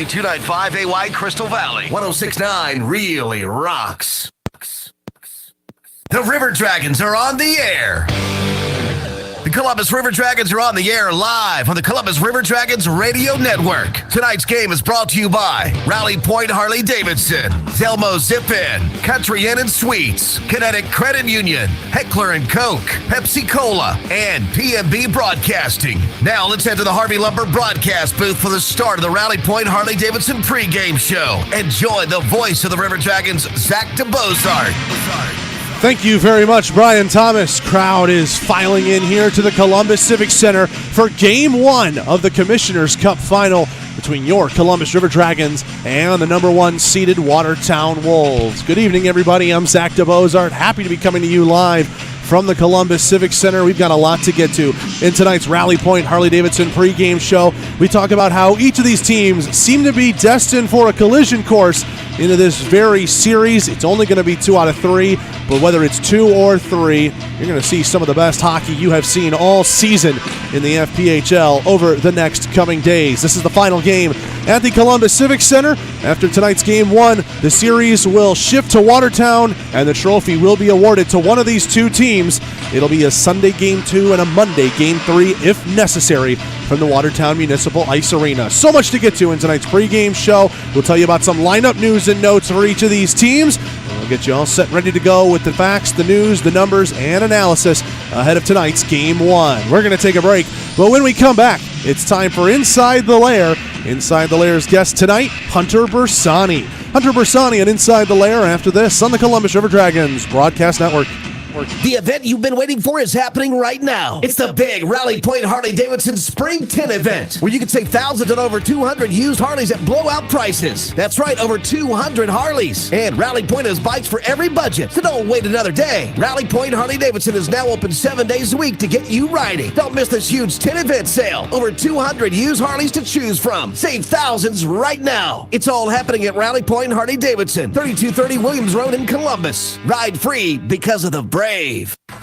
92.95 AY Crystal Valley. 106.9 really rocks. The River Dragons are on the air. The Columbus River Dragons are on the air live on the Columbus River Dragons Radio Network. Tonight's game is brought to you by Rally Point Harley-Davidson, Zelmo Zip-In, Country Inn and Suites, Kinetic Credit Union, Heckler & Koch, Pepsi Cola, and PMB Broadcasting. Now let's head to the Harvey Lumber broadcast booth for the start of the Rally Point Harley-Davidson pregame show. And join the voice of the River Dragons, Zach DeBozart. Thank you very much, Brian Thomas. Crowd is filing in here to the Columbus Civic Center for Game 1 of the Commissioner's Cup Final between your Columbus River Dragons and the number 1 seeded Watertown Wolves. Good evening, everybody. I'm Zach DeBozart. Happy to be coming to you live from the Columbus Civic Center. We've got a lot to get to in tonight's Rally Point Harley-Davidson pregame show. We talk about how each of these teams seem to be destined for a collision course into this very series. It's only going to be 2 out of 3, but whether it's 2 or 3, you're going to see some of the best hockey you have seen all season in the FPHL over the next coming days. This is the final game at the Columbus Civic Center. After tonight's Game 1, the series will shift to Watertown, and the trophy will be awarded to one of these two teams. It'll be a Sunday Game 2 and a Monday Game 3, if necessary, from the Watertown Municipal Ice Arena. So much to get to in tonight's pregame show. We'll tell you about some lineup news and notes for each of these teams. We'll get you all set and ready to go with the facts, the news, the numbers, and analysis ahead of tonight's Game 1. We're going to take a break, but when we come back, it's time for Inside the Lair. Inside the Lair's guest tonight, Hunter Bersani. Hunter Bersani and Inside the Lair after this on the Columbus River Dragons Broadcast Network. The event you've been waiting for is happening right now. It's the big Rally Point Harley-Davidson Spring 10 event, where you can save thousands on over 200 used Harleys at blowout prices. That's right, over 200 Harleys. And Rally Point has bikes for every budget, so don't wait another day. Rally Point Harley-Davidson is now open 7 days a week to get you riding. Don't miss this huge 10 event sale. Over 200 used Harleys to choose from. Save thousands right now. It's all happening at Rally Point Harley-Davidson, 3230 Williams Road in Columbus. Ride free because of the brave.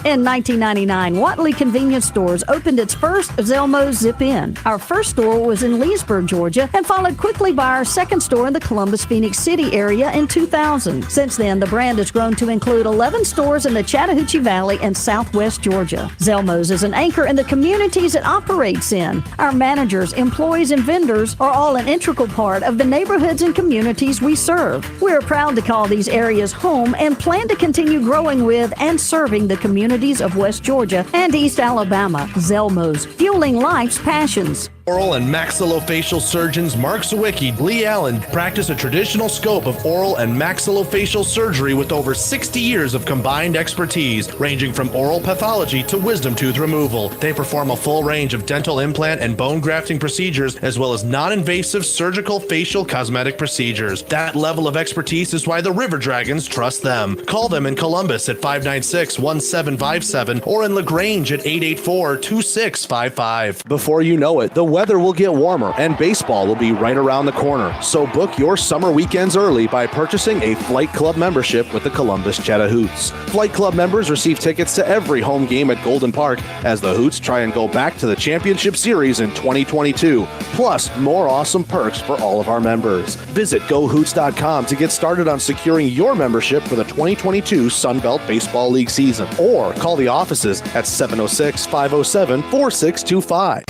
In 1999, Watley Convenience Stores opened its first Zelmo Zip-In. Our first store was in Leesburg, Georgia, and followed quickly by our second store in the Columbus, Phoenix City area in 2000. Since then, the brand has grown to include 11 stores in the Chattahoochee Valley and Southwest Georgia. Zelmo's is an anchor in the communities it operates in. Our managers, employees, and vendors are all an integral part of the neighborhoods and communities we serve. We're proud to call these areas home and plan to continue growing with and serving the communities of West Georgia and East Alabama. Zelmo's, fueling life's passions. Oral and maxillofacial surgeons Mark Sawicki, Lee Allen practice a traditional scope of oral and maxillofacial surgery with over 60 years of combined expertise, ranging from oral pathology to wisdom tooth removal. They perform a full range of dental implant and bone grafting procedures, as well as non-invasive surgical facial cosmetic procedures. That level of expertise is why the River Dragons trust them. Call them in Columbus at 596-1757 or in LaGrange at 884-2655. Before you know it, the weather will get warmer and baseball will be right around the corner. So book your summer weekends early by purchasing a Flight Club membership with the Columbus Chattahoots. Flight Club members receive tickets to every home game at Golden Park as the Hoots try and go back to the championship series in 2022. Plus, more awesome perks for all of our members. Visit GoHoots.com to get started on securing your membership for the 2022 Sunbelt Baseball League season. Or call the offices at 706-507-4625.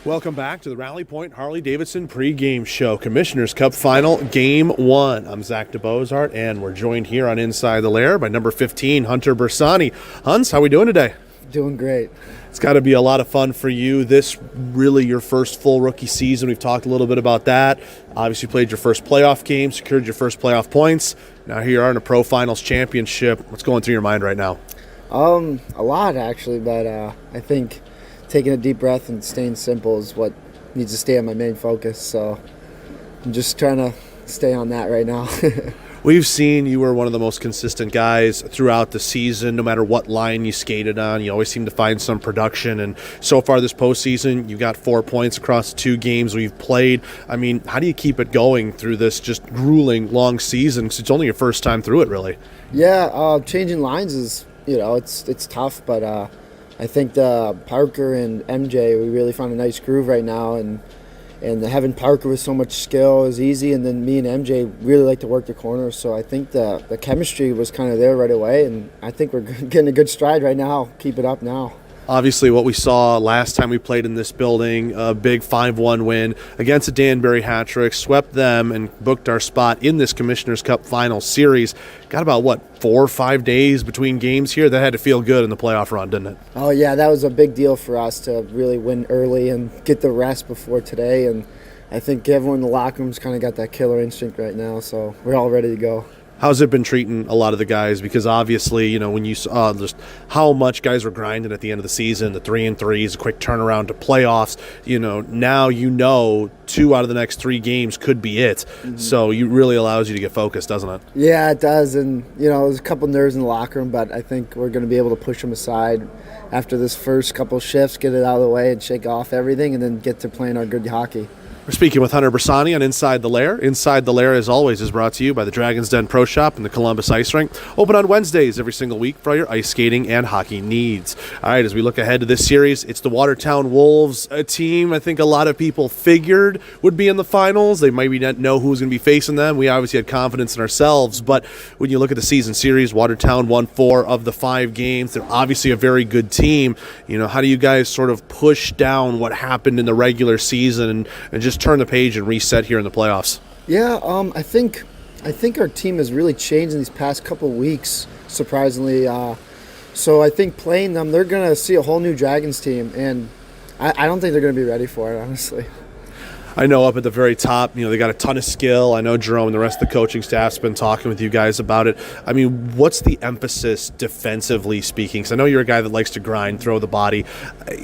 Welcome back to the Rally Point Harley-Davidson pregame show. Commissioner's Cup Final, Game 1. I'm Zach DeBozart, and we're joined here on Inside the Lair by number 15, Hunter Bersani. Hunts, how we doing today? Doing great. It's got to be a lot of fun for you. This really your first full rookie season. We've talked a little bit about that. Obviously played your first playoff game, secured your first playoff points. Now here you are in a Pro Finals championship. What's going through your mind right now? A lot, actually, but I think taking a deep breath and staying simple is what needs to stay on my main focus. So I'm just trying to stay on that right now. We've seen you were one of the most consistent guys throughout the season. No matter what line you skated on, you always seem to find some production. And so far this postseason, you got 4 points across 2 games we've played. I mean, how do you keep it going through this just grueling long season? Because it's only your first time through it, really. Yeah, changing lines is, it's tough, but I think Parker and MJ, we really found a nice groove right now, and having Parker with so much skill is easy, and then me and MJ really like to work the corners, so I think the chemistry was kind of there right away, and I think we're getting a good stride right now. Keep it up now. Obviously, what we saw last time we played in this building, a big 5-1 win against the Danbury Hat-Trick, swept them and booked our spot in this Commissioner's Cup Final Series. Got about, 4 or 5 days between games here? That had to feel good in the playoff run, didn't it? Oh, yeah, that was a big deal for us to really win early and get the rest before today, and I think everyone in the locker room's kind of got that killer instinct right now, so we're all ready to go. How's it been treating a lot of the guys? Because obviously, when you saw just how much guys were grinding at the end of the season, the 3-3s, a quick turnaround to playoffs, now 2 out of the next 3 games could be it. Mm-hmm. So it really allows you to get focused, doesn't it? Yeah, it does. And, there's a couple nerves in the locker room, but I think we're going to be able to push them aside after this first couple shifts, get it out of the way and shake off everything, and then get to playing our good hockey. We're speaking with Hunter Bersani on Inside the Lair. Inside the Lair, as always, is brought to you by the Dragon's Den Pro Shop and the Columbus Ice Rink. Open on Wednesdays every single week for all your ice skating and hockey needs. All right, as we look ahead to this series, it's the Watertown Wolves, a team I think a lot of people figured would be in the finals. They maybe not know who's going to be facing them. We obviously had confidence in ourselves, but when you look at the season series, Watertown won 4 of the 5 games. They're obviously a very good team. How do you guys sort of push down what happened in the regular season and just turn the page and reset here in the playoffs? Yeah, I think our team has really changed in these past couple weeks, surprisingly. So I think playing them, they're going to see a whole new Dragons team, and I don't think they're going to be ready for it, honestly. I know up at the very top, they got a ton of skill. I know Jerome and the rest of the coaching staff's been talking with you guys about it. I mean, what's the emphasis defensively speaking? Because I know you're a guy that likes to grind, throw the body.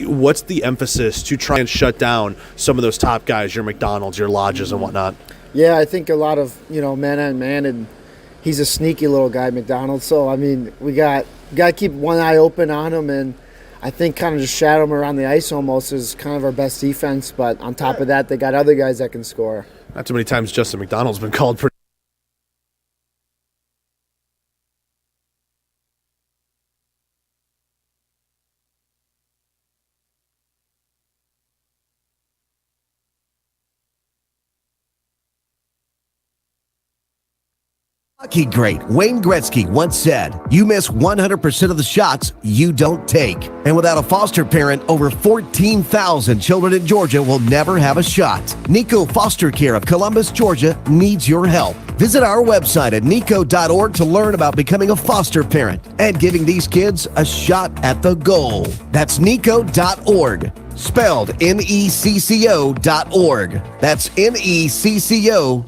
What's the emphasis to try and shut down some of those top guys, your McDonald's, your Lodges, and whatnot? Yeah, I think a lot of, man-on-man, and he's a sneaky little guy, McDonald. So, I mean, we got to keep one eye open on him, and I think kind of just shadow them around the ice almost is kind of our best defense. But on top of that, they got other guys that can score. Not too many times Justin McDonald's been called pretty. Hockey great Wayne Gretzky once said, "You miss 100% of the shots you don't take." And without a foster parent, over 14,000 children in Georgia will never have a shot. Nico Foster Care of Columbus, Georgia needs your help. Visit our website at nico.org to learn about becoming a foster parent and giving these kids a shot at the goal. That's nico.org. Spelled NECCO.org. That's NECCO.org.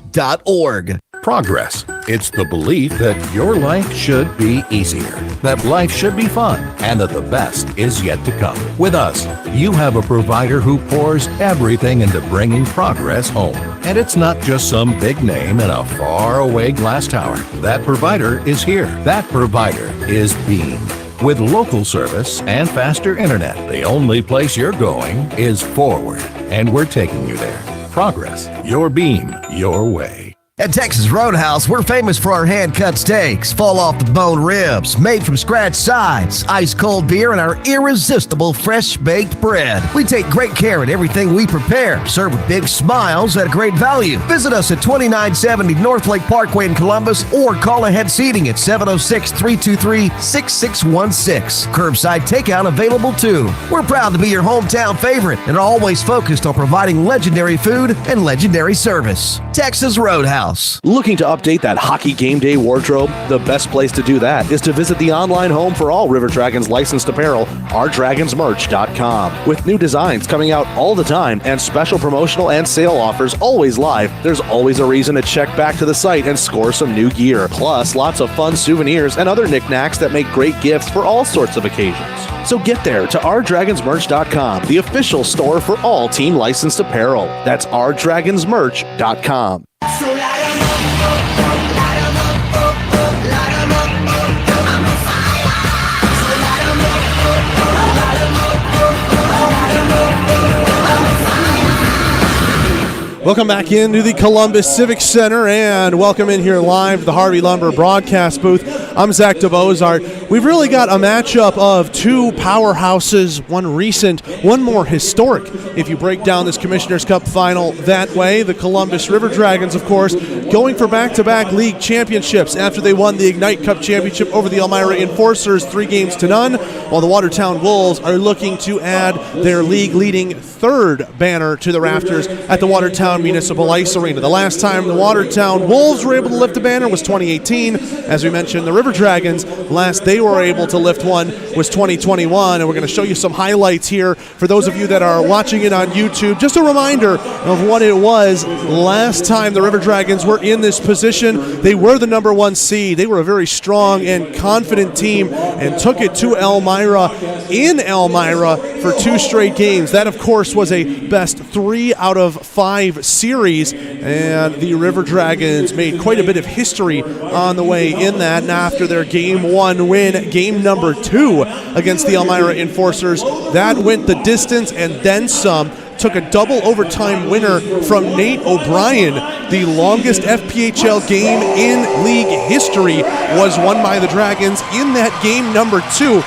Progress. It's the belief that your life should be easier, that life should be fun, and that the best is yet to come. With us, you have a provider who pours everything into bringing progress home. And it's not just some big name in a faraway glass tower. That provider is here. That provider is Beam. With local service and faster internet, the only place you're going is forward. And we're taking you there. Progress. Your Beam. Your way. At Texas Roadhouse, we're famous for our hand-cut steaks, fall-off-the-bone ribs, made-from-scratch sides, ice-cold beer, and our irresistible fresh-baked bread. We take great care in everything we prepare, served with big smiles at a great value. Visit us at 2970 North Lake Parkway in Columbus or call ahead seating at 706-323-6616. Curbside takeout available, too. We're proud to be your hometown favorite and are always focused on providing legendary food and legendary service. Texas Roadhouse. Looking to update that hockey game day wardrobe? The best place to do that is to visit the online home for all River Dragons licensed apparel, ourdragonsmerch.com. With new designs coming out all the time and special promotional and sale offers always live, there's always a reason to check back to the site and score some new gear. Plus, lots of fun souvenirs and other knickknacks that make great gifts for all sorts of occasions. So get there to ourdragonsmerch.com, the official store for all team licensed apparel. That's ourdragonsmerch.com. Welcome back into the Columbus Civic Center and welcome in here live to the Harvey Lumber broadcast booth. I'm Zach DeBozart. We've really got a matchup of two powerhouses, one recent, one more historic. If you break down this Commissioner's Cup final that way, the Columbus River Dragons, of course, going for back-to-back league championships after they won the Ignite Cup championship over the Elmira Enforcers 3-0, while the Watertown Wolves are looking to add their league-leading third banner to the rafters at the Watertown Municipal Ice Arena. The last time the Watertown Wolves were able to lift a banner was 2018. As we mentioned, the River Dragons, last they were able to lift one was 2021, and we're going to show you some highlights here for those of you that are watching it on YouTube. Just a reminder of what it was last time the River Dragons were in this position. They were the number one seed. They were a very strong and confident team and took it to Elmira in Elmira for 2 straight games. That, of course, was a best 3 out of 5 series, and the River Dragons made quite a bit of history on the way in that. And after their Game 1 win, Game number 2 against the Elmira Enforcers, that went the distance and then some. Took a double overtime winner from Nate O'Brien. The longest FPHL game in league history was won by the Dragons in that Game number 2.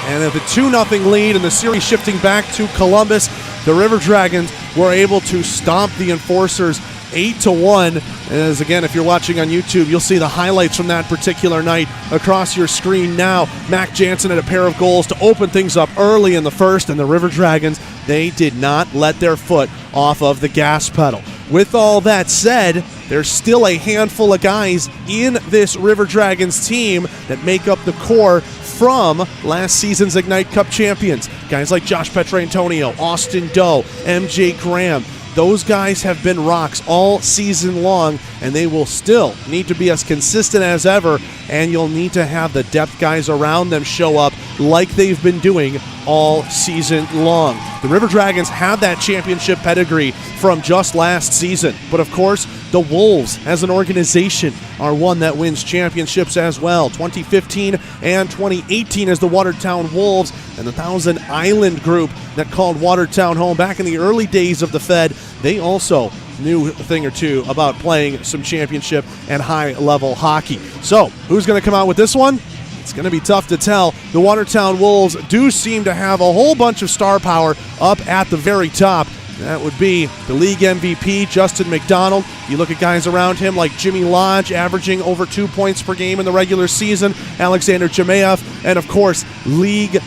And at the 2-0 lead and the series shifting back to Columbus, the River Dragons were able to stomp the Enforcers 8-1. As again, if you're watching on YouTube, you'll see the highlights from that particular night across your screen now. Mac Jansen had a pair of goals to open things up early in the first, and the River Dragons, they did not let their foot off of the gas pedal. With all that said, there's still a handful of guys in this River Dragons team that make up the core from last season's Ignite Cup champions. Guys like Josh Petrantonio, Austin Doe, MJ Graham. Those guys have been rocks all season long, and they will still need to be as consistent as ever, and you'll need to have the depth guys around them show up like they've been doing all season long. The River Dragons have that championship pedigree from just last season, but of course, the Wolves as an organization are one that wins championships as well. 2015 and 2018 as the Watertown Wolves, and the Thousand Island group that called Watertown home back in the early days of the Fed. They also knew a thing or two about playing some championship and high-level hockey. So, who's going to come out with this one? It's going to be tough to tell. The Watertown Wolves do seem to have a whole bunch of star power up at the very top. That would be the league MVP, Justin McDonald. You look at guys around him like Jimmy Lodge, averaging over 2 points per game in the regular season, Alexander Jemayev, and of course, league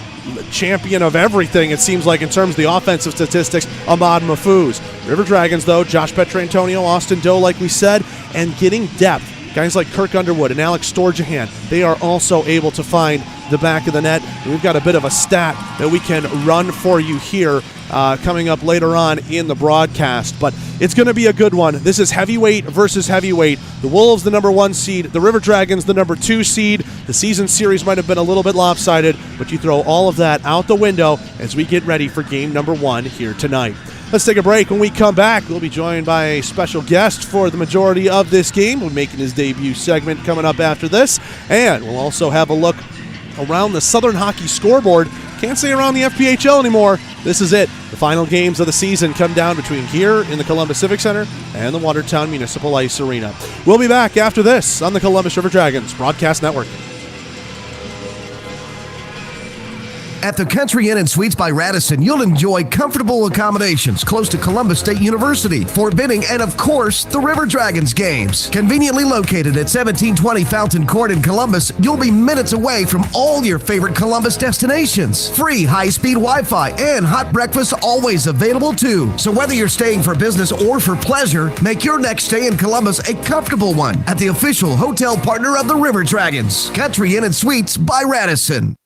champion of everything, it seems like, in terms of the offensive statistics, Ahmad Mahfouz. River Dragons, though, Josh Petrantonio, Austin Doe, like we said, and getting depth. Guys like Kirk Underwood and Alex Storjahan, they are also able to find the back of the net. And we've got a bit of a stat that we can run for you here coming up later on in the broadcast. But it's going to be a good one. This is heavyweight versus heavyweight. The Wolves, the number 1 seed. The River Dragons, the number 2 seed. The season series might have been a little bit lopsided, but you throw all of that out the window as we get ready for game number 1 here tonight. Let's take a break. When we come back, we'll be joined by a special guest for the majority of this game. We're making his debut segment coming up after this. And we'll also have a look around the Southern Hockey scoreboard. Can't say around the FPHL anymore. This is it. The final games of the season come down between here in the Columbus Civic Center and the Watertown Municipal Ice Arena. We'll be back after this on the Columbus River Dragons Broadcast Network. At the Country Inn and Suites by Radisson, you'll enjoy comfortable accommodations close to Columbus State University, Fort Benning, and of course, the River Dragons games. Conveniently located at 1720 Fountain Court in Columbus, you'll be minutes away from all your favorite Columbus destinations. Free high-speed Wi-Fi and hot breakfast always available too. So whether you're staying for business or for pleasure, make your next stay in Columbus a comfortable one at the official hotel partner of the River Dragons, Country Inn and Suites by Radisson.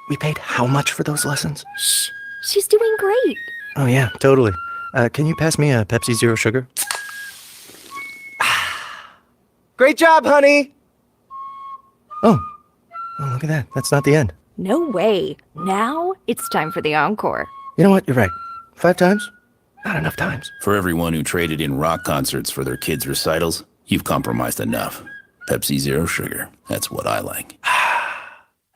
We paid how much for those lessons? Shh, she's doing great. Oh yeah, totally. Can you pass me a Pepsi Zero Sugar? Great job, honey! Oh, look at that. That's not the end. No way. Now it's time for the encore. You know what? You're right. 5 times? Not enough times. For everyone who traded in rock concerts for their kids' recitals, you've compromised enough. Pepsi Zero Sugar. That's what I like.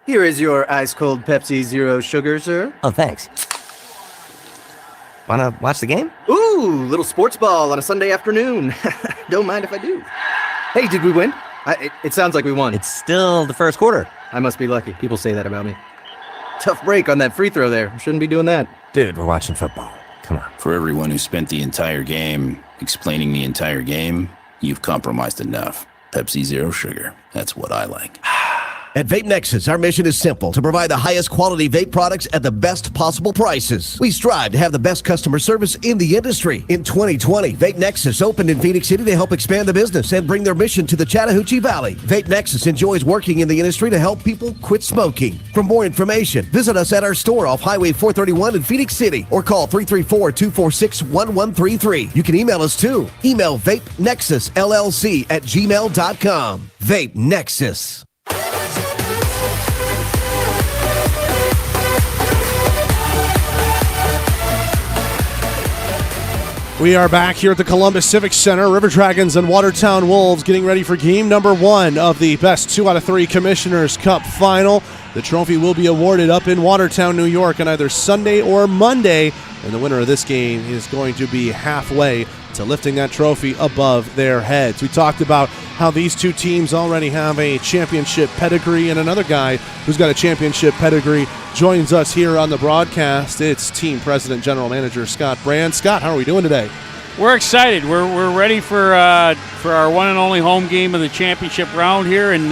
Here is your ice-cold Pepsi Zero Sugar, sir. Oh, thanks. Wanna watch the game? Ooh, little sports ball on a Sunday afternoon. Don't mind if I do. Hey, did we win? It sounds like we won. It's still the first quarter. I must be lucky. People say that about me. Tough break on that free throw there. Shouldn't be doing that. Dude, we're watching football. Come on. For everyone who spent the entire game explaining the entire game, you've compromised enough. Pepsi Zero Sugar. That's what I like. At Vape Nexus, our mission is simple: to provide the highest quality vape products at the best possible prices. We strive to have the best customer service in the industry. In 2020, Vape Nexus opened in Phoenix City to help expand the business and bring their mission to the Chattahoochee Valley. Vape Nexus enjoys working in the industry to help people quit smoking. For more information, visit us at our store off Highway 431 in Phoenix City or call 334-246-1133. You can email us too. Email vapenexusllc@gmail.com. Vape Nexus. We are back here at the Columbus Civic Center. River Dragons and Watertown Wolves getting ready for game number 1 of the best 2 out of 3 Commissioners Cup final. The trophy will be awarded up in Watertown, New York on either Sunday or Monday, and the winner of this game is going to be halfway to lifting that trophy above their heads. We talked about how these two teams already have a championship pedigree, and another guy who's got a championship pedigree joins us here on the broadcast. It's Team President General Manager Scott Brand. Scott, how are we doing today? We're excited. We're ready for our one and only home game of the championship round here, and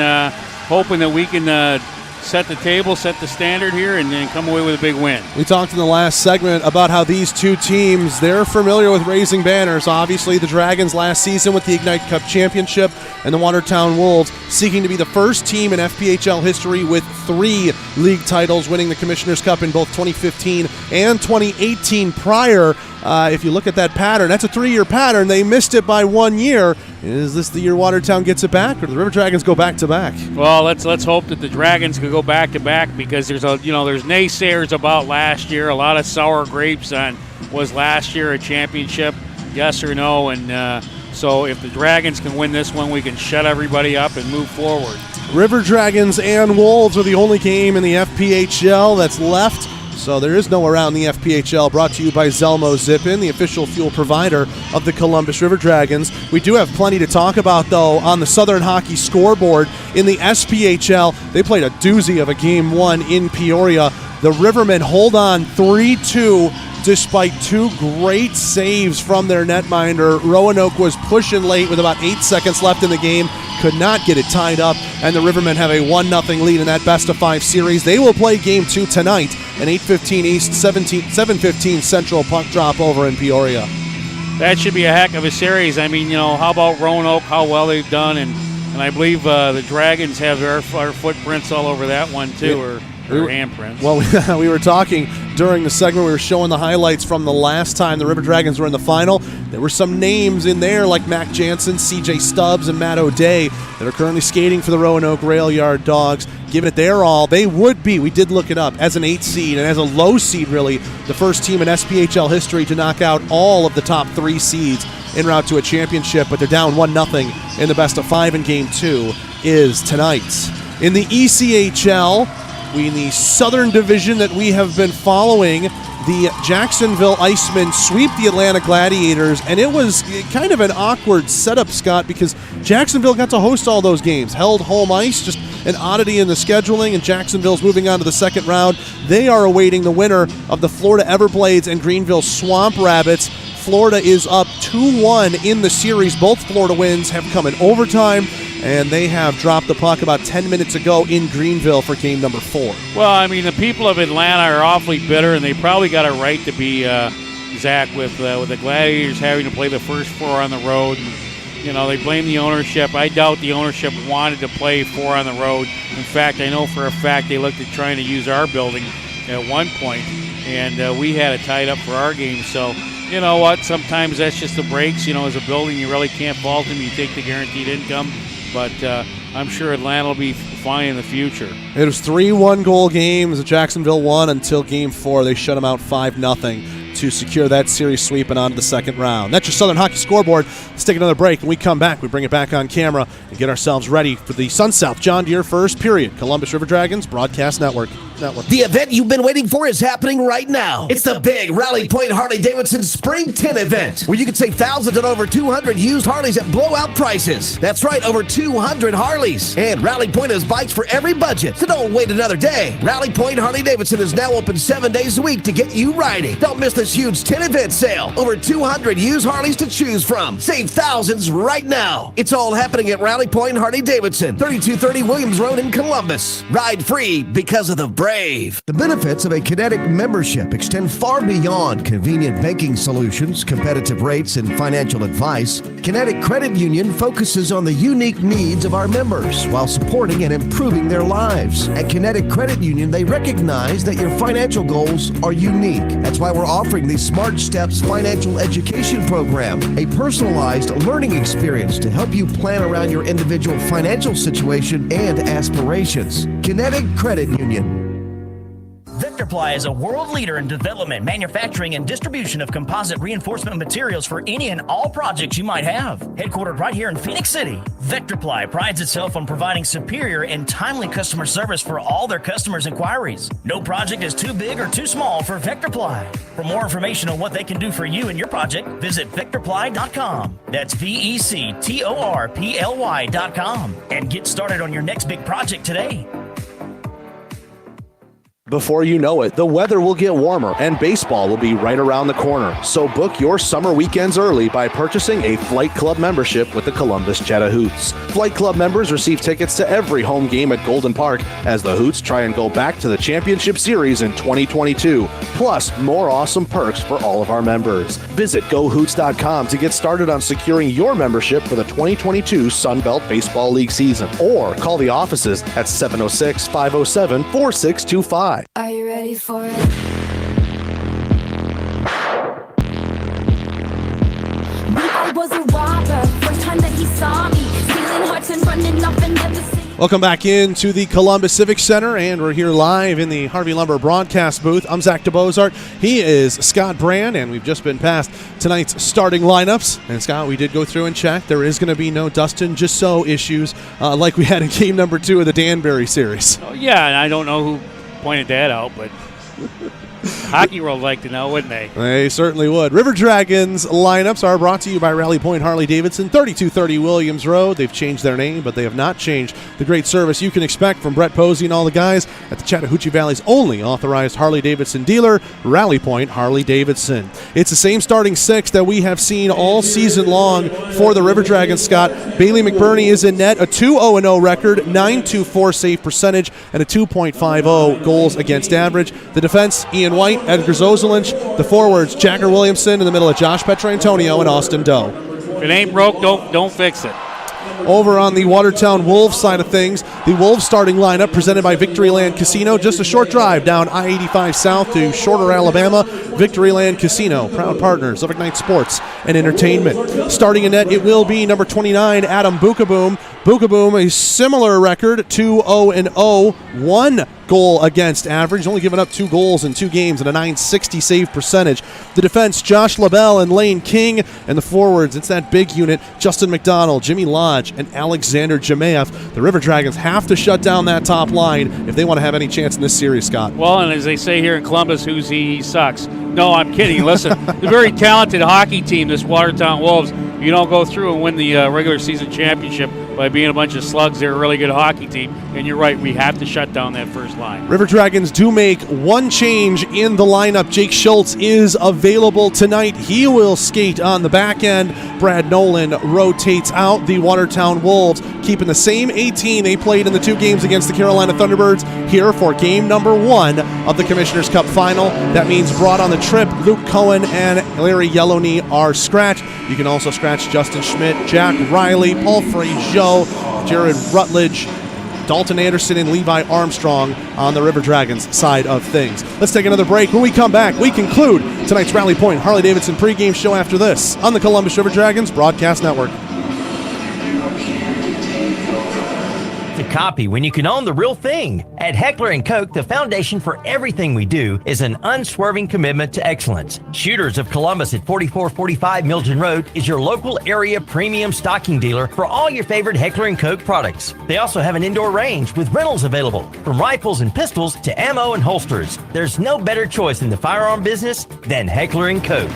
hoping that we can set the table, set the standard here, and then come away with a big win. We talked in the last segment about how these two teams, they're familiar with raising banners. Obviously, the Dragons last season with the Ignite Cup Championship, and the Watertown Wolves seeking to be the first team in FPHL history with 3 league titles, winning the Commissioners Cup in both 2015 and 2018 prior. If you look at that pattern, that's a 3-year pattern. They missed it by 1 year. Is this the year Watertown gets it back, or do the River Dragons go back to back? Well, let's hope that the Dragons could go back to back, because there's naysayers about last year. A lot of sour grapes on was last year a championship, yes or no, and so if the Dragons can win this one, we can shut everybody up and move forward. River Dragons and Wolves are the only game in the FPHL that's left. So there is no around the FPHL, brought to you by Zelmo Zip-In, the official fuel provider of the Columbus River Dragons. We do have plenty to talk about, though, on the Southern Hockey scoreboard. In the SPHL, they played a doozy of a Game 1 in Peoria. The Rivermen hold on 3-2 despite 2 great saves from their netminder. Roanoke was pushing late with about 8 seconds left in the game, could not get it tied up, and the Rivermen have a 1-0 lead in that best-of-5 series. They will play Game 2 tonight, an 8:15 East, 7:15 Central puck drop over in Peoria. That should be a heck of a series. I mean, how about Roanoke, how well they've done, and I believe the Dragons have our footprints all over that one, too, or handprints. Well, we were talking during the segment, we were showing the highlights from the last time the River Dragons were in the final. There were some names in there like Mac Jansen, CJ Stubbs, and Matt O'Day that are currently skating for the Roanoke Rail Yard Dogs, giving it their all. They would be, we did look it up, as an 8 seed and as a low seed, really, the first team in SPHL history to knock out all of the top 3 seeds en route to a championship, but they're down 1-0 in the best-of-5, and Game 2 is tonight. In the ECHL, in the Southern Division that we have been following, the Jacksonville Icemen sweep the Atlanta Gladiators, and it was kind of an awkward setup, Scott, because Jacksonville got to host all those games, held home ice, just an oddity in the scheduling, and Jacksonville's moving on to the second round. They are awaiting the winner of the Florida Everblades and Greenville Swamp Rabbits. Florida is up 2-1 in the series. Both Florida wins have come in overtime, and they have dropped the puck about 10 minutes ago in Greenville for game number 4. Well, I mean, the people of Atlanta are awfully bitter, and they probably got a right to be, Zach, with the Gladiators having to play the first 4 on the road. They blame the ownership. I doubt the ownership wanted to play 4 on the road. In fact, I know for a fact they looked at trying to use our building at one point, and we had it tied up for our game. So, you know what? Sometimes that's just the breaks. As a building, you really can't fault them. You take the guaranteed income. But I'm sure Atlanta will be fine in the future. It was 3-1 goal games. Jacksonville won until Game 4. They shut them out 5-0 to secure that series sweep and on to the second round. That's your Southern Hockey scoreboard. Let's take another break. When we come back, we bring it back on camera and get ourselves ready for the Sun South John Deere First Period Columbus River Dragons Broadcast Network. Network. The event you've been waiting for is happening right now. It's the big Rally Point Harley-Davidson Spring 10 event, where you can save thousands on over 200 used Harleys at blowout prices. That's right, over 200 Harleys. And Rally Point has bikes for every budget, so don't wait another day. Rally Point Harley-Davidson is now open 7 days a week to get you riding. Don't miss this huge 10 event sale. Over 200 used Harleys to choose from. Save thousands right now. It's all happening at Rally Point Harley-Davidson, 3230 Williams Road in Columbus. Ride free because of the brave. The benefits of a Kinetic membership extend far beyond convenient banking solutions, competitive rates, and financial advice. Kinetic Credit Union focuses on the unique needs of our members while supporting and improving their lives. At Kinetic Credit Union, they recognize that your financial goals are unique. That's why we're offering the Smart Steps Financial Education Program, a personalized learning experience to help you plan around your individual financial situation and aspirations. Kinetic Credit Union. Vectorply is a world leader in development, manufacturing, and distribution of composite reinforcement materials for any and all projects you might have. Headquartered right here in Phoenix City, Vectorply prides itself on providing superior and timely customer service for all their customers' inquiries. No project is too big or too small for Vectorply. For more information on what they can do for you and your project, visit Vectorply.com. That's VECTORPLY.com. And get started on your next big project today. Before you know it, the weather will get warmer and baseball will be right around the corner. So book your summer weekends early by purchasing a Flight Club membership with the Columbus Cheetah Hoots. Flight Club members receive tickets to every home game at Golden Park as the Hoots try and go back to the Championship Series in 2022. Plus, more awesome perks for all of our members. Visit GoHoots.com to get started on securing your membership for the 2022 Sun Belt Baseball League season. Or call the offices at 706-507-4625. Are you ready for it? I was a robber, first time that he saw me, stealing hearts and running off and never see. Welcome back into the Columbus Civic Center, and we're here live in the Harvey Lumber broadcast booth. I'm Zach DeBozart. He is Scott Brand, and we've just been past tonight's starting lineups. And Scott, we did go through and check. There is going to be no Dustin Gisso issues like we had in game number 2 of the Danbury series. Oh, yeah, and I don't know who pointed that out, but Hockey World would like to know, wouldn't they? They certainly would. River Dragons lineups are brought to you by Rally Point Harley-Davidson, 3230 Williams Road. They've changed their name, but they have not changed the great service you can expect from Brett Posey and all the guys at the Chattahoochee Valley's only authorized Harley-Davidson dealer, Rally Point Harley-Davidson. It's the same starting six that we have seen all season long for the River Dragons, Scott. Bailey McBurney is in net, a 2-0-0 record, .924 save percentage, and a 2.50 goals against average. The defense, Ian White, Edgar Zozelinch. The forwards, Jagger Williamson, in the middle of Josh Petrantonio and Austin Doe. If it ain't broke, don't fix it. Over on the Watertown Wolves side of things, the Wolves starting lineup presented by Victoryland Casino. Just a short drive down I-85 south to Shorter, Alabama. Victoryland Casino, proud partners of Ignite Sports and Entertainment. Starting in net, it will be number 29, Adam Bukaboom. Bukaboom, a similar record, 2-0-0, 1 goal against average, only given up 2 goals in 2 games and a .960 save percentage. The defense, Josh LaBelle and Lane King, and the forwards, it's that big unit, Justin McDonald, Jimmy Lodge, and Alexander Jemaev. The River Dragons have to shut down that top line if they want to have any chance in this series, Scott. Well, and as they say here in Columbus, who's he sucks. No, I'm kidding. Listen, the very talented hockey team, this Watertown Wolves, you don't go through and win the regular season championship by being a bunch of slugs. They're a really good hockey team, and you're right, we have to shut down that first line. River Dragons do make one change in the lineup. Jake Schultz is available tonight. He will skate on the back end. Brad Nolan rotates out. The Watertown Wolves keeping the same 18 they played in the 2 games against the Carolina Thunderbirds here for game number 1 of the Commissioner's Cup Final. That means brought on the trip, Luke Cohen and Larry Yellowknee are scratched. You can also scratch Justin Schmidt, Jack Riley, Paul Frazier, Jared Rutledge, Dalton Anderson, and Levi Armstrong on the River Dragons side of things. Let's take another break. When we come back, we conclude tonight's Rally Point Harley-Davidson pregame show after this on the Columbus River Dragons Broadcast Network. to copy when you can own the real thing? At Heckler & Koch, the foundation for everything we do is an unswerving commitment to excellence. Shooters of Columbus at 4445 Milton Road is your local area premium stocking dealer for all your favorite Heckler & Koch products. They also have an indoor range with rentals available, from rifles and pistols to ammo and holsters. There's no better choice in the firearm business than Heckler & Koch.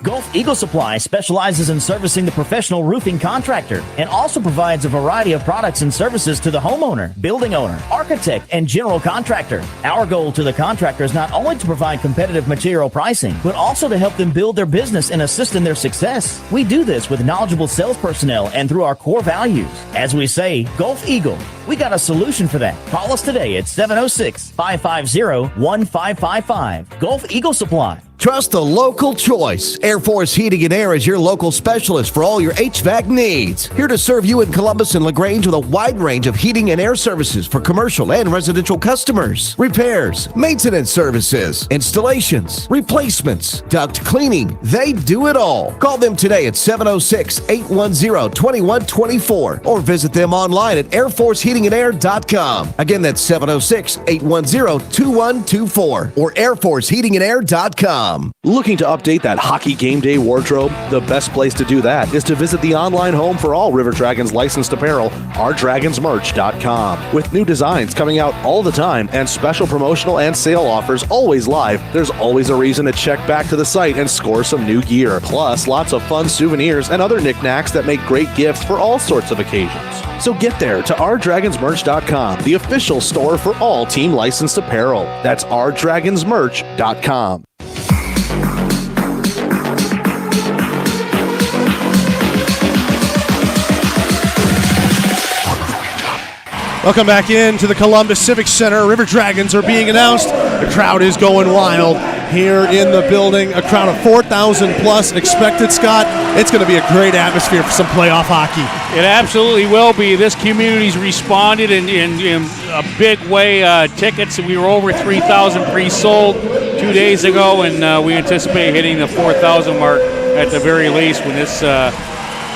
Gulf Eagle Supply specializes in servicing the professional roofing contractor and also provides a variety of products and services to the homeowner, building owner, architect, and general contractor. Our goal to the contractor is not only to provide competitive material pricing, but also to help them build their business and assist in their success. We do this with knowledgeable sales personnel and through our core values. As we say, Gulf Eagle, we got a solution for that. Call us today at 706-550-1555. Gulf Eagle Supply. Trust the local choice. Air Force Heating and Air is your local specialist for all your HVAC needs. Here to serve you in Columbus and LaGrange with a wide range of heating and air services for commercial and residential customers. Repairs, maintenance services, installations, replacements, duct cleaning. They do it all. Call them today at 706-810-2124 or visit them online at airforceheatingandair.com. Again, that's 706-810-2124 or airforceheatingandair.com. Looking to update that hockey game day wardrobe? The best place to do that is to visit the online home for all River Dragons licensed apparel, ourdragonsmerch.com. With new designs coming out all the time and special promotional and sale offers always live, there's always a reason to check back to the site and score some new gear. Plus, lots of fun souvenirs and other knickknacks that make great gifts for all sorts of occasions. So get there to ourdragonsmerch.com, the official store for all team licensed apparel. That's ourdragonsmerch.com. Welcome back into the Columbus Civic Center. River Dragons are being announced. The crowd is going wild here in the building. A crowd of 4,000 plus expected, Scott. It's going to be a great atmosphere for some playoff hockey. It absolutely will be. This community's responded in a big way. Tickets, we were over 3,000 pre-sold 2 days ago, and we anticipate hitting the 4,000 mark at the very least when this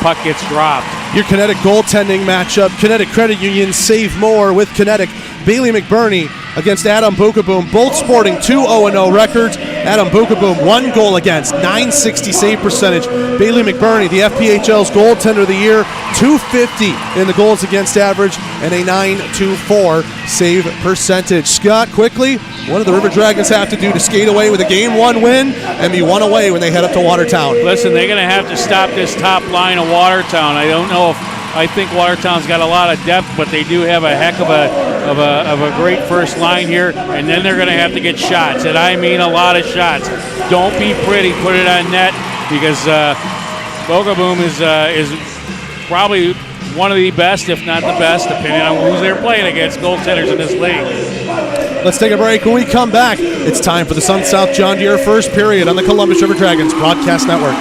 puck gets dropped. Your Kinetic goaltending matchup. Kinetic Credit Union, save more with Kinetic. Bailey McBurney against Adam Bukaboom, both sporting 2-0-0 records. Adam Bukaboom, 1 goal against, .960 save percentage. Bailey McBurney, the FPHL's goaltender of the year, .250 in the goals against average and a .924 save percentage. Scott, quickly, what do the River Dragons have to do to skate away with a Game 1 win and be one away when they head up to Watertown? Listen, they're going to have to stop this top line of Watertown. I don't know if I think Watertown's got a lot of depth, but they do have a heck of a great first line here, and then they're going to have to get shots, and I mean a lot of shots. Don't be pretty, put it on net, because Bogaboom is probably one of the best, if not the best, depending on who they're playing against, goaltenders in this league. Let's take a break. When we come back, it's time for the Sun South John Deere first period on the Columbus River Dragons Broadcast Network.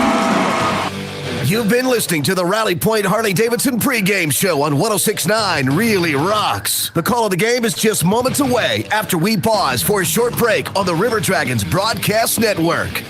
You've been listening to the Rally Point Harley-Davidson pregame show on 106.9 Really Rocks. The call of the game is just moments away after we pause for a short break on the River Dragons Broadcast Network.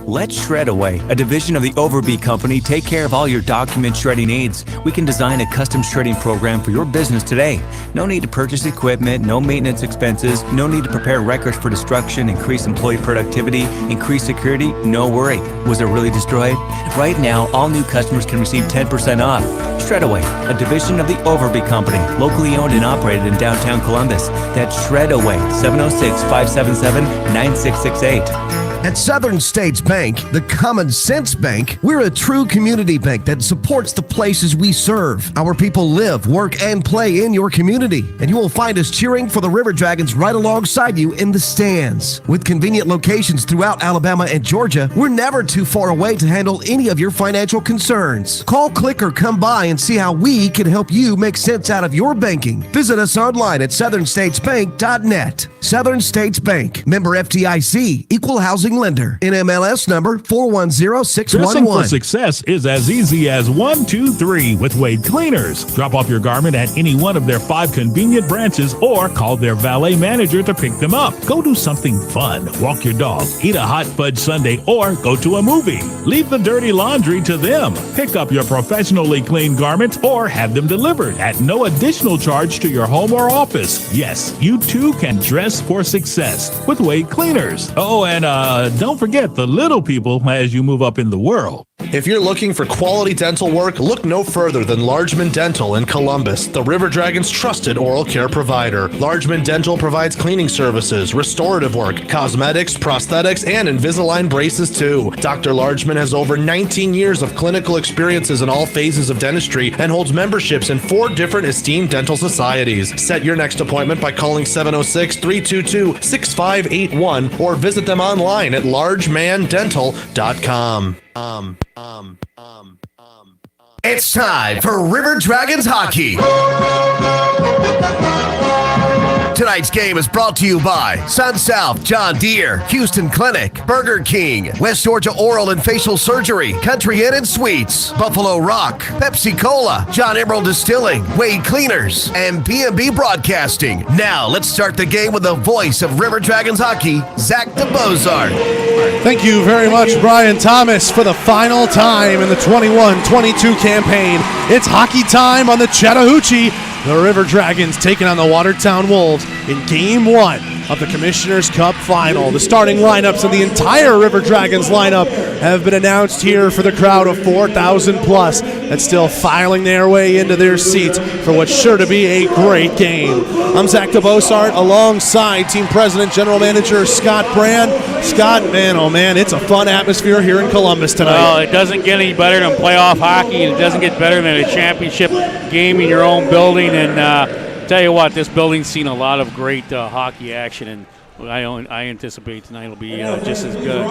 Let Shred Away, a division of the Overby Company, take care of all your document shredding needs. We can design a custom shredding program for your business today. No need to purchase equipment, no maintenance expenses, no need to prepare records for destruction, increase employee productivity, increase security, no worry. Was it really destroyed? Right now, all new customers can receive 10% off. Shred Away, a division of the Overby Company, locally owned and operated in downtown Columbus. That's Shred Away, 706-577-9668. At Southern States Bank, the Common Sense Bank, we're a true community bank that supports the places we serve. Our people live, work, and play in your community. And you will find us cheering for the River Dragons right alongside you in the stands. With convenient locations throughout Alabama and Georgia, we're never too far away to handle any of your financial concerns. Call, click, or come by and see how we can help you make sense out of your banking. Visit us online at southernstatesbank.net. Southern States Bank, member FDIC, equal housing licensing lender. NMLS number 410611. Dressing for success is as easy as 1, 2, 3 with Wade Cleaners. Drop off your garment at any one of their 5 convenient branches or call their valet manager to pick them up. Go do something fun. Walk your dog, eat a hot fudge sundae, or go to a movie. Leave the dirty laundry to them. Pick up your professionally clean garments or have them delivered at no additional charge to your home or office. Yes, you too can dress for success with Wade Cleaners. Oh, and don't forget the little people as you move up in the world. If you're looking for quality dental work, look no further than Largeman Dental in Columbus, the River Dragon's trusted oral care provider. Largeman Dental provides cleaning services, restorative work, cosmetics, prosthetics, and Invisalign braces too. Dr. Largeman has over 19 years of clinical experiences in all phases of dentistry and holds memberships in 4 different esteemed dental societies. Set your next appointment by calling 706-322-6581 or visit them online at largemandental.com. It's time for River Dragons hockey. Tonight's game is brought to you by Sun South, John Deere, Houston Clinic, Burger King, West Georgia Oral and Facial Surgery, Country Inn and Suites, Buffalo Rock, Pepsi Cola, John Emerald Distilling, Wade Cleaners, and B&B Broadcasting. Now let's start the game with the voice of River Dragons hockey, Zach DeBozart. Thank you very much, Brian Thomas, for the final time in the 21-22 campaign. It's hockey time on the Chattahoochee. The River Dragons taking on the Watertown Wolves in Game 1 of the Commissioner's Cup Final. The starting lineups of the entire River Dragons lineup have been announced here for the crowd of 4,000 plus that's still filing their way into their seats for what's sure to be a great game. I'm Zach DeBosart alongside Team President, General Manager Scott Brand. Scott, man, oh man, it's a fun atmosphere here in Columbus tonight. Well, it doesn't get any better than playoff hockey, and it doesn't get better than a championship game in your own building. And tell you what, this building's seen a lot of great hockey action, and I anticipate tonight will be just as good.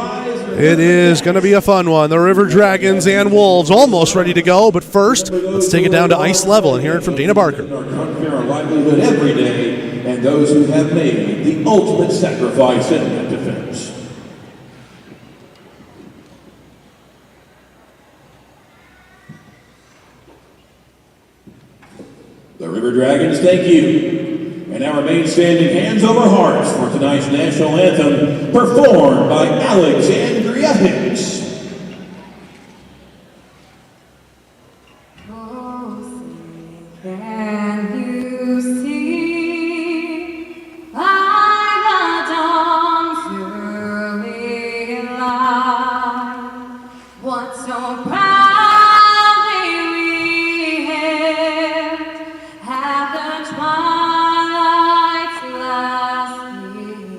It is going to be a fun one. The River Dragons and Wolves almost ready to go, but first, let's take it down to ice level and hear it from Dana Barker. Our livelihood every day, and those who have made the ultimate sacrifice in that defense. The River Dragons, thank you. And now remain standing hands over hearts for tonight's national anthem, performed by Alexandria Hicks. Can you see by the dawn's early light what so proudly we hailed at the twilight's last gleam,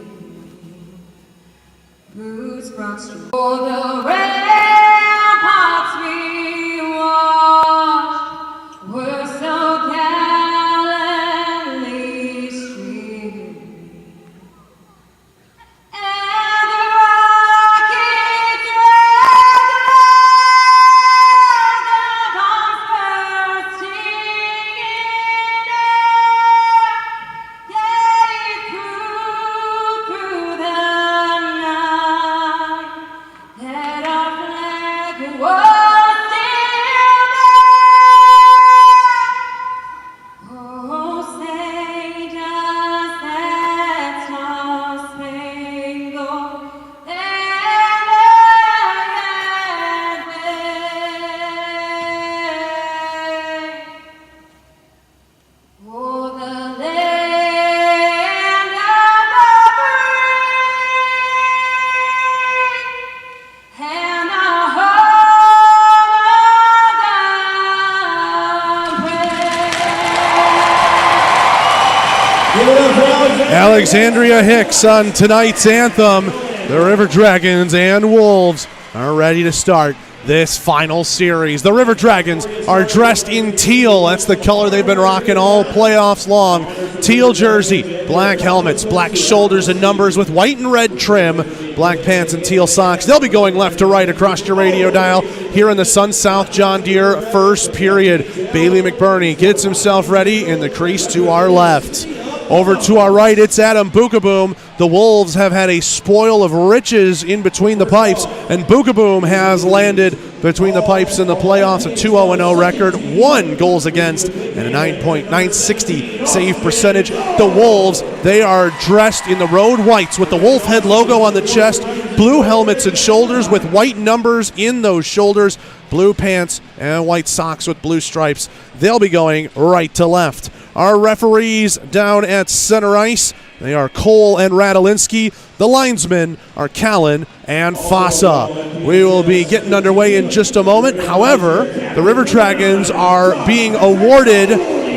whose broad streets for the ramparts we watched were so gallantly streaming, and the rockets red bombs bursting in air gave proof through the night that our flag was still there. Oh, say does that star-spangled banner yet wave o'er the land of the free and the home of the brave? Alexandria Hicks on tonight's anthem. The River Dragons and Wolves are ready to start this final series. The River Dragons are dressed in teal. That's the color they've been rocking all playoffs long. Teal jersey, black helmets, black shoulders and numbers with white and red trim, black pants and teal socks. They'll be going left to right across your radio dial here in the Sun South John Deere first period. Bailey McBurney gets himself ready in the crease to our left. Over to our right, it's Adam Bookaboom. The Wolves have had a spoil of riches in between the pipes, and Bookaboom has landed between the pipes in the playoffs, a 2-0-0 record, 1 goals against, and a 9.960 save percentage. The Wolves, they are dressed in the road whites with the wolf head logo on the chest, blue helmets and shoulders with white numbers in those shoulders, blue pants and white socks with blue stripes. They'll be going right to left. Our referees down at center ice, they are Cole and Radolinski. The linesmen are Callan and Fossa. We will be getting underway in just a moment. However, the River Dragons are being awarded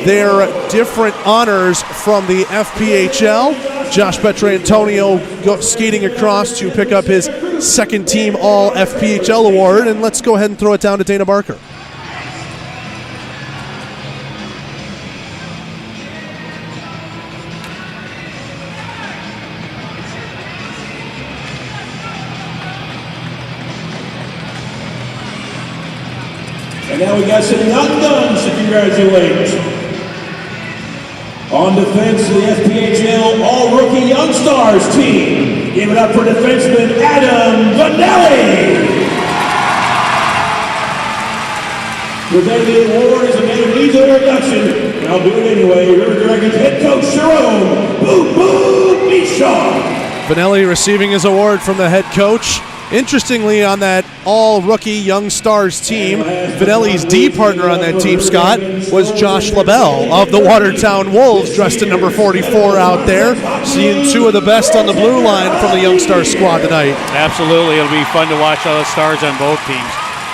their different honors from the FPHL. Josh Petrantonio skating across to pick up his second team All FPHL award. And let's go ahead and throw it down to Dana Barker. And now we got some young guns to congratulate. On defense, the FPHL All-Rookie Young Stars team. Give it up for defenseman Adam Vanelli. Presenting the award is a man who needs an introduction, and I'll do it anyway. River Dragons head coach Jerome Boom Boom Bichon. Vanelli receiving his award from the head coach. Interestingly, on that all-rookie Young Stars team, Vanelli's D partner on that team, Scott, was Josh LaBelle of the Watertown Wolves, dressed in number 44 out there. Seeing two of the best on the blue line from the Young Stars squad tonight. Absolutely. It'll be fun to watch all the stars on both teams.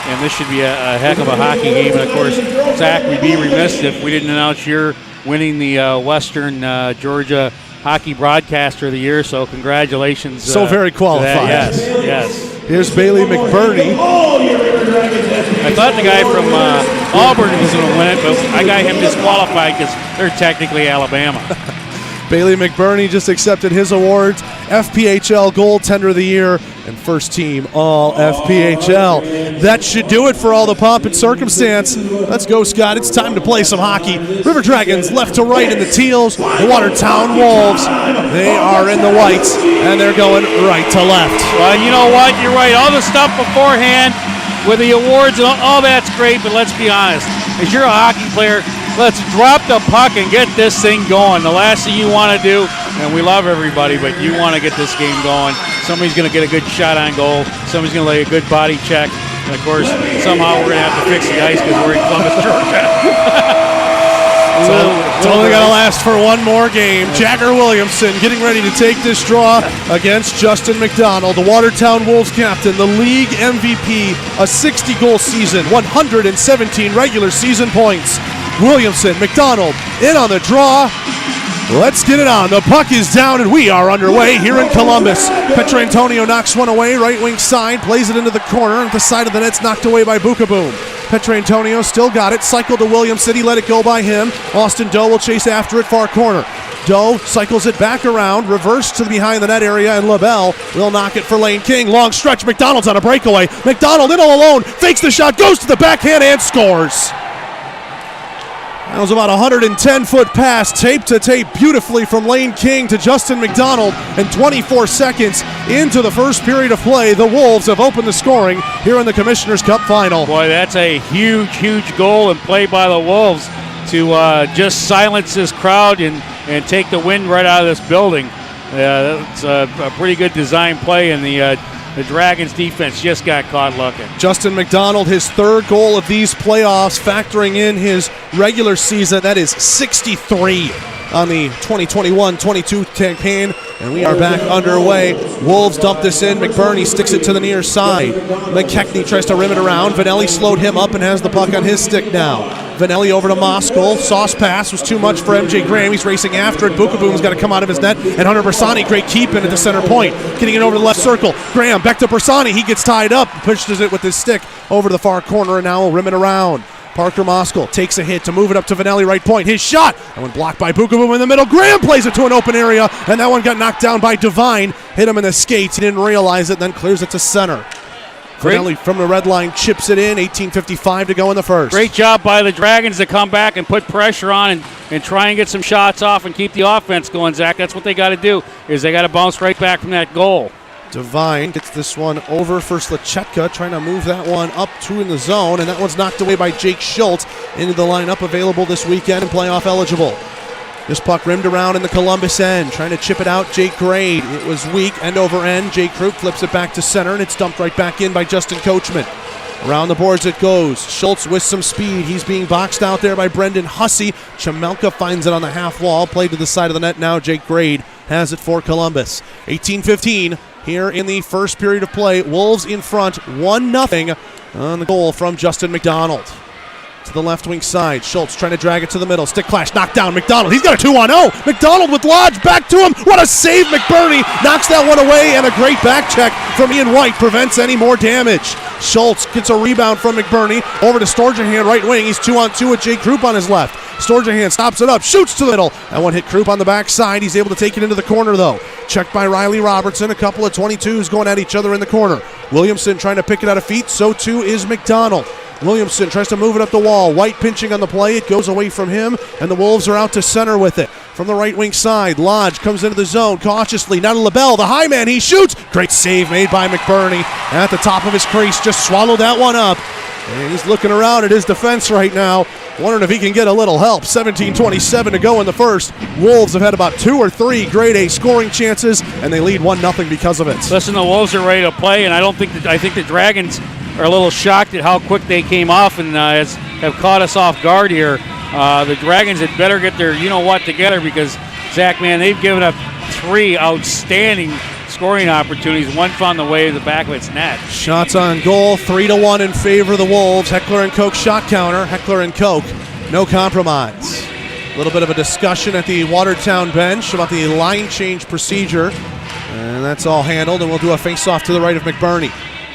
And this should be a heck of a hockey game. And, of course, Zach, we'd be remiss if we didn't announce you're winning the Western Georgia Hockey Broadcaster of the Year, so congratulations. So very qualified. Yes. Here's Bailey McBurney. I thought the guy from Auburn was going to win it, but I got him disqualified because they're technically Alabama. Bailey McBurney just accepted his awards, FPHL Goaltender of the Year and first team All FPHL. That should do it for all the pomp and circumstance. Let's go, Scott. It's time to play some hockey. River Dragons left to right in the teals. The Watertown Wolves, they are in the whites, and they're going right to left. Well, you know what? You're right. All the stuff beforehand with the awards and all that's great, but let's be honest. As you're a hockey player, let's drop the puck and get this thing going. The last thing you want to do, and we love everybody, but you want to get this game going. Somebody's going to get a good shot on goal. Somebody's going to lay a good body check. And, of course, somehow we're going to have to fix the ice because we're in Columbus, Georgia. It's only got to last for one more game. Jagger Williamson getting ready to take this draw against Justin McDonald, the Watertown Wolves captain, the league MVP, a 60-goal season, 117 regular season points. Williamson, McDonald, in on the draw. Let's get it on. The puck is down, and we are underway here in Columbus. Petrantonio knocks one away, right wing side, plays it into the corner. At the side of the net's knocked away by Bookaboom. Petrantonio still got it. Cycle to Williamson. He let it go by him. Austin Doe will chase after it, far corner. Doe cycles it back around, reverse to the behind the net area, and LaBelle will knock it for Lane King. Long stretch. McDonald's on a breakaway. McDonald in all alone, fakes the shot, goes to the backhand, and scores. That was about a 110-foot pass, tape to tape beautifully from Lane King to Justin McDonald, and 24 seconds into the first period of play, the Wolves have opened the scoring here in the Commissioner's Cup Final. Boy, that's a huge goal and play by the Wolves to just silence this crowd and take the wind right out of this building. That's a pretty good design play, and the Dragons defense just got caught looking. Justin McDonald, his third goal of these playoffs, factoring in his regular season. That is 63 on the 2021-22 campaign. And we are back underway. Wolves dump this in. McBurney sticks it to the near side. McKechnie tries to rim it around. Vanelli slowed him up and has the puck on his stick now. Vanelli over to Moskal. Sauce pass was too much for MJ Graham. He's racing after it. Bookaboom's got to come out of his net. And Hunter Bersani, great keep in at the center point. Getting it over the left circle. Graham back to Bersani. He gets tied up. Pushes it with his stick over to the far corner, and now will rim it around. Parker Moskal takes a hit to move it up to Vanelli, right point. His shot, and when blocked by Bookaboom in the middle, Graham plays it to an open area, and that one got knocked down by Devine. Hit him in the skates. He didn't realize it, then clears it to center. Vanelli from the red line chips it in. 18:55 to go in the first. Great job by the Dragons to come back and put pressure on and and try and get some shots off and keep the offense going, Zach. That's what they got to do, is they got to bounce right back from that goal. Devine gets this one over for Slachetka, trying to move that one up 2 in the zone, and that one's knocked away by Jake Schultz into the lineup available this weekend and playoff eligible. This puck rimmed around in the Columbus end, trying to chip it out, Jake Grade. It was weak, end over end. Jake Krupp flips it back to center, and it's dumped right back in by Justin Coachman. Around the boards it goes. Schultz with some speed. He's being boxed out there by Brendan Hussey. Chamelka finds it on the half wall. Played to the side of the net now. Jake Grade has it for Columbus. 18-15 here in the first period of play. Wolves in front, 1-0 on the goal from Justin McDonald. To the left wing side. Schultz trying to drag it to the middle. Stick clash, knocked down. McDonald, he's got a 2-on-0. McDonald with Lodge, back to him. What a save, McBurney. Knocks that one away, and a great back check from Ian White prevents any more damage. Schultz gets a rebound from McBurney. Over to Storjahan, right wing. He's 2-on-2 with Jake Krupp on his left. Storjahan stops it up, shoots to the middle. That one hit Krupp on the backside. He's able to take it into the corner, though. Checked by Riley Robertson. A couple of 22s going at each other in the corner. Williamson trying to pick it out of feet. So too is McDonald. Williamson tries to move it up the wall. White pinching on the play. It goes away from him, and the Wolves are out to center with it. From the right wing side, Lodge comes into the zone cautiously. Now to LaBelle, the high man, he shoots. Great save made by McBurney at the top of his crease. Just swallowed that one up. And he's looking around at his defense right now, wondering if he can get a little help. 17:27 to go in the first. Wolves have had about 2 or 3 grade A scoring chances, and they lead 1-0 because of it. Listen, the Wolves are ready to play, and I think the Dragons are a little shocked at how quick they came off and have caught us off guard here. The Dragons had better get their you-know-what together because, Zach, man, they've given up 3 outstanding scoring opportunities. One found the way to the back of its net. Shots on goal, 3-1 in favor of the Wolves. Heckler and Koch shot counter. Heckler and Koch, no compromise. A little bit of a discussion at the Watertown bench about the line change procedure. And that's all handled, and we'll do a face-off to the right of McBurney.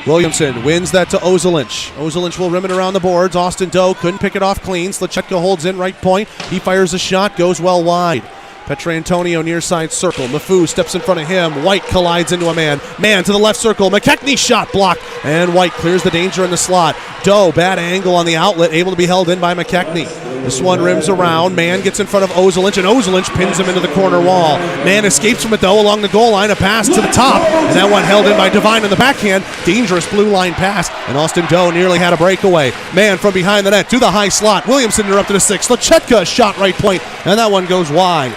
Williamson wins that to Ozelinch. Ozelinch will rim it around the boards. Austin Doe couldn't pick it off clean. Slachetka holds in right point. He fires a shot, goes well wide. Petrantonio near side circle. Mafu steps in front of him. White collides into a man. Man to the left circle. McKechnie shot blocked. And White clears the danger in the slot. Doe, bad angle on the outlet, able to be held in by McKechnie. This one rims around. Man gets in front of Ozelinch, and Ozelinch pins him into the corner wall. Man escapes from it, though, along the goal line. A pass to the top, and that one held in by Devine in the backhand. Dangerous blue line pass, and Austin Doe nearly had a breakaway. Man from behind the net to the high slot. Williamson interrupted a 6. Slachetka shot right point, and that one goes wide.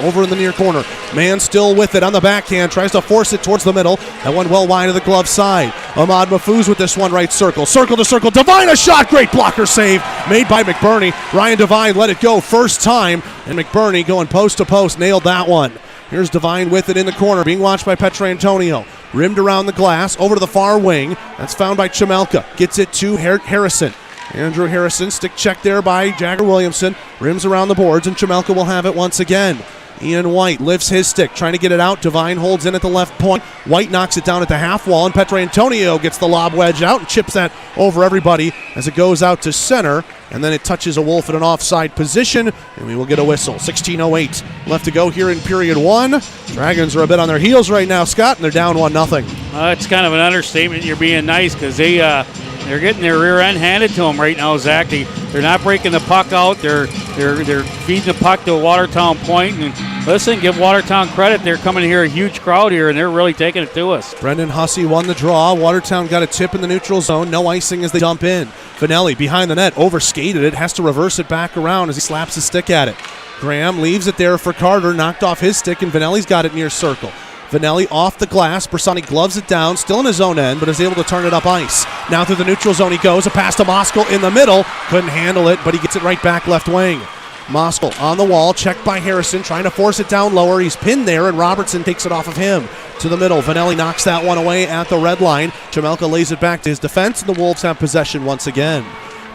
Over in the near corner. Man still with it on the backhand. Tries to force it towards the middle. That one well wide of the glove side. Ahmad Mahfouz with this one right circle. Circle to circle. Devine a shot. Great blocker save made by McBurney. Ryan Devine let it go first time. And McBurney going post to post. Nailed that one. Here's Devine with it in the corner. Being watched by Petrantonio. Rimmed around the glass. Over to the far wing. That's found by Chamelka. Gets it to Harrison. Andrew Harrison. Stick check there by Jagger Williamson. Rims around the boards. And Chamelka will have it once again. Ian White lifts his stick, trying to get it out. Devine holds in at the left point. White knocks it down at the half wall, and Petrantonio gets the lob wedge out and chips that over everybody as it goes out to center. And then it touches a Wolf in an offside position, and we will get a whistle. 16:08 left to go here in period 1. Dragons are a bit on their heels right now, Scott, and they're down 1-0. It's kind of an understatement. You're being nice because they're getting their rear end handed to them right now, Zach. They're not breaking the puck out. They're feeding the puck to a Watertown point. And listen, give Watertown credit. They're coming here a huge crowd here, and they're really taking it to us. Brendan Hussey won the draw. Watertown got a tip in the neutral zone. No icing as they dump in. Vanelli behind the net, overskated it, has to reverse it back around as he slaps his stick at it. Graham leaves it there for Carter, knocked off his stick, and Vanelli's got it near circle. Vanelli off the glass. Bersani gloves it down, still in his own end, but is able to turn it up ice. Now through the neutral zone he goes. A pass to Moskal in the middle. Couldn't handle it, but he gets it right back left wing. Moskal on the wall, checked by Harrison, trying to force it down lower. He's pinned there, and Robertson takes it off of him. To the middle, Vanelli knocks that one away at the red line. Chamelka lays it back to his defense, and the Wolves have possession once again.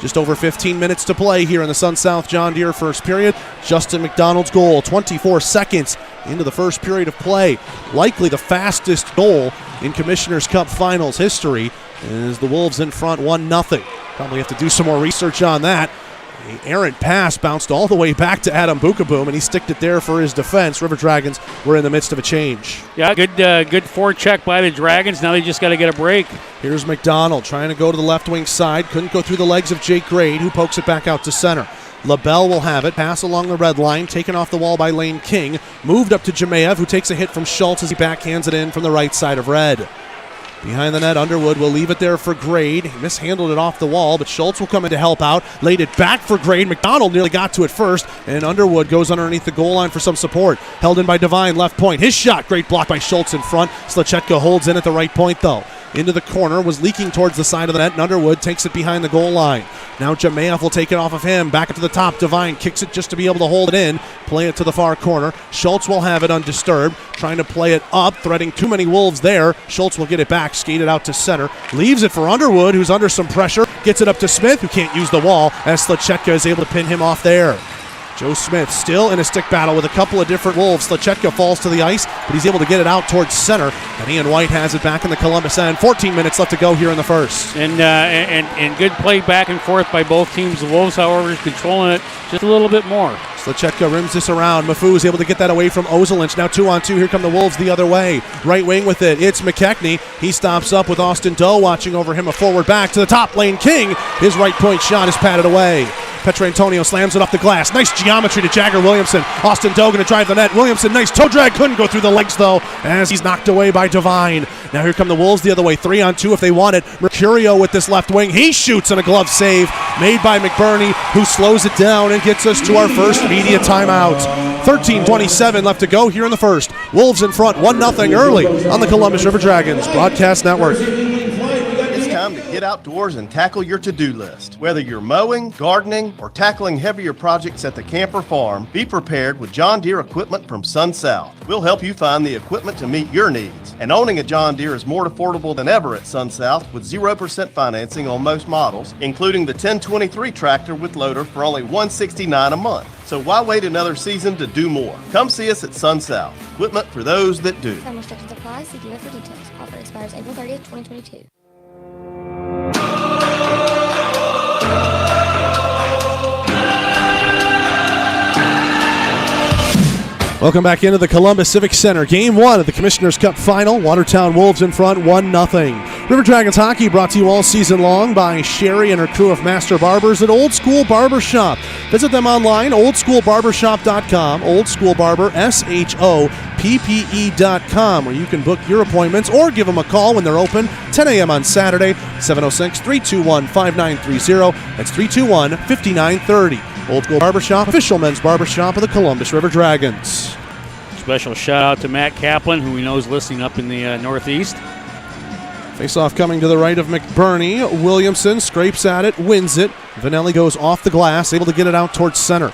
Just over 15 minutes to play here in the Sun South John Deere first period. Justin McDonald's goal, 24 seconds into the first period of play. Likely the fastest goal in Commissioner's Cup Finals history. As the Wolves in front 1-0. Probably have to do some more research on that. An errant pass bounced all the way back to Adam Bukaboom, and he sticked it there for his defense. River Dragons were in the midst of a change. Yeah, good forecheck by the Dragons. Now they just got to get a break. Here's McDonald trying to go to the left wing side. Couldn't go through the legs of Jake Grade, who pokes it back out to center. LaBelle will have it. Pass along the red line. Taken off the wall by Lane King. Moved up to Jemayev, who takes a hit from Schultz as he backhands it in from the right side of red. Behind the net, Underwood will leave it there for Grade. He mishandled it off the wall, but Schultz will come in to help out. Laid it back for Grade. McDonald nearly got to it first, and Underwood goes underneath the goal line for some support. Held in by Devine, left point. His shot, great block by Schultz in front. Slachetko holds in at the right point, though. Into the corner, was leaking towards the side of the net, and Underwood takes it behind the goal line. Now Jemayev will take it off of him. Back up to the top. Devine kicks it just to be able to hold it in. Play it to the far corner. Schultz will have it undisturbed. Trying to play it up, threading too many Wolves there. Schultz will get it back, skate it out to center. Leaves it for Underwood, who's under some pressure. Gets it up to Smith, who can't use the wall, as Slachetka is able to pin him off there. Joe Smith still in a stick battle with a couple of different Wolves. Slachetka falls to the ice, but he's able to get it out towards center. And Ian White has it back in the Columbus end. 14 minutes left to go here in the first. And good play back and forth by both teams. The Wolves, however, is controlling it just a little bit more. Slachetka rims this around. Mafu is able to get that away from Ozelinch. Now 2-on-2. Here come the Wolves the other way. Right wing with it. It's McKechnie. He stops up with Austin Doe watching over him. A forward back to the top lane. King. His right point shot is patted away. Petrantonio slams it off the glass. Nice geometry to Jagger Williamson. Austin Doe going to drive the net. Williamson, nice toe drag. Couldn't go through the legs, though, as he's knocked away by Devine. Now here come the Wolves the other way. 3-on-2 if they want it. Mercurio with this left wing. He shoots on a glove save made by McBurney, who slows it down and gets us to our first media timeout. 13:27 left to go here in the first. Wolves in front, 1-0 early on the Columbus River Dragons Broadcast Network. Time to get outdoors and tackle your to-do list. Whether you're mowing, gardening, or tackling heavier projects at the camper farm, be prepared with John Deere equipment from Sun South. We'll help you find the equipment to meet your needs. And owning a John Deere is more affordable than ever at Sun South with 0% financing on most models, including the 1023 tractor with loader for only $169 a month. So why wait another season to do more? Come see us at Sun South. Equipment for those that do. Some restrictions apply. See dealer for details. Offer expires April 30th, 2022. Welcome back into the Columbus Civic Center. Game 1 of the Commissioner's Cup Final. Watertown Wolves in front, 1-0. River Dragons hockey brought to you all season long by Sherry and her crew of master barbers at Old School Barbershop. Visit them online, oldschoolbarbershop.com, oldschoolbarber.com, where you can book your appointments or give them a call when they're open, 10 a.m. on Saturday, 706-321-5930. That's 321-5930. Old School Barbershop, official men's barbershop of the Columbus River Dragons. Special shout out to Matt Kaplan, who we know is listening up in the Northeast. Face-off coming to the right of McBurney. Williamson scrapes at it, wins it. Vanelli goes off the glass, able to get it out towards center.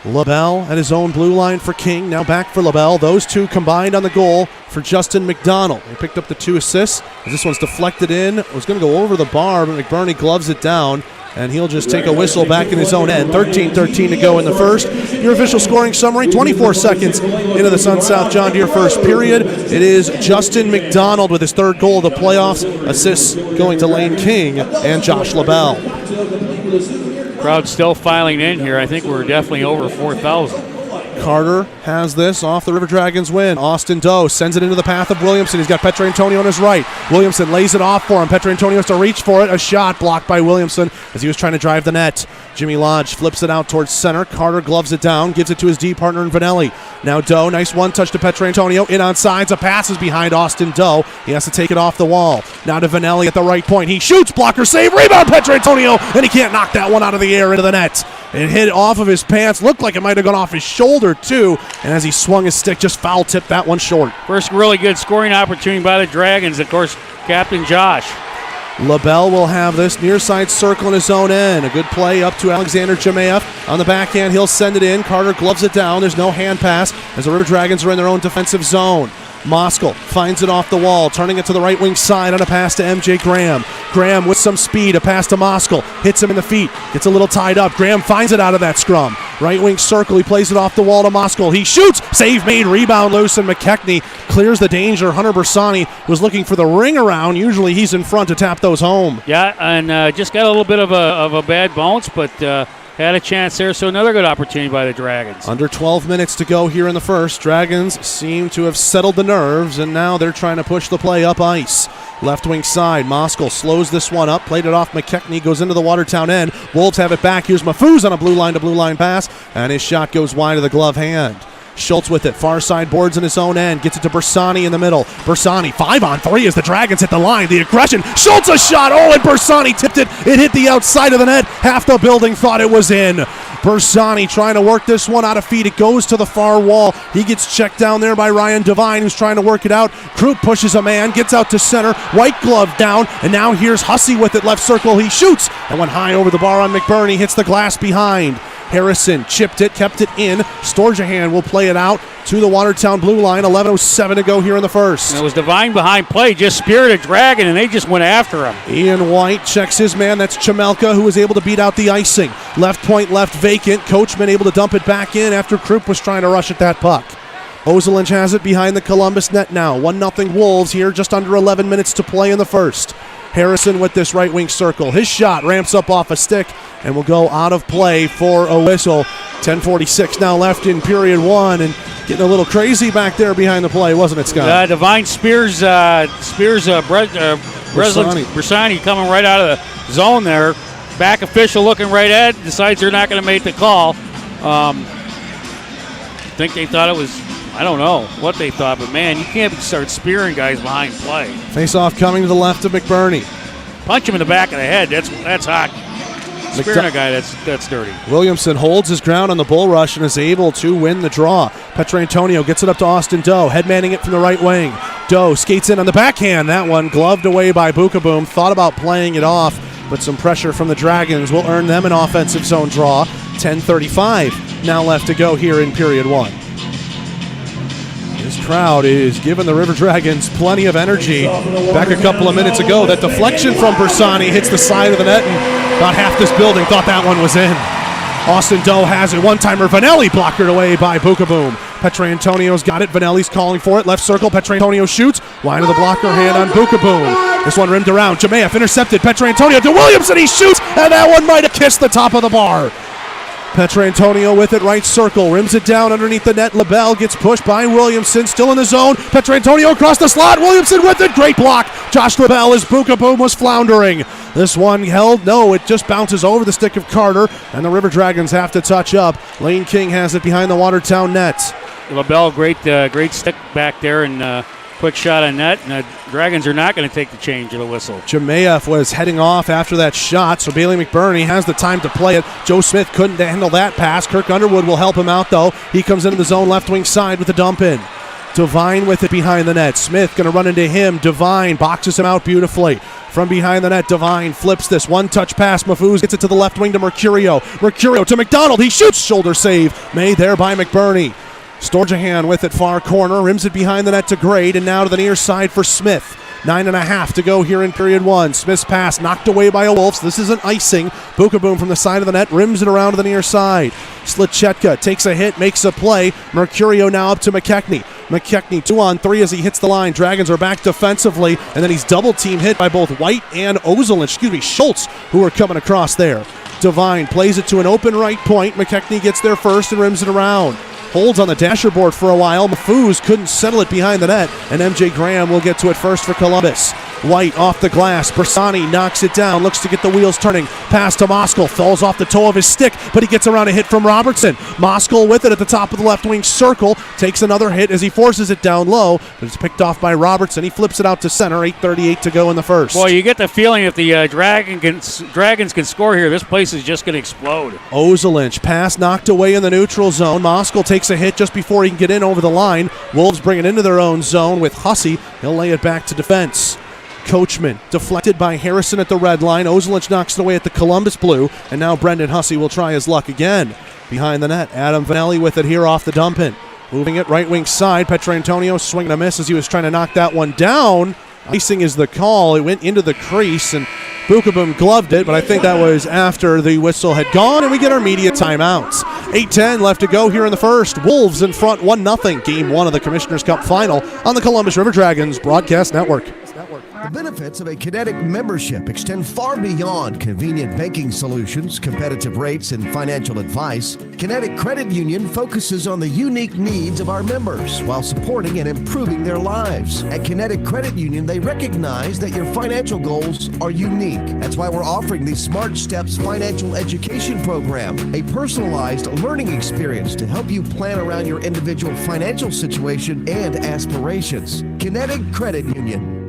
LaBelle at his own blue line for King. Now back for LaBelle. Those two combined on the goal for Justin McDonald. He picked up the 2 assists. This one's deflected in. It was going to go over the bar, but McBurney gloves it down. And he'll just take a whistle back in his own end. 13-13 to go in the first. Your official scoring summary, 24 seconds into the Sun South John Deere first period. It is Justin McDonald with his 3rd goal of the playoffs. Assists going to Lane King and Josh LaBelle. Crowd still filing in here. I think we're definitely over 4,000. Carter has this off the River Dragons win. Austin Doe sends it into the path of Williamson. He's got Petrantonio on his right. Williamson lays it off for him. Petrantonio has to reach for it. A shot blocked by Williamson as he was trying to drive the net. Jimmy Lodge flips it out towards center. Carter gloves it down, gives it to his D partner in Vanelli. Now Doe, nice one-touch to Petrantonio. In on sides, a pass is behind Austin Doe. He has to take it off the wall. Now to Vanelli at the right point. He shoots, blocker save, rebound Petrantonio, and he can't knock that one out of the air into the net. It hit off of his pants. Looked like it might have gone off his shoulder, too. And as he swung his stick, just foul-tipped that one short. First really good scoring opportunity by the Dragons. Of course, Captain Josh. LaBelle will have this near side circle in his own end. A good play up to Alexander Jemayev. On the backhand, he'll send it in. Carter gloves it down. There's no hand pass as the River Dragons are in their own defensive zone. Moskal finds it off the wall, turning it to the right wing side on a pass to MJ Graham. Graham with some speed, a pass to Moskal, hits him in the feet, gets a little tied up. Graham finds it out of that scrum. Right wing circle, he plays it off the wall to Moskal. He shoots, save made, rebound loose, and McKechnie clears the danger. Hunter Bersani was looking for the ring around. Usually he's in front to tap those home. Yeah, and just got a little bit of a bad bounce, but had a chance there, so another good opportunity by the Dragons. Under 12 minutes to go here in the first. Dragons seem to have settled the nerves, and now they're trying to push the play up ice. Left wing side, Moskal slows this one up, played it off McKechnie, goes into the Watertown end. Wolves have it back. Here's Mafuz on a blue line to blue line pass, and his shot goes wide of the glove hand. Schultz with it, far side boards in his own end, gets it to Bersani in the middle. Bersani 5-on-3 as the Dragons hit the line. The aggression, Schultz a shot, and Bersani tipped it. It hit the outside of the net. Half the building thought it was in. Bersani trying to work this one out of feet. It goes to the far wall. He gets checked down there by Ryan Devine, who's trying to work it out. Krupp pushes a man, gets out to center. White glove down, and now here's Hussey with it, left circle. He shoots and went high over the bar on McBurney. Hits the glass behind. Harrison chipped it, kept it in. Storjahan will play it out to the Watertown blue line. 11:07 to go here in the first. And it was Devine behind play, just speared a Dragon, and they just went after him. Ian White checks his man. That's Chamelka, who was able to beat out the icing. Left point left vacant. Coachman able to dump it back in after Krupp was trying to rush at that puck. Ozelinch has it behind the Columbus net now. 1-0 Wolves here, just under 11 minutes to play in the first. Harrison with this right wing circle. His shot ramps up off a stick and will go out of play for a whistle. 10:46 now left in period one, and getting a little crazy back there behind the play, wasn't it, Scott? Devine spears Bersani coming right out of the zone there. Back official looking right at it, decides they're not going to make the call. Think they thought it was, I don't know what they thought, but man, you can't start spearing guys behind play. Face-off coming to the left of McBurney. Punch him in the back of the head. That's hot. Spearing a guy, that's dirty. Williamson holds his ground on the bull rush and is able to win the draw. Petrantonio gets it up to Austin Doe, headmanning it from the right wing. Doe skates in on the backhand. That one gloved away by Bukaboom. Thought about playing it off, but some pressure from the Dragons will earn them an offensive zone draw. 10:35 now left to go here in period one. This crowd is giving the River Dragons plenty of energy. Back a couple of minutes ago, that deflection from Bersani hits the side of the net, and about half this building thought that one was in. Austin Doe has it. One-timer, Vanelli blockered away by Bukaboom. Petrantonio's got it. Vanelli's calling for it. Left circle, Petrantonio shoots. Line of the blocker hand on Bukaboom. This one rimmed around. Jamayev intercepted. Petrantonio to Williamson. He shoots, and that one might have kissed the top of the bar. Petrantonio with it, right circle, rims it down underneath the net. LaBelle gets pushed by Williamson, still in the zone. Petrantonio across the slot, Williamson with it, great block. Josh LaBelle as Bukaboom was floundering. This one held, no, it just bounces over the stick of Carter, and the River Dragons have to touch up. Lane King has it behind the Watertown net. LaBelle, great stick back there, and quick shot on net, and the Dragons are not going to take the change of the whistle. Jamayev was heading off after that shot, so Bailey McBurney has the time to play it. Joe Smith couldn't handle that pass. Kirk Underwood will help him out, though. He comes into the zone left wing side with the dump in. Devine with it behind the net. Smith going to run into him. Devine boxes him out beautifully. From behind the net, Devine flips this. One-touch pass. Mafuz gets it to the left wing to Mercurio. Mercurio to McDonald. He shoots. Shoulder save. Made there by McBurney. Storjahan with it far corner, rims it behind the net to Grade, and now to the near side for Smith. 9.5 to go here in period one. Smith's pass knocked away by a Wolves. This is an icing. Bukaboom from the side of the net, rims it around to the near side. Slichetka takes a hit, makes a play. Mercurio now up to McKechnie. McKechnie 2-on-3 as he hits the line. Dragons are back defensively, and then he's double team hit by both White and Schultz, who are coming across there. Devine plays it to an open right point. McKechnie gets there first and rims it around. Holds on the dasher board for a while. Mafuz couldn't settle it behind the net, and MJ Graham will get to it first for Columbus. White off the glass. Bersani knocks it down, looks to get the wheels turning. Pass to Moskal, falls off the toe of his stick, but he gets around a hit from Robertson. Moskal with it at the top of the left wing circle, takes another hit as he forces it down low, but it's picked off by Robertson. He flips it out to center. 8:38 to go in the first. Boy, you get the feeling if the Dragons can score here, this place is just going to explode. Ozelinch, pass knocked away in the neutral zone. Moskal takes a hit just before he can get in over the line. Wolves bring it into their own zone with Hussey. He'll lay it back to defense. Coachman deflected by Harrison at the red line. Ozelinch knocks it away at the Columbus blue, and now Brendan Hussey will try his luck again. Behind the net, Adam Vanelli with it here off the dump in. Moving it right wing side. Petrantonio swinging a miss as he was trying to knock that one down. Icing is the call. It went into the crease, and Bukaboom gloved it, but I think that was after the whistle had gone, and we get our media timeouts. 8:10 left to go here in the first. Wolves in front 1-0. Game one of the Commissioner's Cup final on the Columbus River Dragons Broadcast Network. The benefits of a Kinetic membership extend far beyond convenient banking solutions, competitive rates, and financial advice. Kinetic Credit Union focuses on the unique needs of our members while supporting and improving their lives. At Kinetic Credit Union, they recognize that your financial goals are unique. That's why we're offering the Smart Steps Financial Education Program, a personalized learning experience to help you plan around your individual financial situation and aspirations. Kinetic Credit Union.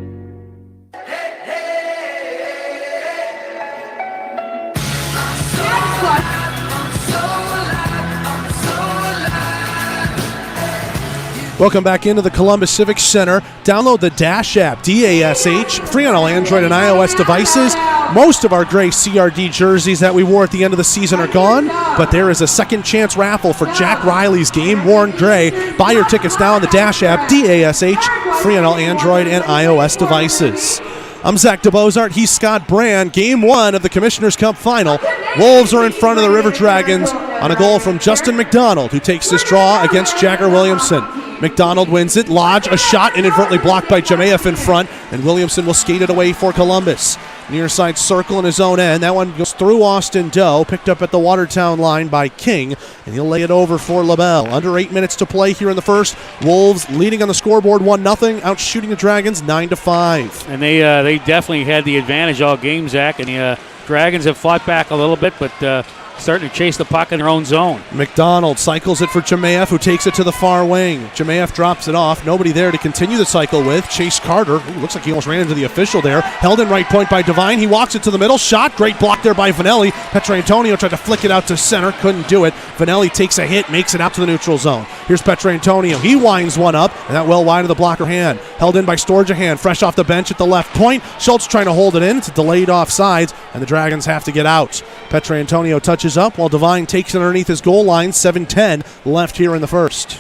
Welcome back into the Columbus Civic Center. Download the Dash app, DASH, free on all Android and iOS devices. Most of our gray CRD jerseys that we wore at the end of the season are gone, but there is a second chance raffle for Jack Riley's game-worn gray. Buy your tickets now on the Dash app, DASH, free on all Android and iOS devices. I'm Zach DeBozart. He's Scott Brand. Game 1 of the Commissioner's Cup Final. Wolves are in front of the River Dragons on a goal from Justin McDonald, who takes his draw against Jagger Williamson. McDonald wins it. Lodge, a shot inadvertently blocked by Jamaeff in front, and Williamson will skate it away for Columbus. Near side circle in his own end. That one goes through Austin Doe, picked up at the Watertown line by King, and he'll lay it over for LaBelle. Under 8 minutes to play here in the first. Wolves leading on the scoreboard 1-0, out shooting the Dragons 9-5. And they definitely had the advantage all game, Zach, and the Dragons have fought back a little bit, but starting to chase the puck in their own zone. McDonald cycles it for Jamaeff, who takes it to the far wing. Jamaeff drops it off. Nobody there to continue the cycle with. Chase Carter, looks like he almost ran into the official there. Held in right point by Devine. He walks it to the middle. Shot. Great block there by Vanelli. Petrantonio tried to flick it out to center. Couldn't do it. Vanelli takes a hit, makes it out to the neutral zone. Here's Petrantonio. He winds one up, and that well wide of the blocker hand. Held in by Storjahan, fresh off the bench at the left point. Schultz trying to hold it in. It's a delayed offsides, and the Dragons have to get out. Petrantonio touches up while Devine takes it underneath his goal line. 7:10 left here in the first.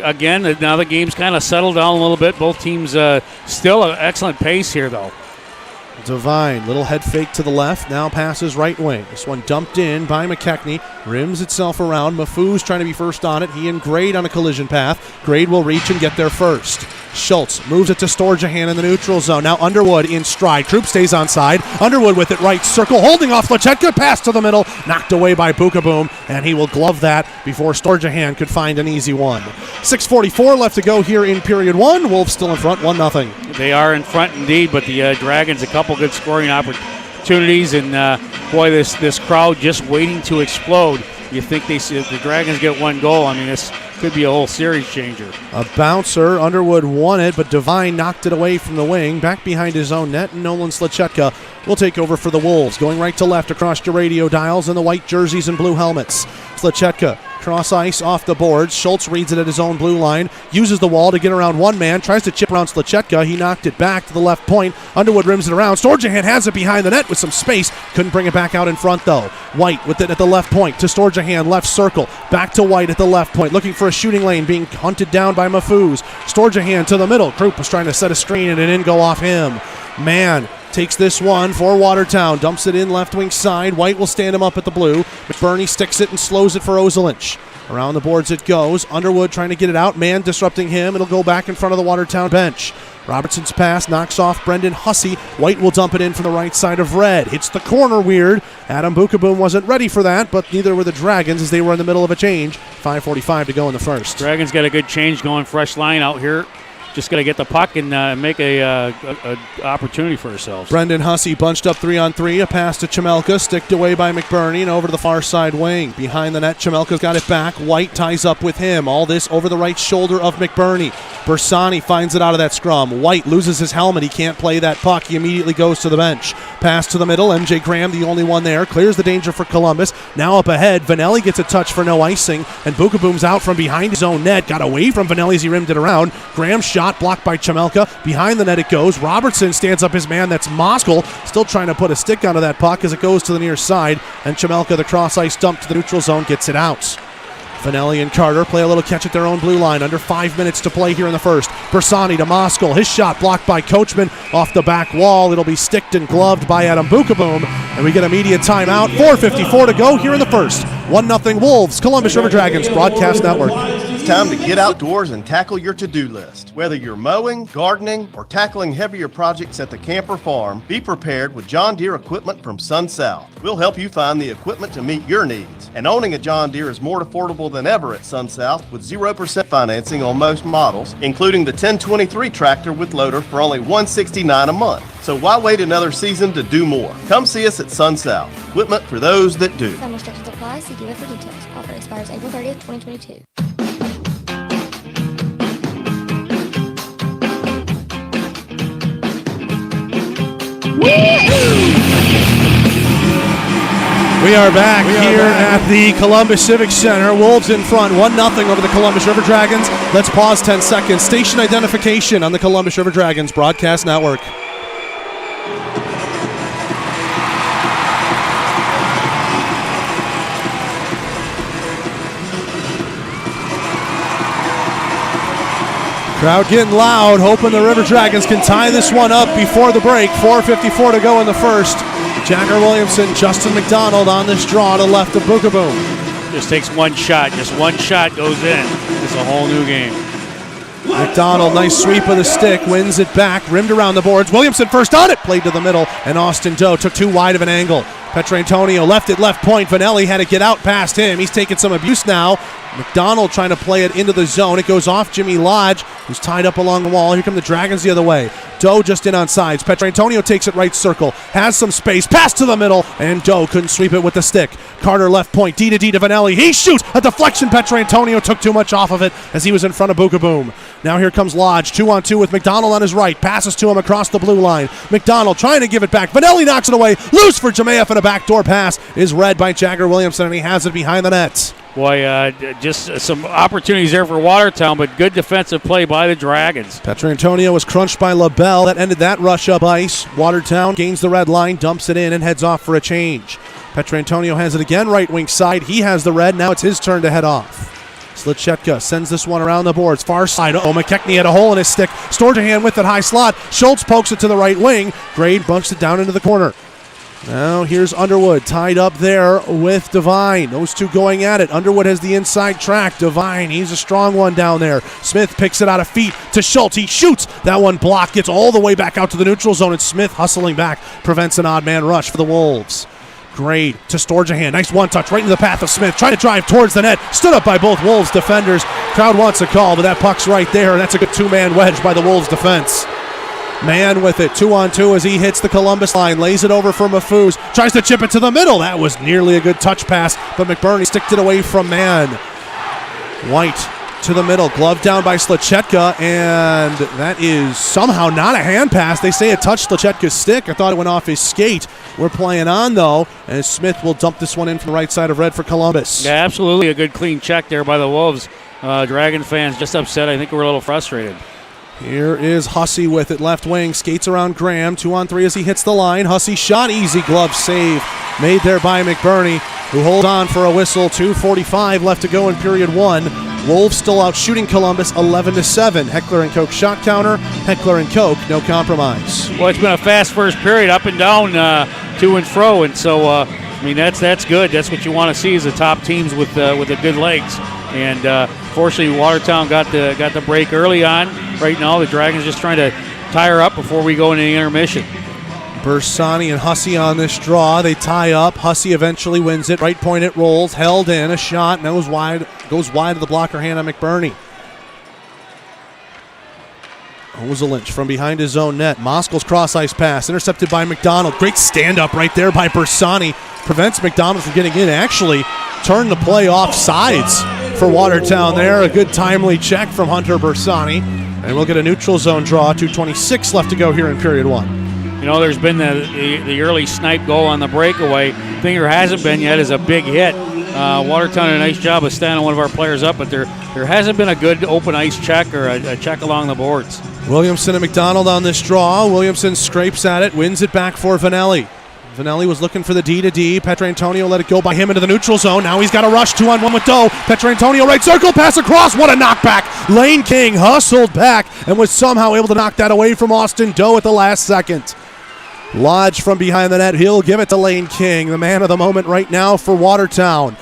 Again, now the game's kind of settled down a little bit. Both teams still an excellent pace here, though. Devine, little head fake to the left, now passes right wing. This one dumped in by McKechnie, rims itself around. Mafu's trying to be first on it. He and Grade on a collision path. Grade will reach and get there first. Schultz moves it to Storjahan in the neutral zone. Now Underwood in stride. Troop stays on side. Underwood with it right circle, holding off Lechetka. Pass to the middle, knocked away by Bukaboom, and he will glove that before Storjahan could find an easy one. 6:44 left to go here in period 1. Wolves still in front, 1-0. They are in front indeed, but the Dragons a couple good scoring opportunities, and boy, this crowd just waiting to explode. You think the Dragons get one goal? I mean, this could be a whole series changer. A bouncer. Underwood won it, but Devine knocked it away from the wing, back behind his own net, and Nolan Slechetka will take over for the Wolves. Going right to left across your radio dials in the white jerseys and blue helmets. Slechetka cross ice off the boards. Schultz reads it at his own blue line, uses the wall to get around one man, tries to chip around Slechetka. He knocked it back to the left point. Underwood rims it around. Storjahan has it behind the net with some space. Couldn't bring it back out in front, though. White with it at the left point to Storjahan, left circle. Back to White at the left point, looking for a shooting lane, being hunted down by Mafuz. Storjahan to the middle. Krupp was trying to set a screen, and it didn't go off him. Man takes this one for Watertown, dumps it in left wing side. White will stand him up at the blue. McBurney sticks it and slows it for Ozelinch. Around the boards it goes. Underwood trying to get it out. Man disrupting him. It'll go back in front of the Watertown bench. Robertson's pass knocks off Brendan Hussey. White will dump it in from the right side of red. Hits the corner weird. Adam Bukaboom wasn't ready for that, but neither were the Dragons as they were in the middle of a change. 5:45 to go in the first. Dragons got a good change going, fresh line out here. Just got to get the puck and make a opportunity for ourselves. Brendan Hussey bunched up 3-on-3. A pass to Chemelka, sticked away by McBurney and over to the far side wing. Behind the net, Chemelka's got it back. White ties up with him. All this over the right shoulder of McBurney. Bersani finds it out of that scrum. White loses his helmet. He can't play that puck. He immediately goes to the bench. Pass to the middle. MJ Graham, the only one there. Clears the danger for Columbus. Now up ahead. Vanelli gets a touch for no icing. And Bukaboom's out from behind his own net. Got away from Vanelli as he rimmed it around. Graham's shot blocked by Chemelka. Behind the net it goes. Robertson stands up his man. That's Moskal. Still trying to put a stick onto that puck as it goes to the near side. And Chemelka, the cross ice dump to the neutral zone, gets it out. Vanelli and Carter play a little catch at their own blue line. Under 5 minutes to play here in the first. Bersani to Moskal. His shot blocked by Coachman off the back wall. It'll be sticked and gloved by Adam Bukaboom. And we get immediate timeout. 4:54 to go here in the first. 1-0 Wolves, Columbus River Dragons Broadcast Network. time to get outdoors and tackle your to-do list. Whether you're mowing, gardening, or tackling heavier projects at the camp or farm, be prepared with John Deere equipment from Sun South. We'll help you find the equipment to meet your needs. And owning a John Deere is more affordable than ever at Sun South with 0% financing on most models, including the 1023 tractor with loader for only $169 a month. So why wait another season to do more? Come see us at Sun South. Equipment for those that do. Some restrictions apply. See dealer for details. Offer expires April 30th, 2022. We are back here at the Columbus Civic Center. Wolves in front, 1-0 over the Columbus River Dragons. Let's pause 10 seconds. Station identification on the Columbus River Dragons broadcast network. Crowd getting loud, hoping the River Dragons can tie this one up before the break. 4:54 to go in the first. Jagger Williamson, Justin McDonald on this draw to left of Bookaboom. Just takes one shot. Just one shot goes in. It's a whole new game. McDonald, nice sweep of the stick, wins it back, rimmed around the boards. Williamson first on it, played to the middle, and Austin Doe took too wide of an angle. Petrantonio left it left point. Vanelli had to get out past him. He's taking some abuse now. McDonald trying to play it into the zone. It goes off Jimmy Lodge, who's tied up along the wall. Here come the Dragons the other way. Doe just in on sides. Petrantonio takes it right circle. Has some space. Pass to the middle. And Doe couldn't sweep it with the stick. Carter left point. D to Vanelli. He shoots. A deflection. Petrantonio took too much off of it as he was in front of Bookaboom. Now here comes Lodge. 2-on-2 with McDonald on his right. Passes to him across the blue line. McDonald trying to give it back. Vanelli knocks it away. Loose for Jamaeff, and a backdoor pass is read by Jagger Williamson, and he has it behind the net. Boy, just some opportunities there for Watertown, but good defensive play by the Dragons. Petrantonio was crunched by LaBelle. That ended that rush up ice. Watertown gains the red line, dumps it in, and heads off for a change. Petrantonio has it again, right wing side. He has the red. Now it's his turn to head off. Slichetka sends this one around the boards. Far side. McKechnie had a hole in his stick. Storjahan with it high slot. Schultz pokes it to the right wing. Grade bunks it down into the corner. Now here's Underwood tied up there with Devine. Those two going at it. Underwood has the inside track. Devine, he's a strong one down there. Smith picks it out of feet to Schultz. He shoots. That one blocked. Gets all the way back out to the neutral zone, and Smith hustling back prevents an odd man rush for the Wolves. Grade to Storjahan. Nice one-touch right into the path of Smith. Trying to drive towards the net. Stood up by both Wolves defenders. Crowd wants a call, but that puck's right there, and that's a good two-man wedge by the Wolves defense. Man with it, 2-on-2 as he hits the Columbus line, lays it over for Mafuz, tries to chip it to the middle. That was nearly a good touch pass, but McBurney sticked it away from Man. White to the middle, glove down by Slichetka, and that is somehow not a hand pass. They say it touched Slichetka's stick. I thought it went off his skate. We're playing on, though, and Smith will dump this one in from the right side of red for Columbus. Yeah, absolutely a good clean check there by the Wolves. Dragon fans just upset. I think we're a little frustrated. Here is Hussey with it, left wing, skates around Graham, 2-on-3 as he hits the line. Hussey shot, easy glove save, made there by McBurney, who holds on for a whistle. 2:45 left to go in period one. Wolves still out shooting Columbus 11-7. Heckler and Koch shot counter. Heckler and Koch, no compromise. Well, it's been a fast first period, up and down, to and fro, and so I mean that's good. That's what you want to see is the top teams with the good legs. And fortunately, Watertown got the break early on. Right now, the Dragons just trying to tie her up before we go into the intermission. Bersani and Hussey on this draw. They tie up. Hussey eventually wins it. Right point it rolls. Held in. A shot. Goes wide of the blocker hand on McBurney. Ozelinch from behind his own net. Moscow's cross-ice pass. Intercepted by McDonald. Great stand-up right there by Bersani. Prevents McDonald from getting in. Actually turned the play off sides for Watertown there. A good timely check from Hunter Bersani. And we'll get a neutral zone draw. 2:26 left to go here in period one. You know, there's been the early snipe goal on the breakaway. The thing there hasn't been yet is a big hit. Watertown did a nice job of standing one of our players up, but there hasn't been a good open ice check or a check along the boards. Williamson and McDonald on this draw. Williamson scrapes at it, wins it back for Vanelli. Vanelli was looking for the D-to-D. Petrantonio let it go by him into the neutral zone. Now he's got a rush 2-on-1 with Doe. Petrantonio right circle, pass across. What a knockback. Lane King hustled back and was somehow able to knock that away from Austin Doe at the last second. Lodge from behind the net. He'll give it to Lane King, the man of the moment right now for Watertown.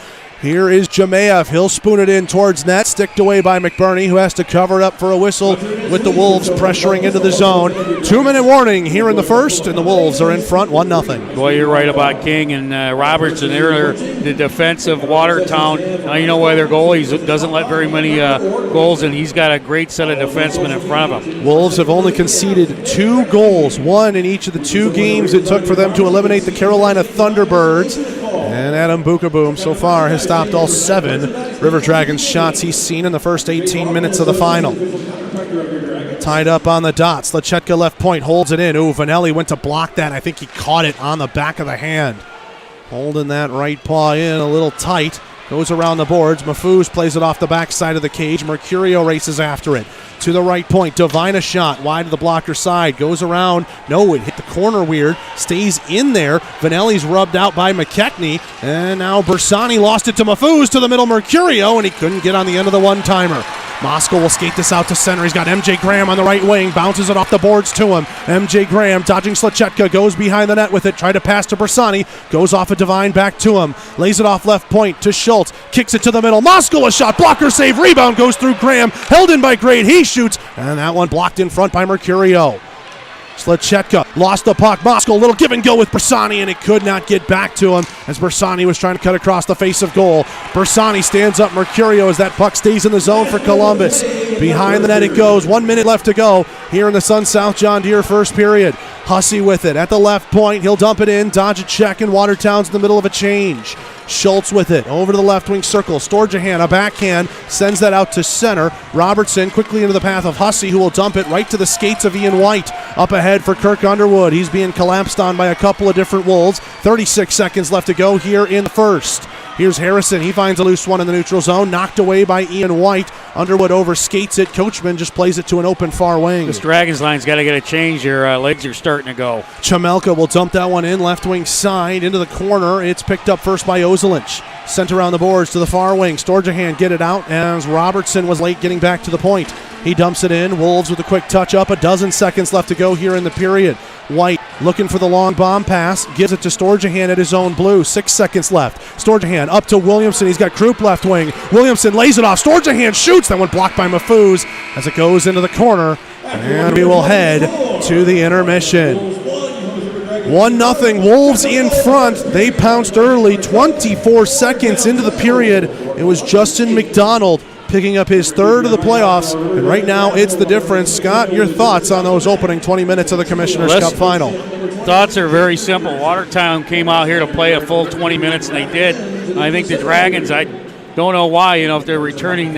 Here is Jamaev. He'll spoon it in towards net. Sticked away by McBurney, who has to cover it up for a whistle with the Wolves pressuring into the zone. 2-minute warning here in the first, and the Wolves are in front 1-0. Boy, you're right about King and Robertson. They're the defensive Watertown. Now you know why their goalie doesn't let very many goals, and he's got a great set of defensemen in front of him. Wolves have only conceded 2 goals, one in each of the 2 games it took for them to eliminate the Carolina Thunderbirds. And Adam Bukaboom so far has stopped all 7 River Dragons shots he's seen in the first 18 minutes of the final. Tied up on the dots. Lechetka left point, holds it in. Ooh, Vanelli went to block that. I think he caught it on the back of the hand. Holding that right paw in a little tight. Goes around the boards. Mafuz plays it off the backside of the cage. Mercurio races after it. To the right point. Divine a shot. Wide to the blocker side. Goes around. No, it hit the corner weird. Stays in there. Vanelli's rubbed out by McKechnie. And now Bersani lost it to Mafuz to the middle Mercurio, and he couldn't get on the end of the one-timer. Moskal will skate this out to center. He's got MJ Graham on the right wing. Bounces it off the boards to him. MJ Graham dodging Slechetka. Goes behind the net with it. Tried to pass to Bersani. Goes off a Divine back to him. Lays it off left point to Schultz. Kicks it to the middle. Moskal a shot. Blocker save. Rebound goes through Graham. Held in by Grade. He shoots. And that one blocked in front by Mercurio. Slechetka lost the puck. Moskal, little give and go with Bersani, and it could not get back to him as Bersani was trying to cut across the face of goal. Bersani stands up Mercurio as that puck stays in the zone for Columbus. Behind the net it goes. 1 minute left to go here in the Sun South John Deere first period. Hussey with it at the left point. He'll dump it in. Dodge a check, and Watertown's in the middle of a change. Schultz with it over to the left wing circle. Storjahan, a backhand, sends that out to center. Robertson quickly into the path of Hussey, who will dump it right to the skates of Ian White. Up ahead for Kirk Underwood. He's being collapsed on by a couple of different Wolves. 36 seconds left to go here in the first. Here's Harrison. He finds a loose one in the neutral zone. Knocked away by Ian White. Underwood overskates it. Coachman just plays it to an open far wing. This Dragons line's got to get a change. Their legs are starting to go. Chamelka will dump that one in. Left wing side into the corner. It's picked up first by Ozelinch. Sent around the boards to the far wing. Storjahan get it out as Robertson was late getting back to the point. He dumps it in. Wolves with a quick touch up. 12 seconds left to go here in the period. White looking for the long bomb pass. Gives it to Storjahan at his own blue. 6 seconds left. Storjahan up to Williamson. He's got Krupp left wing. Williamson lays it off. Storjahan shoots. That one blocked by Mafuz as it goes into the corner. And we will head to the intermission. 1-0. Wolves in front. They pounced early. 24 seconds into the period. It was Justin McDonald picking up his 3rd of the playoffs, and right now it's the difference. Scott, your thoughts on those opening 20 minutes of the Commissioner's Cup final? Thoughts are very simple. Watertown came out here to play a full 20 minutes, and they did. I think the Dragons, I don't know why, if they're returning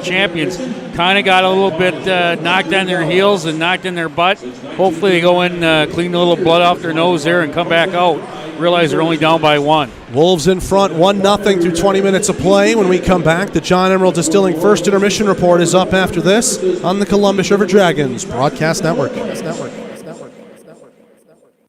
champions, kind of got a little bit knocked on their heels and knocked in their butt. Hopefully they go in, clean a little blood off their nose there and come back out. Realize they're only down by 1. Wolves in front 1-0 through 20 minutes of play. When we come back, the John Emerald Distilling First Intermission Report is up after this on the Columbus River Dragons Broadcast Network.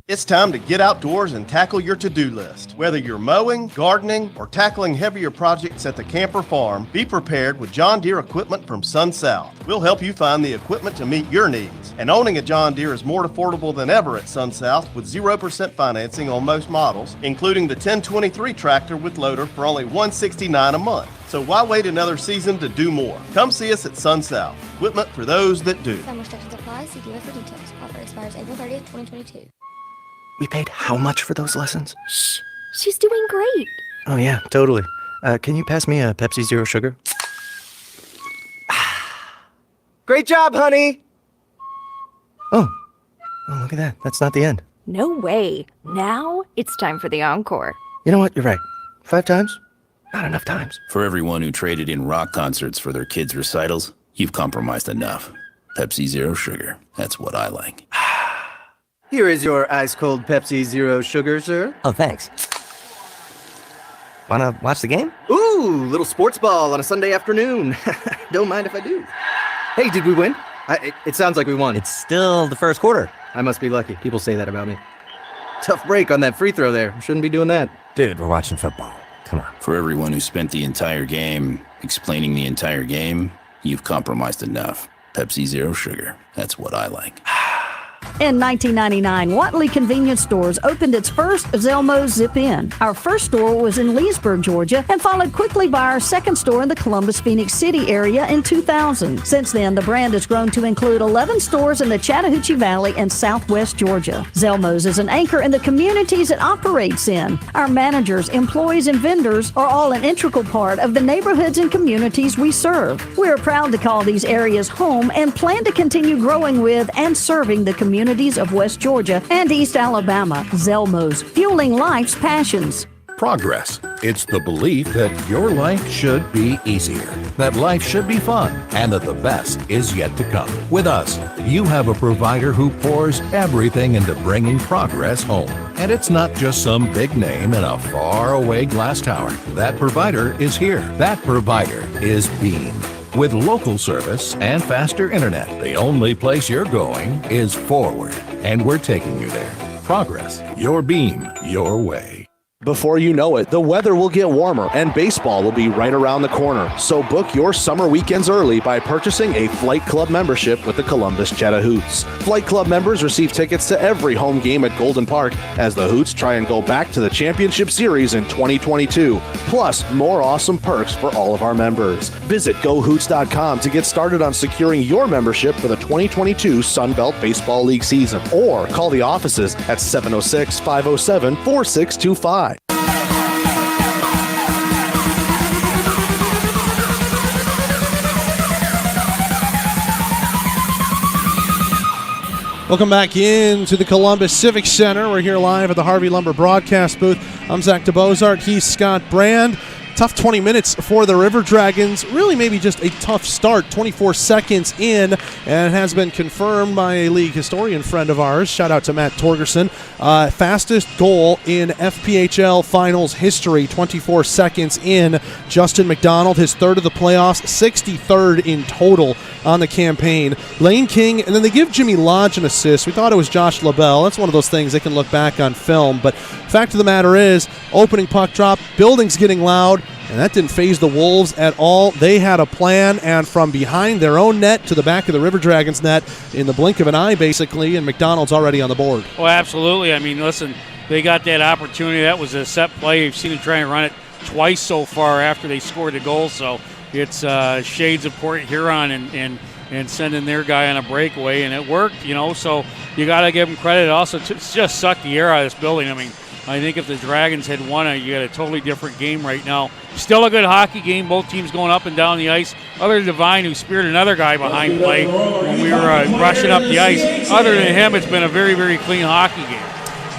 It's time to get outdoors and tackle your to-do list. Whether you're mowing, gardening, or tackling heavier projects at the camper farm, be prepared with John Deere equipment from Sun South. We'll help you find the equipment to meet your needs. And owning a John Deere is more affordable than ever at Sun South with 0% financing on most models, including the 1023 tractor with loader for only $169 a month. So why wait another season to do more? Come see us at Sun South. Equipment for those that do. Some restrictions apply. See dealer for details. Offer expires April 30th, 2022. We paid how much for those lessons? Shh. She's doing great. Oh, yeah, totally. Can you pass me a Pepsi Zero Sugar? Great job, honey! Oh, look at that. That's not the end. No way. Now it's time for the encore. You know what? You're right. 5 times? Not enough times. For everyone who traded in rock concerts for their kids' recitals, you've compromised enough. Pepsi Zero Sugar. That's what I like. Here is your ice-cold Pepsi Zero Sugar, sir. Oh, thanks. Wanna watch the game? Ooh, little sports ball on a Sunday afternoon. Don't mind if I do. Hey, did we win? It sounds like we won. It's still the first quarter. I must be lucky. People say that about me. Tough break on that free throw there. Shouldn't be doing that. Dude, we're watching football. Come on. For everyone who spent the entire game explaining the entire game, you've compromised enough. Pepsi Zero Sugar. That's what I like. In 1999, Watley Convenience Stores opened its first Zelmo's Zip-In. Our first store was in Leesburg, Georgia, and followed quickly by our second store in the Columbus, Phoenix City area in 2000. Since then, the brand has grown to include 11 stores in the Chattahoochee Valley and southwest Georgia. Zelmo's is an anchor in the communities it operates in. Our managers, employees, and vendors are all an integral part of the neighborhoods and communities we serve. We are proud to call these areas home and plan to continue growing with and serving the communities of West Georgia and East Alabama. Zelmo's, fueling life's passions. Progress. It's the belief that your life should be easier, that life should be fun, and that the best is yet to come. With us, you have a provider who pours everything into bringing progress home. And it's not just some big name in a faraway glass tower. That provider is here. That provider is Beam. With local service and faster internet, the only place you're going is forward. And we're taking you there. Progress. Your Beam. Your way. Before you know it, the weather will get warmer and baseball will be right around the corner. So book your summer weekends early by purchasing a Flight Club membership with the Columbus Chattahoots. Flight Club members receive tickets to every home game at Golden Park as the Hoots try and go back to the championship series in 2022. Plus, more awesome perks for all of our members. Visit GoHoots.com to get started on securing your membership for the 2022 Sun Belt Baseball League season. Or call the offices at 706-507-4625. Welcome back into the Columbus Civic Center. We're here live at the Harvey Lumber broadcast booth. I'm Zach DeBozart. He's Scott Brand. Tough 20 minutes for the River Dragons. Really maybe just a tough start. 24 seconds in, and it has been confirmed by a league historian friend of ours. Shout out to Matt Torgerson. Fastest goal in FPHL Finals history. 24 seconds in. Justin McDonald, his third of the playoffs. 63rd in total on the campaign. Lane King, and then they give Jimmy Lodge an assist. We thought it was Josh LaBelle. That's one of those things they can look back on film. But fact of the matter is, opening puck drop, building's getting loud. And that didn't faze the Wolves at all. They had a plan, and from behind their own net to the back of the River Dragons net in the blink of an eye, basically, and McDonald's already on the board. Oh, absolutely. I mean, listen, they got that opportunity. That was a set play. You've seen them try and run it twice so far after they scored the goal, so it's shades of Port Huron and sending their guy on a breakaway, and it worked, so you got to give them credit. Also, it's just sucked the air out of this building. I mean, I think if the Dragons had won it, you got a totally different game right now. Still a good hockey game. Both teams going up and down the ice. Other than Devine, who speared another guy behind play when we were rushing up the ice. Other than him, it's been a very, very clean hockey game.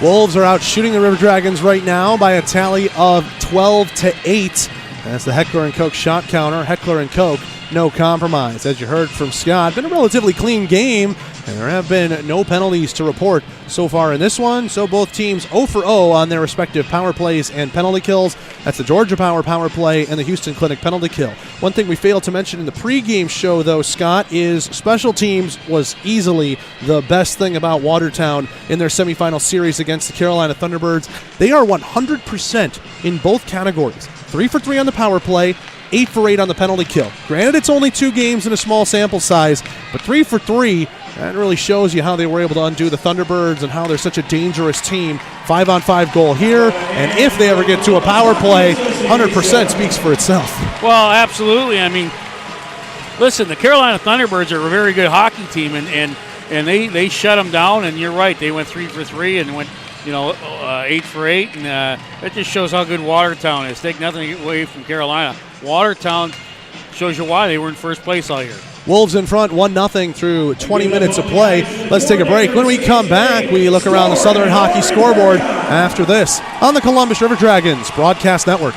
Wolves are out shooting the River Dragons right now by a tally of 12-8. That's the Heckler & Koch shot counter. Heckler & Koch, no compromise. As you heard from Scott, been a relatively clean game, and there have been no penalties to report so far in this one. So both teams 0 for 0 on their respective power plays and penalty kills. That's the Georgia Power play and the Houston Clinic penalty kill. One thing we failed to mention in the pregame show, though, Scott, is special teams was easily the best thing about Watertown in their semifinal series against the Carolina Thunderbirds. They are 100% in both categories. 3 for 3 on the power play, 8 for 8 on the penalty kill. Granted, it's only 2 games in a small sample size, but 3 for 3, that really shows you how they were able to undo the Thunderbirds and how they're such a dangerous team. 5-on-5 goal here, and if they ever get to a power play, 100% speaks for itself. Well, absolutely. I mean, listen, the Carolina Thunderbirds are a very good hockey team, and they shut them down, and you're right, they went 3 for 3 and went 8 for 8, and that just shows how good Watertown is. Take nothing away from Carolina. Watertown shows you why they were in first place all year. Wolves in front 1-0 through 20 minutes of play. Let's take a break. When we come back, we look around the Southern Hockey scoreboard after this on the Columbus River Dragons Broadcast Network.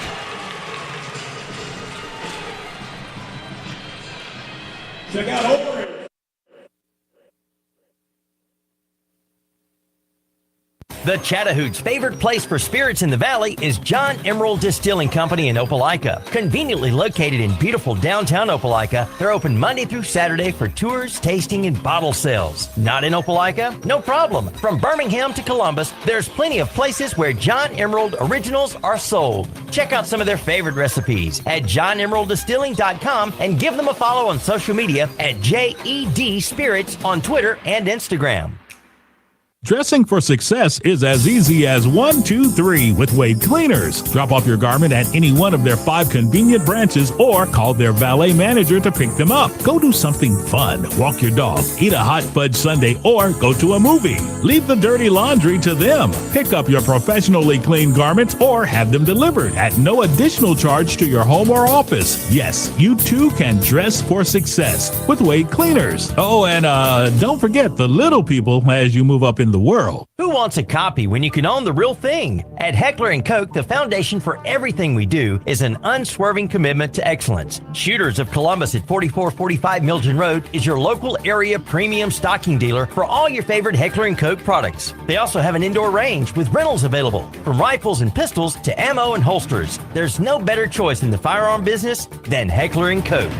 Check out over it. The Chattahooch's favorite place for spirits in the valley is John Emerald Distilling Company in Opelika. Conveniently located in beautiful downtown Opelika, they're open Monday through Saturday for tours, tasting, and bottle sales. Not in Opelika? No problem. From Birmingham to Columbus, there's plenty of places where John Emerald originals are sold. Check out some of their favorite recipes at johnemeralddistilling.com and give them a follow on social media at JED Spirits on Twitter and Instagram. Dressing for success is as easy as 1, 2, 3 with Wade Cleaners. Drop off your garment at any one of their 5 convenient branches or call their valet manager to pick them up. Go do something fun. Walk your dog, eat a hot fudge sundae, or go to a movie. Leave the dirty laundry to them. Pick up your professionally clean garments or have them delivered at no additional charge to your home or office. Yes, you too can dress for success with Wade Cleaners. Oh, and don't forget the little people as you move up in the world. Who wants a copy when you can own the real thing? At Heckler & Koch, the foundation for everything we do is an unswerving commitment to excellence. Shooters of Columbus at 4445 Milton Road is your local area premium stocking dealer for all your favorite Heckler & Koch products. They also have an indoor range with rentals available, from rifles and pistols to ammo and holsters. There's no better choice in the firearm business than Heckler & Koch.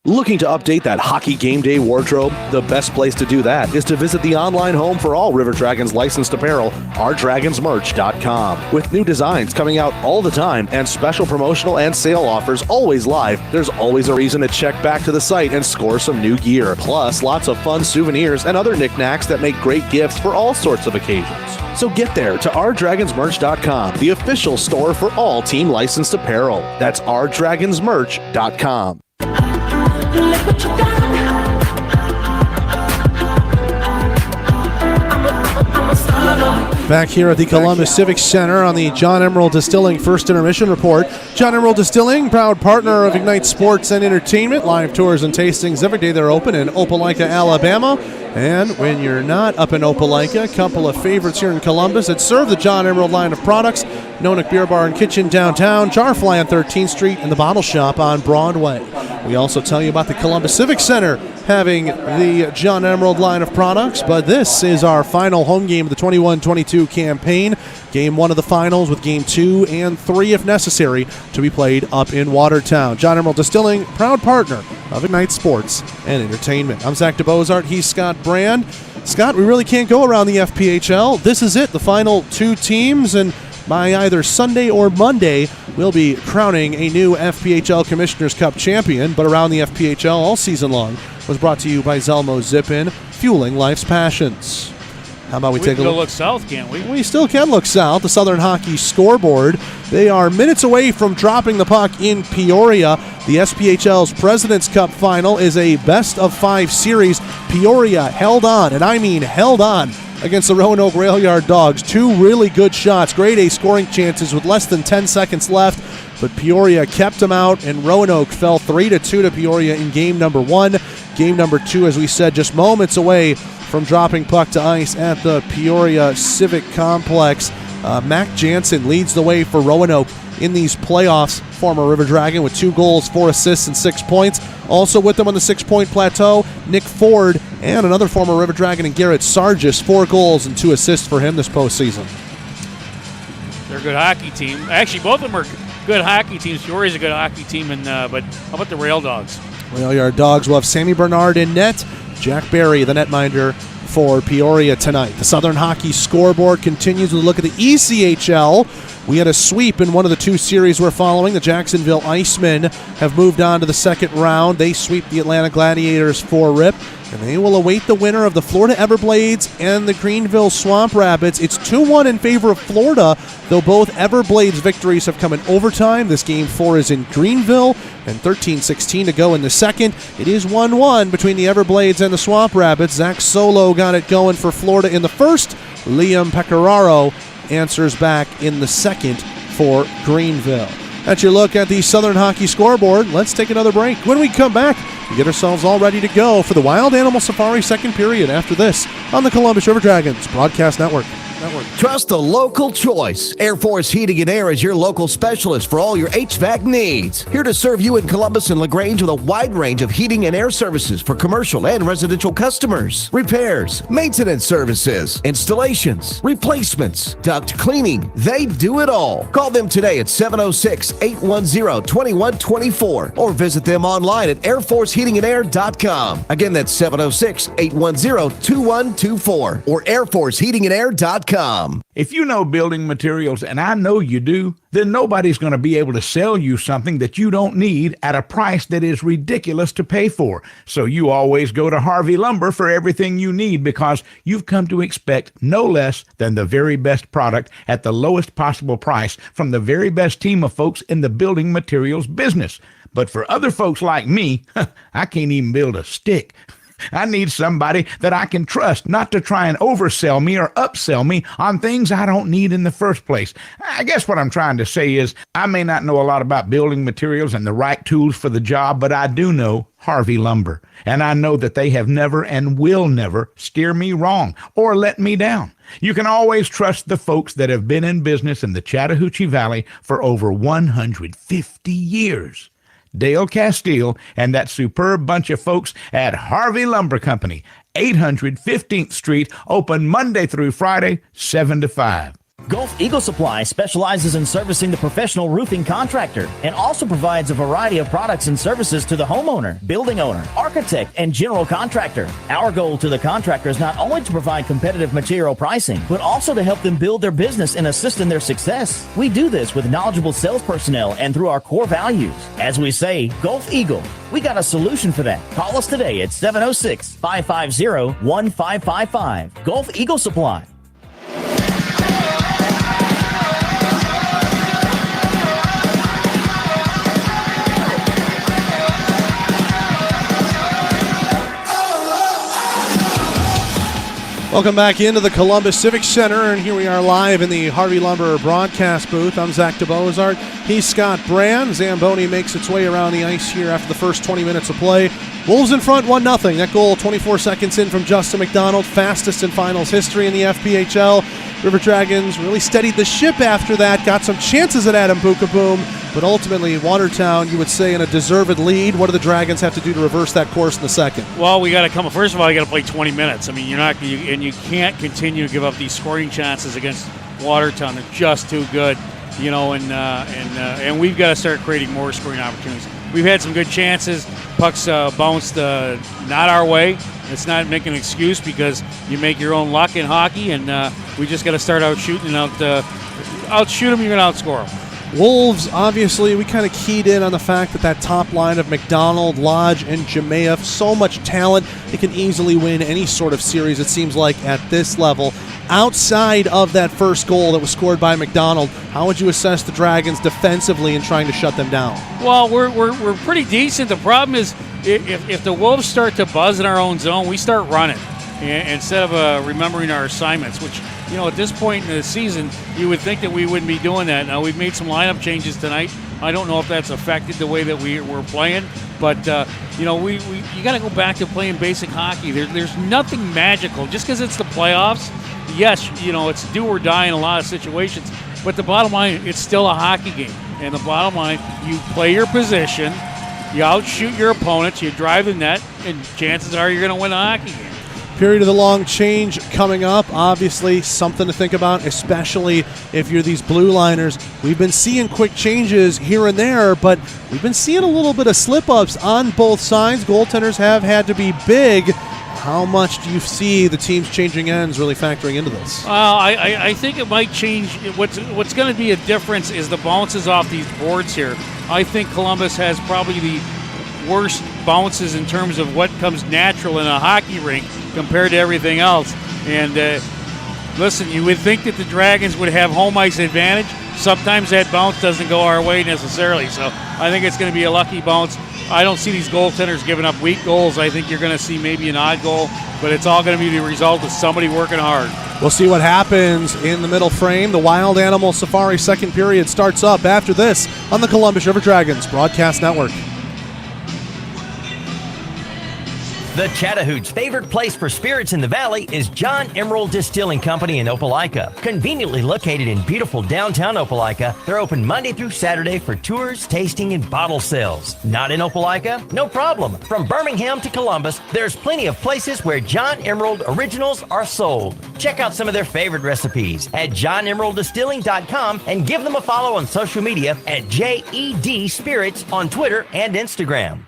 Looking to update that hockey game day wardrobe? The best place to do that is to visit the online home for all River Dragons licensed apparel, ourdragonsmerch.com. With new designs coming out all the time and special promotional and sale offers always live, there's always a reason to check back to the site and score some new gear. Plus, lots of fun souvenirs and other knickknacks that make great gifts for all sorts of occasions. So get there to ourdragonsmerch.com, the official store for all team licensed apparel. That's ourdragonsmerch.com. Look what you got. I'm a star. Back here at the Columbus Civic Center on the John Emerald Distilling First Intermission Report. John Emerald Distilling, proud partner of Ignite Sports and Entertainment. Live tours and tastings every day they're open in Opelika, Alabama. And when you're not up in Opelika, a couple of favorites here in Columbus that serve the John Emerald line of products. Nonick Beer Bar and Kitchen downtown, Jarfly on 13th Street, and the Bottle Shop on Broadway. We also tell you about the Columbus Civic Center having the John Emerald line of products, but this is our final home game of the 21-22 campaign. Game 1 of the finals with Game 2 and 3, if necessary, to be played up in Watertown. John Emerald Distilling, proud partner of Ignite Sports and Entertainment. I'm Zach DeBozart. He's Scott Brand. Scott, we really can't go around the FPHL. This is it, the final 2 teams, and by either Sunday or Monday, we'll be crowning a new FPHL Commissioners Cup champion. But Around the FPHL all season long was brought to you by Zelmo Zip-In, fueling life's passions. How about we take a look south, can't we? We still can look south. The Southern Hockey scoreboard. They are minutes away from dropping the puck in Peoria. The SPHL's President's Cup final is a best-of-5 series. Peoria held on, and I mean held on, against the Roanoke Rail Yard Dogs. 2 really good shots, grade A scoring chances with less than 10 seconds left, but Peoria kept them out, and Roanoke fell 3-2 to Peoria in game number 1. Game number 2, as we said, just moments away from dropping puck to ice at the Peoria Civic Complex. Mac Jansen leads the way for Roanoke in these playoffs. Former River Dragon with 2 goals, 4 assists, and 6 points. Also with them on the 6-point plateau, Nick Ford and another former River Dragon and Garrett Sargis, 4 goals and 2 assists for him this postseason. They're a good hockey team. Actually, both of them are good hockey teams. Peoria's a good hockey team, but how about the Rail Dogs? Rail Yard Dogs will have Sammy Bernard in net. Jack Berry, the netminder for Peoria tonight. The Southern Hockey scoreboard continues with a look at the ECHL. We had a sweep in one of the 2 series we're following. The Jacksonville Icemen have moved on to the second round. They sweep the Atlanta Gladiators 4-rip, and they will await the winner of the Florida Everblades and the Greenville Swamp Rapids. It's 2-1 in favor of Florida, though both Everblades victories have come in overtime. This game 4 is in Greenville, and 13-16 to go in the second. It is 1-1 between the Everblades and the Swamp Rapids. Zach Solo got it going for Florida in the first. Liam Pecoraro answers back in the second for Greenville. That's your look at the Southern Hockey scoreboard. Let's take another break. When we come back, we get ourselves all ready to go for the Wild Animal Safari second period after this on the Columbus River Dragons Broadcast Network. Trust the local choice. Air Force Heating and Air is your local specialist for all your HVAC needs. Here to serve you in Columbus and LaGrange with a wide range of heating and air services for commercial and residential customers. Repairs, maintenance services, installations, replacements, duct cleaning. They do it all. Call them today at 706-810-2124 or visit them online at airforceheatingandair.com. Again, that's 706-810-2124 or airforceheatingandair.com. ColumbiaChevroletCompany.com. If you know building materials, and I know you do, then nobody's going to be able to sell you something that you don't need at a price that is ridiculous to pay for. So you always go to Harvey Lumber for everything you need because you've come to expect no less than the very best product at the lowest possible price from the very best team of folks in the building materials business. But for other folks like me, I can't even build a stick. I need somebody that I can trust, not to try and oversell me or upsell me on things I don't need in the first place. I guess what I'm trying to say is I may not know a lot about building materials and the right tools for the job, but I do know Harvey Lumber. And I know that they have never and will never steer me wrong or let me down. You can always trust the folks that have been in business in the Chattahoochee Valley for over 150 years. Dale Castile and that superb bunch of folks at Harvey Lumber Company, 800 15th Street, open Monday through Friday, 7 to 5. Gulf Eagle Supply specializes in servicing the professional roofing contractor and also provides a variety of products and services to the homeowner, building owner, architect, and general contractor. Our goal to the contractor is not only to provide competitive material pricing, but also to help them build their business and assist in their success. We do this with knowledgeable sales personnel and through our core values. As we say, Gulf Eagle, we got a solution for that. Call us today at 706-550-1555. Gulf Eagle Supply. Welcome back into the Columbus Civic Center, and here we are live in the Harvey Lumber broadcast booth. I'm Zach DeBozart. He's Scott Brand. Zamboni makes its way around the ice here after the first 20 minutes of play. Wolves in front, 1-0. That goal 24 seconds in from Justin McDonald, fastest in finals history in the FPHL. River Dragons really steadied the ship after that, got some chances at Adam Bukaboom, but ultimately Watertown, you would say, in a deserved lead. What do the Dragons have to do to reverse that course in the second? Well, we got to come. First of all, you got to play 20 minutes. I mean, you can't continue to give up these scoring chances against Watertown. They're just too good, and we've got to start creating more scoring opportunities. We've had some good chances. Pucks bounced not our way. It's not making an excuse because you make your own luck in hockey, and we just got to start out shooting and outshoot them. You're going to outscore them. Wolves, obviously, we kind of keyed in on the fact that top line of McDonald, Lodge, and Jemayev, so much talent, they can easily win any sort of series, it seems like, at this level. Outside of that first goal that was scored by McDonald, how would you assess the Dragons defensively in trying to shut them down? Well, we're pretty decent. The problem is if the Wolves start to buzz in our own zone, we start running instead of remembering our assignments, which, at this point in the season, you would think that we wouldn't be doing that. Now, we've made some lineup changes tonight. I don't know if that's affected the way that we're playing, but, you got to go back to playing basic hockey. There's nothing magical. Just because it's the playoffs, yes, it's do or die in a lot of situations, but the bottom line, it's still a hockey game. And the bottom line, you play your position, you outshoot your opponents, you drive the net, and chances are you're going to win a hockey game. Period of the long change coming up. Obviously, something to think about, especially if you're these blue liners. We've been seeing quick changes here and there, but we've been seeing a little bit of slip-ups on both sides. Goaltenders have had to be big. How much do you see the teams changing ends really factoring into this? I think it might change. What's going to be a difference is the bounces off these boards here. I think Columbus has probably the worst bounces in terms of what comes natural in a hockey rink compared to everything else. And listen, you would think that the Dragons would have home ice advantage. Sometimes that bounce doesn't go our way necessarily. So I think it's going to be a lucky bounce. I don't see these goaltenders giving up weak goals. I think you're going to see maybe an odd goal, but it's all going to be the result of somebody working hard. We'll see what happens in the middle frame. The Wild Animal Safari second period starts up after this on the Columbus River Dragons Broadcast Network. The Chattahoochee favorite place for spirits in the valley is John Emerald Distilling Company in Opelika. Conveniently located in beautiful downtown Opelika, they're open Monday through Saturday for tours, tasting, and bottle sales. Not in Opelika? No problem. From Birmingham to Columbus, there's plenty of places where John Emerald originals are sold. Check out some of their favorite recipes at johnemeralddistilling.com and give them a follow on social media at JED Spirits on Twitter and Instagram.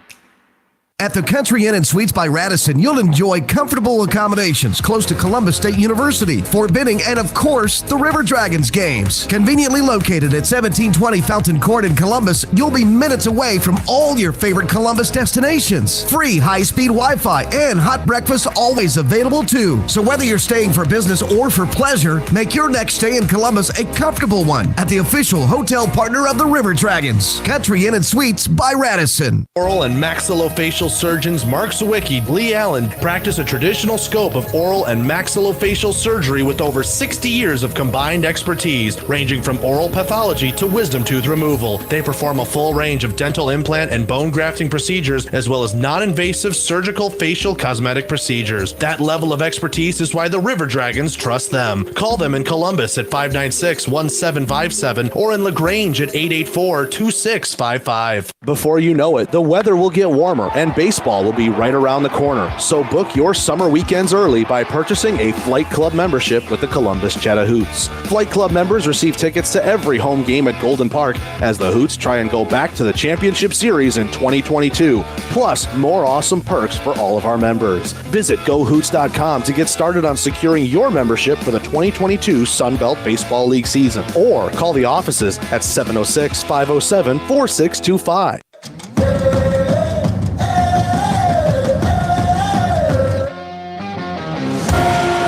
At the Country Inn and Suites by Radisson, you'll enjoy comfortable accommodations close to Columbus State University, Fort Benning, and of course, the River Dragons games. Conveniently located at 1720 Fountain Court in Columbus, you'll be minutes away from all your favorite Columbus destinations. Free high-speed Wi-Fi and hot breakfast always available too. So whether you're staying for business or for pleasure, make your next stay in Columbus a comfortable one at the official hotel partner of the River Dragons, Country Inn and Suites by Radisson. Oral and maxillofacial surgeons Mark Sawicki, Lee Allen practice a traditional scope of oral and maxillofacial surgery with over 60 years of combined expertise, ranging from oral pathology to wisdom tooth removal. They perform a full range of dental implant and bone grafting procedures, as well as non-invasive surgical facial cosmetic procedures. That level of expertise is why the River Dragons trust them. Call them in Columbus at 596-1757 or in LaGrange at 884-2655. Before you know it, the weather will get warmer and baseball will be right around the corner. So book your summer weekends early by purchasing a Flight Club membership with the Columbus Cheetah Hoots. Flight Club members receive tickets to every home game at Golden Park as the Hoots try and go back to the Championship Series in 2022. Plus, more awesome perks for all of our members. Visit GoHoots.com to get started on securing your membership for the 2022 Sun Belt Baseball League season, or call the offices at 706-507-4625.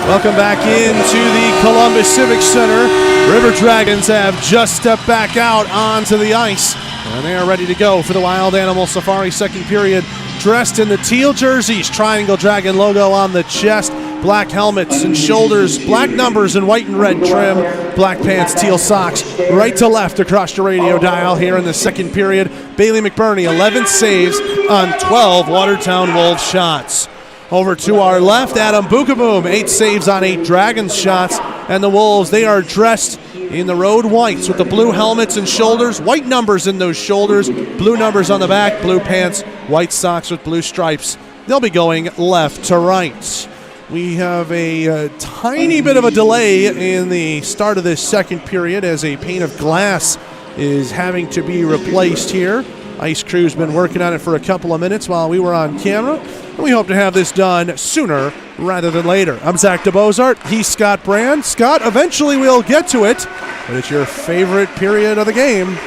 Welcome back into the Columbus Civic Center. River Dragons have just stepped back out onto the ice, and they are ready to go for the Wild Animal Safari second period. Dressed in the teal jerseys, Triangle Dragon logo on the chest, black helmets and shoulders, black numbers and white and red trim, black pants, teal socks, right to left across your radio dial here in the second period. Bailey McBurney, 11 saves on 12 Watertown Wolves shots. Over to our left, Adam Bukaboom, 8 saves on 8 Dragons shots. And the Wolves, they are dressed in the road whites with the blue helmets and shoulders, white numbers in those shoulders, blue numbers on the back, blue pants, white socks with blue stripes. They'll be going left to right. We have a tiny bit of a delay in the start of this second period as a pane of glass is having to be replaced here. Ice crew's been working on it for a couple of minutes while we were on camera, and we hope to have this done sooner rather than later. I'm Zach DeBozart. He's Scott Brand. Scott, eventually we'll get to it, but it's your favorite period of the game.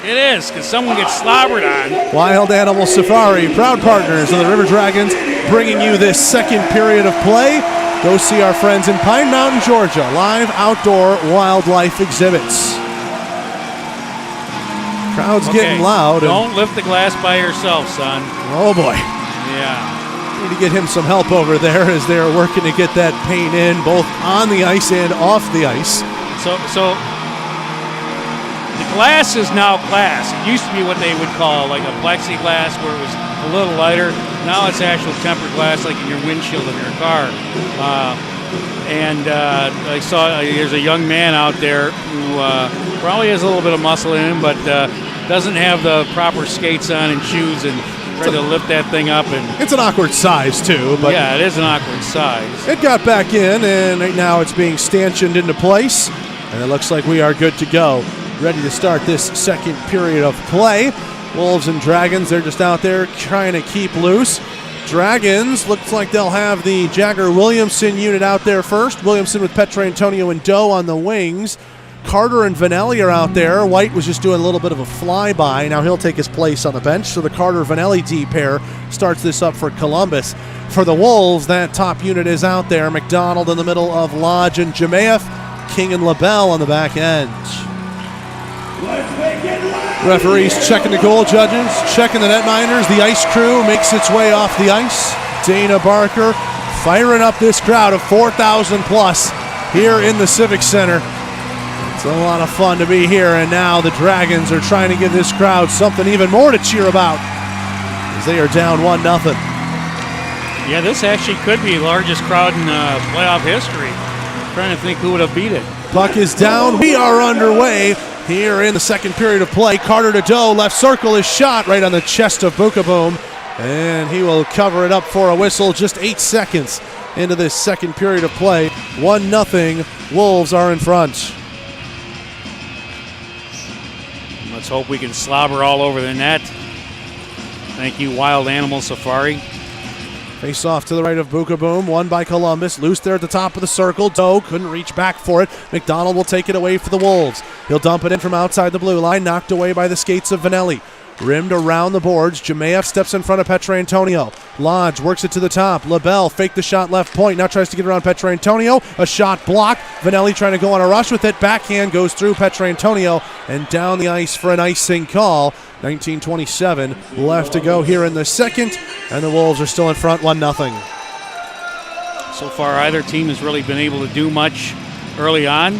It is, because someone gets slobbered on. Wild Animal Safari, proud partners of the River Dragons, bringing you this second period of play. Go see our friends in Pine Mountain, Georgia, live outdoor wildlife exhibits. Crowd's getting loud. Don't lift the glass by yourself, son. Oh, boy. Yeah. Need to get him some help over there as they're working to get that paint in, both on the ice and off the ice. So the glass is now glass. It used to be what they would call like a plexiglass where it was a little lighter. Now it's actual tempered glass like in your windshield of your car. I saw there's a young man out there who probably has a little bit of muscle in him, but doesn't have the proper skates on and shoes and try to lift that thing up. And it's an awkward size, too. But yeah, it is an awkward size. It got back in, and right now it's being stanchioned into place, and it looks like we are good to go. Ready to start this second period of play. Wolves and Dragons, they're just out there trying to keep loose. Dragons, looks like they'll have the Jagger Williamson unit out there first. Williamson with Petrantonio and Doe on the wings. Carter and Vanelli are out there. White was just doing a little bit of a flyby. Now he'll take his place on the bench. So the Carter-Vanelli D pair starts this up for Columbus. For the Wolves, that top unit is out there. McDonald in the middle of Lodge and Jamaev. King and LaBelle on the back end. Referees checking the goal judges, checking the netminders. The ice crew makes its way off the ice. Dana Barker firing up this crowd of 4,000 plus here in the Civic Center. It's a lot of fun to be here, and now the Dragons are trying to give this crowd something even more to cheer about as they are down 1-0. Yeah, this actually could be the largest crowd in playoff history. I'm trying to think who would have beat it. Puck is down. We are underway here in the second period of play. Carter to Doe, left circle is shot right on the chest of Bukaboom, and he will cover it up for a whistle just 8 seconds into this second period of play. 1-0, Wolves are in front. Let's hope we can slobber all over the net. Thank you, Wild Animal Safari. Face off to the right of Bukaboom, won by Columbus. Loose there at the top of the circle. Doe couldn't reach back for it. McDonald will take it away for the Wolves. He'll dump it in from outside the blue line, knocked away by the skates of Vanelli. Rimmed around the boards. Jemayev steps in front of Petrantonio. Lodge works it to the top. LaBelle faked the shot left point. Now tries to get around Petrantonio. A shot blocked. Vanelli trying to go on a rush with it. Backhand goes through Petrantonio and down the ice for an icing call. 19:27 left to go here in the second, and the Wolves are still in front 1-0. So far, either team has really been able to do much early on.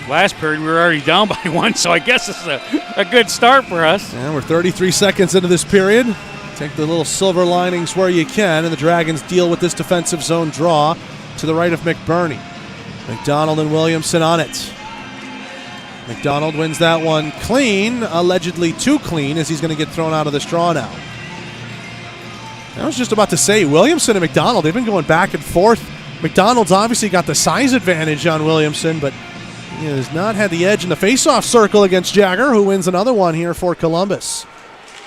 Last period, we were already down by 1, so I guess this is a good start for us. And we're 33 seconds into this period. Take the little silver linings where you can, and the Dragons deal with this defensive zone draw to the right of McBurney. McDonald and Williamson on it. McDonald wins that one clean, allegedly too clean, as he's going to get thrown out of this draw now. I was just about to say, Williamson and McDonald, they've been going back and forth. McDonald's obviously got the size advantage on Williamson, but he has not had the edge in the face-off circle against Jagger, who wins another one here for Columbus.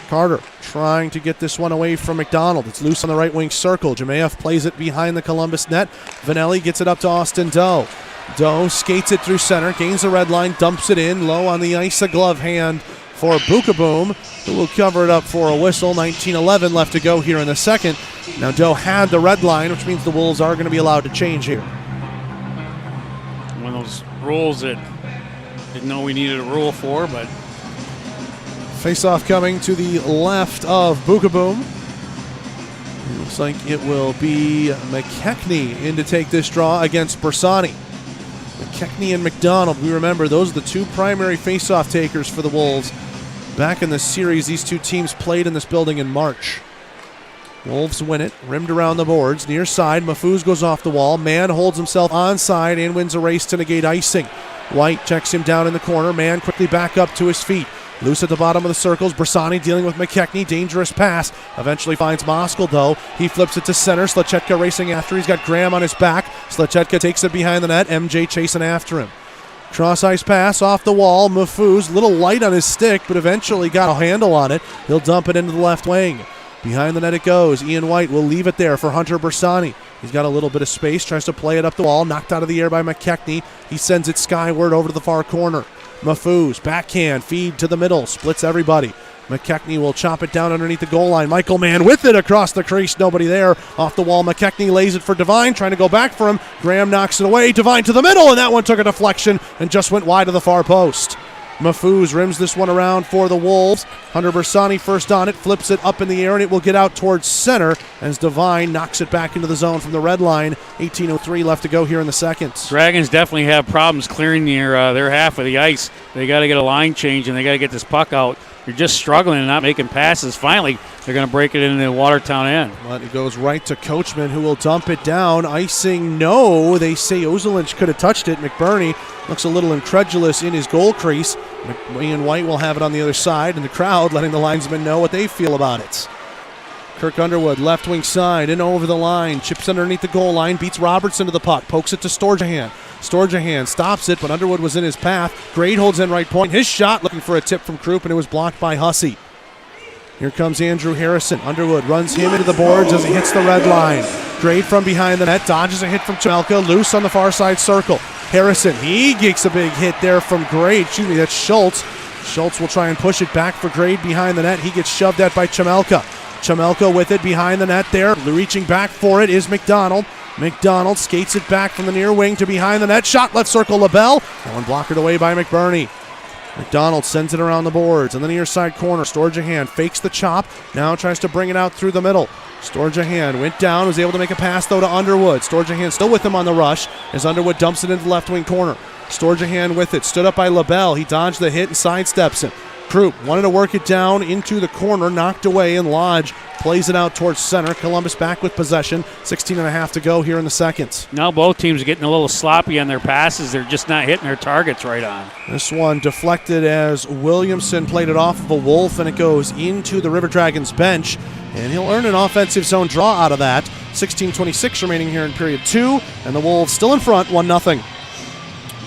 Carter trying to get this one away from McDonald. It's loose on the right wing circle. Jemayev plays it behind the Columbus net. Vanelli gets it up to Austin Doe. Doe skates it through center, gains the red line, dumps it in, low on the ice, a glove hand for Bukaboom, who will cover it up for a whistle. 19:11 left to go here in the second. Now Doe had the red line, which means the Wolves are going to be allowed to change here. One of those rules that didn't know we needed a rule for, but face-off coming to the left of Bukaboom. It looks like it will be McKechnie in to take this draw against Bersani. McKechnie and McDonald, we remember those are the two primary face-off takers for the Wolves. Back in the series, these two teams played in this building in March. Wolves win it, rimmed around the boards, near side. Mahfouz goes off the wall. Mann holds himself onside and wins a race to negate icing. White checks him down in the corner. Mann quickly back up to his feet. Loose at the bottom of the circles. Bersani dealing with McKechnie. Dangerous pass. Eventually finds Moskal, though. He flips it to center. Slachetka racing after. He's got Graham on his back. Slachetka takes it behind the net. MJ chasing after him. Cross-ice pass off the wall. Mahfouz, little light on his stick, but eventually got a handle on it. He'll dump it into the left wing. Behind the net it goes. Ian White will leave it there for Hunter Bersani. He's got a little bit of space. Tries to play it up the wall. Knocked out of the air by McKechnie. He sends it skyward over to the far corner. Mahfouz, backhand, feed to the middle, splits everybody. McKechnie will chop it down underneath the goal line. Michael Mann with it across the crease, nobody there. Off the wall, McKechnie lays it for Devine, trying to go back for him. Graham knocks it away, Devine to the middle, and that one took a deflection and just went wide of the far post. Mahfouz rims this one around for the Wolves. Hunter Bersani first on it, flips it up in the air, and it will get out towards center as Devine knocks it back into the zone from the red line. 18:03 left to go here in the second. Dragons definitely have problems clearing their half of the ice. They got to get a line change, and they got to get this puck out. They're just struggling and not making passes. Finally, they're going to break it into the Watertown end. But it goes right to Coachman, who will dump it down. Icing, no. They say Ozelinch could have touched it. McBurney looks a little incredulous in his goal crease. Ian White will have it on the other side, and the crowd letting the linesmen know what they feel about it. Kirk Underwood, left wing side, in over the line, chips underneath the goal line, beats Robertson to the puck, pokes it to Storjahan. Storjahan stops it, but Underwood was in his path. Grade holds in right point. His shot looking for a tip from Krupp, and it was blocked by Hussey. Here comes Andrew Harrison. Underwood runs him into the boards as he hits the red line. Grade from behind the net, dodges a hit from Chamelka, loose on the far side circle. Harrison, he gets a big hit there from Grade. Excuse me, that's Schultz. Schultz will try and push it back for Grade behind the net. He gets shoved at by Chamelka. Chamelka with it behind the net there. Reaching back for it is McDonald. McDonald skates it back from the near wing to behind the net. Shot left circle, LaBelle. That one blockered away by McBurney. McDonald sends it around the boards. On the near side corner, Storjahan fakes the chop. Now tries to bring it out through the middle. Storjahan went down, was able to make a pass though to Underwood. Storjahan still with him on the rush as Underwood dumps it into the left wing corner. Storjahan with it, stood up by LaBelle. He dodged the hit and sidesteps it. Krupp wanted to work it down into the corner, knocked away, and Lodge plays it out towards center. Columbus back with possession. 16.5 to go here in the second. Now both teams are getting a little sloppy on their passes. They're just not hitting their targets right on. This one deflected as Williamson played it off of a Wolf, and it goes into the River Dragons bench, and he'll earn an offensive zone draw out of that. 16:26 remaining here in period 2, and the Wolves still in front, 1-0.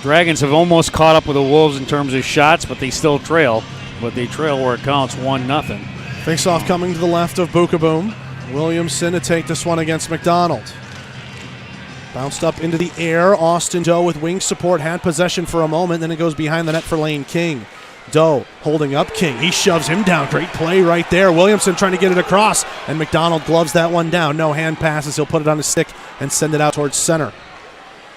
Dragons have almost caught up with the Wolves in terms of shots, but they still trail. But they trail where it counts, 1-0. Face-off coming to the left of Bookaboom. Williamson to take this one against McDonald. Bounced up into the air. Austin Doe with wing support had possession for a moment. Then it goes behind the net for Lane King. Doe holding up King. He shoves him down. Great play right there. Williamson trying to get it across. And McDonald gloves that one down. No hand passes. He'll put it on his stick and send it out towards center.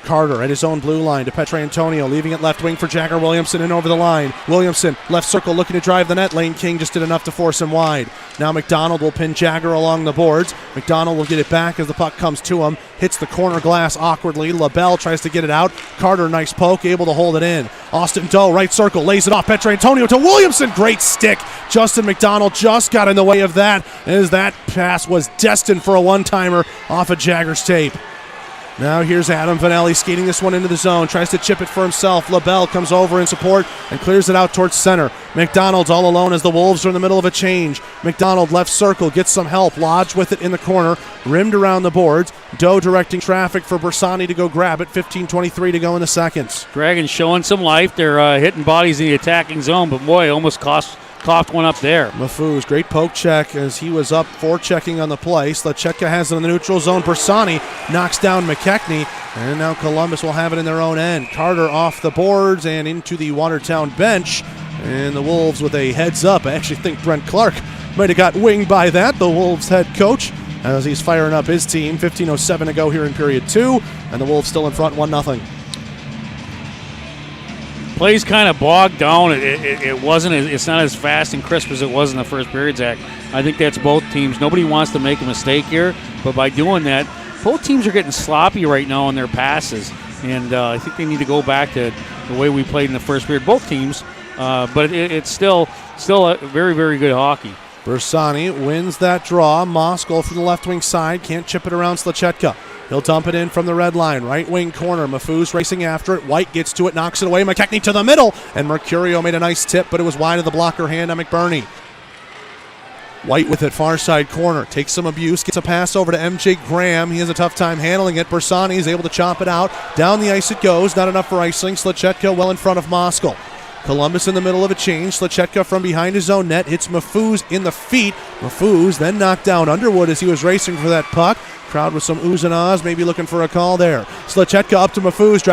Carter at his own blue line to Petrantonio, leaving it left wing for Jagger Williamson and over the line. Williamson, left circle, looking to drive the net. Lane King just did enough to force him wide. Now McDonald will pin Jagger along the boards. McDonald will get it back as the puck comes to him. Hits the corner glass awkwardly. LaBelle tries to get it out. Carter, nice poke, able to hold it in. Austin Doe, right circle, lays it off. Petrantonio to Williamson. Great stick. Justin McDonald just got in the way of that, as that pass was destined for a one-timer off of Jagger's tape. Now here's Adam Vanelli skating this one into the zone. Tries to chip it for himself. LaBelle comes over in support and clears it out towards center. McDonald's all alone as the Wolves are in the middle of a change. McDonald left circle, gets some help. Lodge with it in the corner. Rimmed around the boards. Doe directing traffic for Bersani to go grab it. 15:23 to go in the seconds. Dragons showing some life. They're hitting bodies in the attacking zone, but boy, almost coughed one up there. Mafuz, great poke check as he was up forechecking on the play. Slachetka has it in the neutral zone. Bersani knocks down McKechnie, and now Columbus will have it in their own end. Carter off the boards and into the Watertown bench, and the Wolves with a heads up. I actually think Brent Clark might have got winged by that, the Wolves head coach, as he's firing up his team. 15:07 to go here in period 2, and the Wolves still in front 1-0. Play's kind of bogged down. It wasn't. It's not as fast and crisp as it was in the first period, Zach. I think that's both teams. Nobody wants to make a mistake here, but by doing that, both teams are getting sloppy right now on their passes, and I think they need to go back to the way we played in the first period. Both teams, but it's still a very, very good hockey. Bersani wins that draw. Moskal from the left wing side can't chip it around Slachetka. He'll dump it in from the red line. Right wing corner. Mafuz racing after it. White gets to it, knocks it away. McKechnie to the middle. And Mercurio made a nice tip, but it was wide of the blocker hand on McBurney. White with it, far side corner. Takes some abuse, gets a pass over to MJ Graham. He has a tough time handling it. Bersani is able to chop it out. Down the ice it goes. Not enough for icing. Slachetka well in front of Moskal. Columbus in the middle of a change. Slachetka from behind his own net hits Mafuz in the feet. Mafuz then knocked down Underwood as he was racing for that puck. Crowd with some oohs and ahs, maybe looking for a call there. Slachetka up to Mafuz.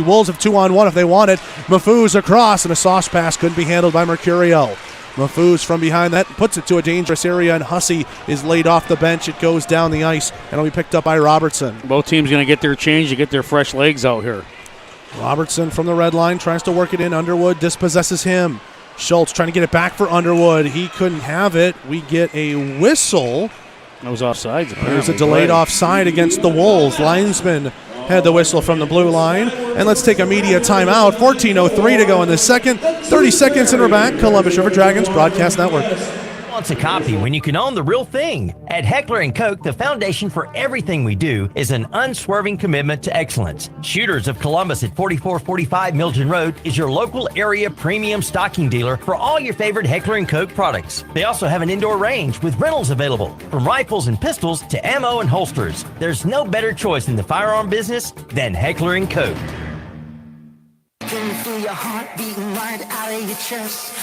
Wolves have 2-on-1 if they want it. Mafuz across, and a sauce pass couldn't be handled by Mercurio. Mafuz from behind that puts it to a dangerous area, and Hussey is laid off the bench. It goes down the ice, and it'll be picked up by Robertson. Both teams going to get their change to get their fresh legs out here. Robertson from the red line tries to work it in. Underwood dispossesses him. Schultz trying to get it back for Underwood. He couldn't have it. We get a whistle. That was offsides. There's a delayed offside against the Wolves. Linesman had the whistle from the blue line. And let's take a media timeout. 14:03 to go in the second. 30 seconds and we're back. Columbus River Dragons Broadcast Network. What's a copy when you can own the real thing? At Heckler & Koch, the foundation for everything we do is an unswerving commitment to excellence. Shooters of Columbus at 4445 Milton Road is your local area premium stocking dealer for all your favorite Heckler & Koch products. They also have an indoor range with rentals available, from rifles and pistols to ammo and holsters. There's no better choice in the firearm business than Heckler & Koch. Can you feel your heart beating right out of your chest?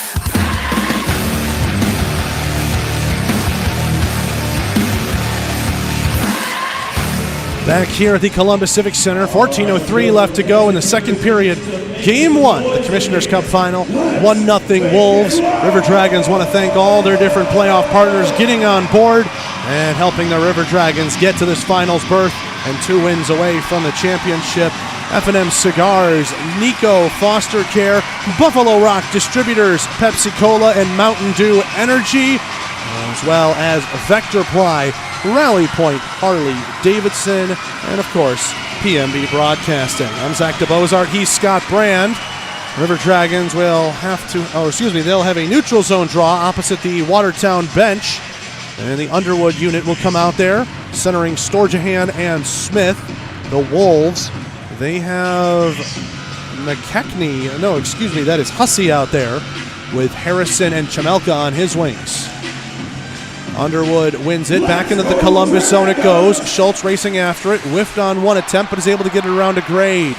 Back here at the Columbus Civic Center, 14:03 left to go in the second period. Game 1, the Commissioner's Cup Final, 1-0 Wolves. River Dragons want to thank all their different playoff partners getting on board and helping the River Dragons get to this finals berth and 2 wins away from the championship. F&M Cigars, Nico Foster Care, Buffalo Rock Distributors, Pepsi Cola, and Mountain Dew Energy, as well as Vector Ply, Rally Point, Harley Davidson, and of course, PMB Broadcasting. I'm Zach DeBozart, he's Scott Brand. River Dragons will they'll have a neutral zone draw opposite the Watertown bench, and the Underwood unit will come out there, centering Storjahan and Smith. The Wolves, they have that is Hussey out there with Harrison and Chamelka on his wings. Underwood wins it. Back into the Columbus zone it goes. Schultz racing after it. Whiffed on one attempt, but is able to get it around to Grade.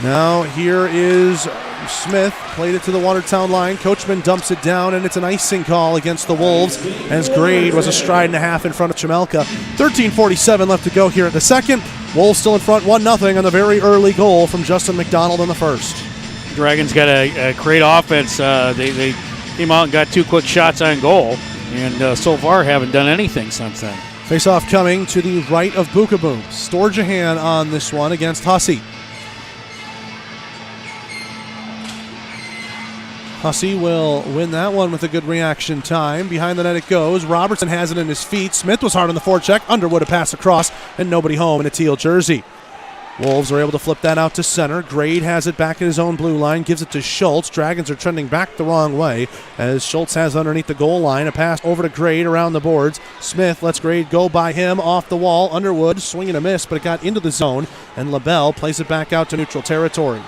Now here is Smith played it to the Watertown line. Coachman dumps it down, and it's an icing call against the Wolves, as Grade was a stride and a half in front of Chamelka. 13:47 left to go here at the second. Wolves still in front 1-0 on the very early goal from Justin McDonald in the first. Dragons got a great offense. They came out and got 2 quick shots on goal, and so far haven't done anything since then. Face-off coming to the right of Bukaboom. Storjahan on this one against Hussey. Hussey will win that one with a good reaction time. Behind the net it goes. Robertson has it in his feet. Smith was hard on the forecheck. Underwood a pass across, and nobody home in a teal jersey. Wolves are able to flip that out to center. Grade has it back in his own blue line, gives it to Schultz. Dragons are trending back the wrong way as Schultz has underneath the goal line. A pass over to Grade around the boards. Smith lets Grade go by him off the wall. Underwood swing and a miss, but it got into the zone, and LaBelle plays it back out to neutral territory.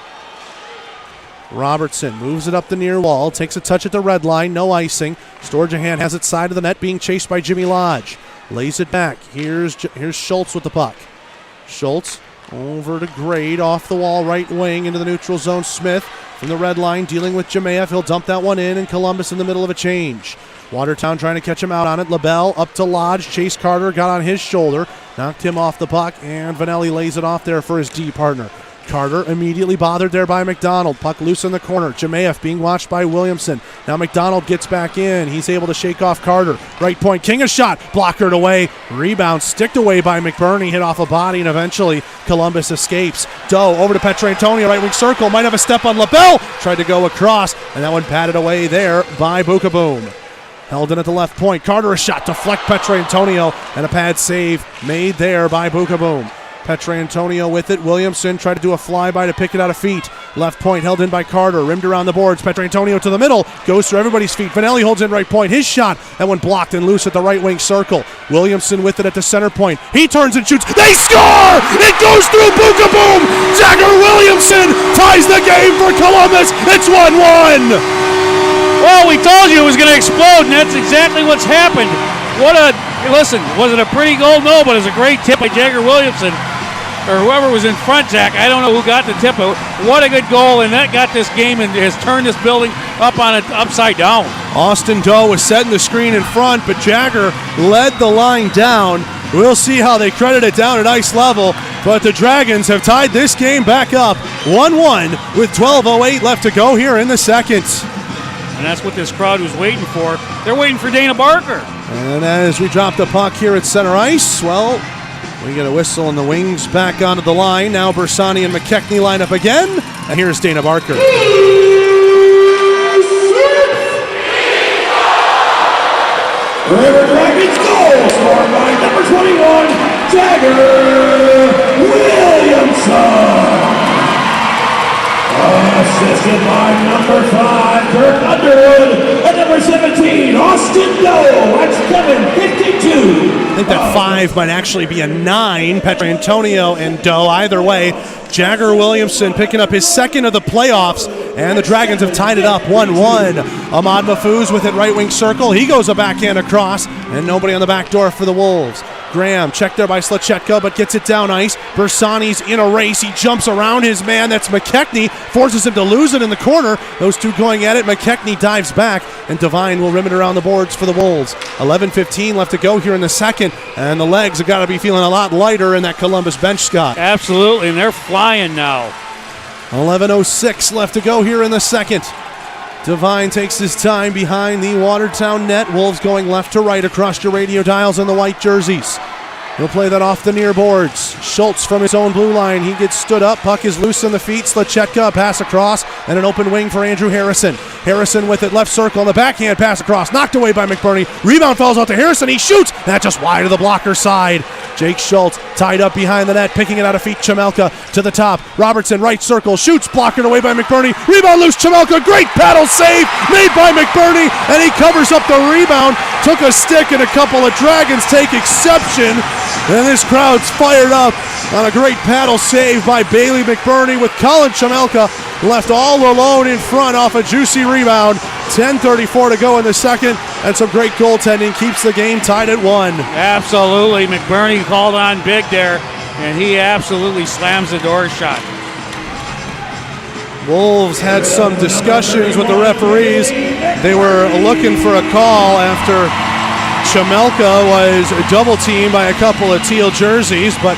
Robertson moves it up the near wall, takes a touch at the red line, no icing. Storjahan has it side of the net, being chased by Jimmy Lodge. Lays it back. Here's Schultz with the puck. Schultz over to Grade, off the wall, right wing into the neutral zone. Smith from the red line dealing with Jemayev. He'll dump that one in, and Columbus in the middle of a change. Watertown trying to catch him out on it. LaBelle up to Lodge. Chase Carter got on his shoulder, knocked him off the puck, and Vanelli lays it off there for his D partner. Carter immediately bothered there by McDonald. Puck loose in the corner. Jemayev being watched by Williamson. Now McDonald gets back in. He's able to shake off Carter. Right point. King a shot. Blockered away. Rebound sticked away by McBurney. Hit off a body, and eventually Columbus escapes. Doe over to Petrantonio. Right wing circle. Might have a step on LaBelle. Tried to go across, and that one patted away there by Bukaboom. Held in at the left point. Carter a shot. Deflect Petrantonio, and a pad save made there by Bukaboom. Petrantonio with it. Williamson tried to do a flyby to pick it out of feet. Left point held in by Carter. Rimmed around the boards. Petrantonio to the middle. Goes through everybody's feet. Vanelli holds in right point. His shot. That one blocked and loose at the right wing circle. Williamson with it at the center point. He turns and shoots. They score! It goes through Bukaboom! Jagger Williamson ties the game for Columbus. It's 1-1. Well, we told you it was going to explode, and that's exactly what's happened. Listen, was it a pretty goal? No, but it was a great tip by Jagger Williamson, or whoever was in front, Zach. I don't know who got the tip, but what a good goal, and that got this game and has turned this building upside down. Austin Doe was setting the screen in front, but Jagger led the line down. We'll see how they credit it down at ice level, but the Dragons have tied this game back up 1-1 with 12:08 left to go here in the second. And that's what this crowd was waiting for. They're waiting for Dana Barker. And as we drop the puck here at center ice, well, we get a whistle and the wings back onto the line. Now Bersani and McKechnie line up again. And here's Dana Barker. River Dragons goal scored by number 21, Jagger Williamson. Assisted by number 5, Kirk Underwood, and number 17, Austin Doe at 7:52. I think that 5 might actually be a 9. Petrantonio and Doe. Either way, Jagger Williamson picking up his second of the playoffs, and the Dragons have tied it up 1-1. Ahmad Mahfouz with it right wing circle. He goes a backhand across, and nobody on the back door for the Wolves. Graham checked there by Slachetka, but gets it down ice. Bersani's in a race. He jumps around his man. That's McKechnie. Forces him to lose it in the corner. Those two going at it. McKechnie dives back, and Devine will rim it around the boards for the Wolves. 11:15 left to go here in the second, and the legs have got to be feeling a lot lighter in that Columbus bench, Scott. Absolutely, and they're flying now. 11:06 left to go here in the second. Devine takes his time behind the Watertown net. Wolves going left to right across your radio dials in the white jerseys. He'll play that off the near boards. Schultz from his own blue line. He gets stood up. Puck is loose in the feet. Slachetka, pass across, and an open wing for Andrew Harrison. Harrison with it, left circle, and the backhand pass across. Knocked away by McBurney. Rebound falls out to Harrison. He shoots. That just wide of the blocker side. Jake Schultz tied up behind the net, picking it out of feet. Chamelka to the top. Robertson, right circle, shoots, blocked away by McBurney. Rebound loose, Chamelka, great paddle save made by McBurney, and he covers up the rebound. Took a stick, and a couple of Dragons take exception. And this crowd's fired up on a great paddle save by Bailey McBurney, with Colin Chamelka left all alone in front off a juicy rebound. 10:34 to go in the second, and some great goaltending keeps the game tied at 1. Absolutely. McBurney called on big there, and he absolutely slams the door shut. Wolves had some discussions with the referees. They were looking for a call after Chamelka was double teamed by a couple of teal jerseys, but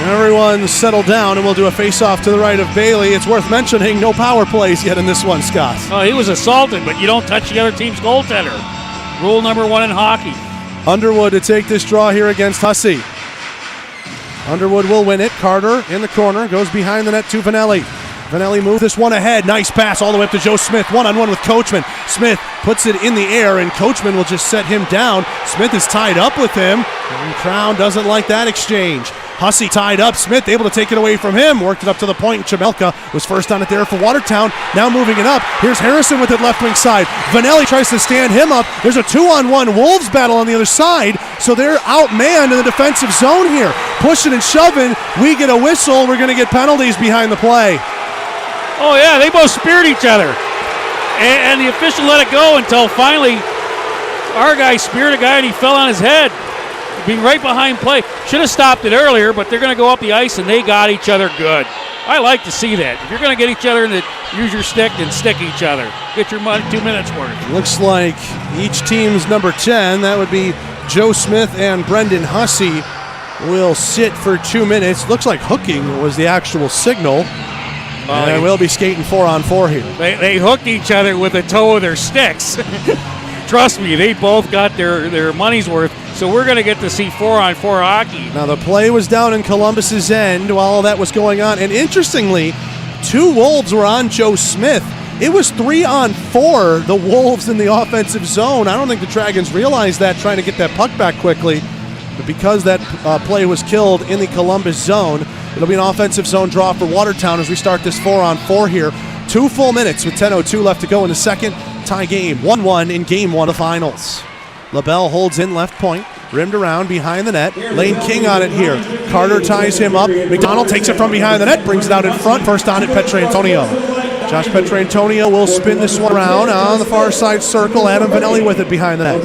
everyone settled down, and we'll do a face-off to the right of Bailey. It's worth mentioning no power plays yet in this one, Scott. Oh, he was assaulted, but you don't touch the other team's goaltender. Rule number 1 in hockey. Underwood to take this draw here against Hussey. Underwood will win it. Carter in the corner, goes behind the net to Vanelli. Vanelli moves this one ahead. Nice pass all the way up to Joe Smith. One-on-one with Coachman. Smith puts it in the air, and Coachman will just set him down. Smith is tied up with him, and Crown doesn't like that exchange. Hussey tied up. Smith able to take it away from him. Worked it up to the point. Chamelka was first on it there for Watertown. Now moving it up. Here's Harrison with it left wing side. Vanelli tries to stand him up. There's a 2-on-1 Wolves battle on the other side. So they're outmanned in the defensive zone here. Pushing and shoving. We get a whistle. We're going to get penalties behind the play. Oh, yeah, they both speared each other. And the official let it go until finally our guy speared a guy and he fell on his head. Being right behind play. Should have stopped it earlier, but they're going to go up the ice and they got each other good. I like to see that. If you're going to get each other and use your stick, then stick each other. Get your 2 minutes worth. Looks like each team's number 10, that would be Joe Smith and Brendan Hussey, will sit for 2 minutes. Looks like hooking was the actual signal. And we'll be skating 4-on-4 here. They hooked each other with the toe of their sticks. Trust me, they both got their money's worth. So we're going to get to see 4-on-4 hockey. Now the play was down in Columbus's end while all that was going on. And interestingly, 2 Wolves were on Joe Smith. It was 3-on-4, the Wolves in the offensive zone. I don't think the Dragons realized that, trying to get that puck back quickly. But because that play was killed in the Columbus zone, it'll be an offensive zone draw for Watertown as we start this 4-on-4 here. 2 full minutes with 10:02 left to go in the second. Tie game, 1-1 in Game 1 of the finals. LaBelle holds in left point, rimmed around behind the net. Lane King on it here. Carter ties him up. McDonald takes it from behind the net, brings it out in front. First on it, Petrantonio. Josh Petrantonio will spin this one around on the far side circle. Adam Vanelli with it behind the net.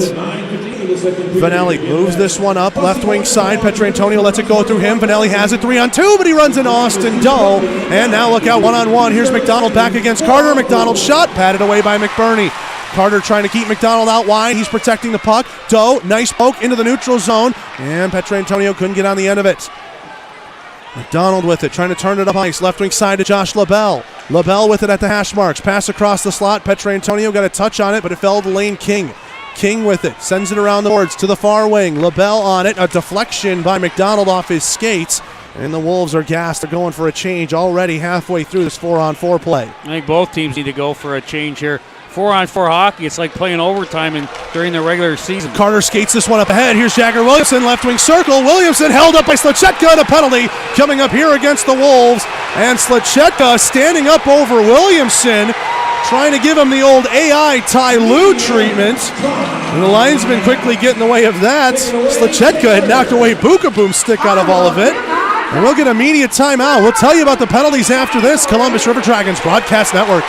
Vanelli moves this one up, left wing side. Petrantonio lets it go through him. Vanelli has it 3-on-2, but he runs into Austin Doe. And now look out, 1-on-1. Here's McDonald back against Carter. McDonald shot, patted away by McBurney. Carter trying to keep McDonald out wide. He's protecting the puck. Doe, nice poke into the neutral zone. And Petrantonio couldn't get on the end of it. McDonald with it, trying to turn it up ice. Left wing side to Josh LaBelle. LaBelle with it at the hash marks. Pass across the slot. Petrantonio got a touch on it, but it fell to Lane King. King with it, sends it around the boards to the far wing. LaBelle on it, a deflection by McDonald off his skates. And the Wolves are gassed. They're going for a change already halfway through this 4-on-4 play. I think both teams need to go for a change here. 4-on-4 hockey, it's like playing overtime during the regular season. Carter skates this one up ahead. Here's Jagger Williamson, left wing circle. Williamson held up by Slachetka. The penalty coming up here against the Wolves. And Slachetka standing up over Williamson, trying to give him the old AI Ty Lue treatment. And the linesman quickly get in the way of that. Slachetka had knocked away Bookaboom's stick out of all of it. And we'll get immediate timeout. We'll tell you about the penalties after this. Columbus River Dragons Broadcast Network.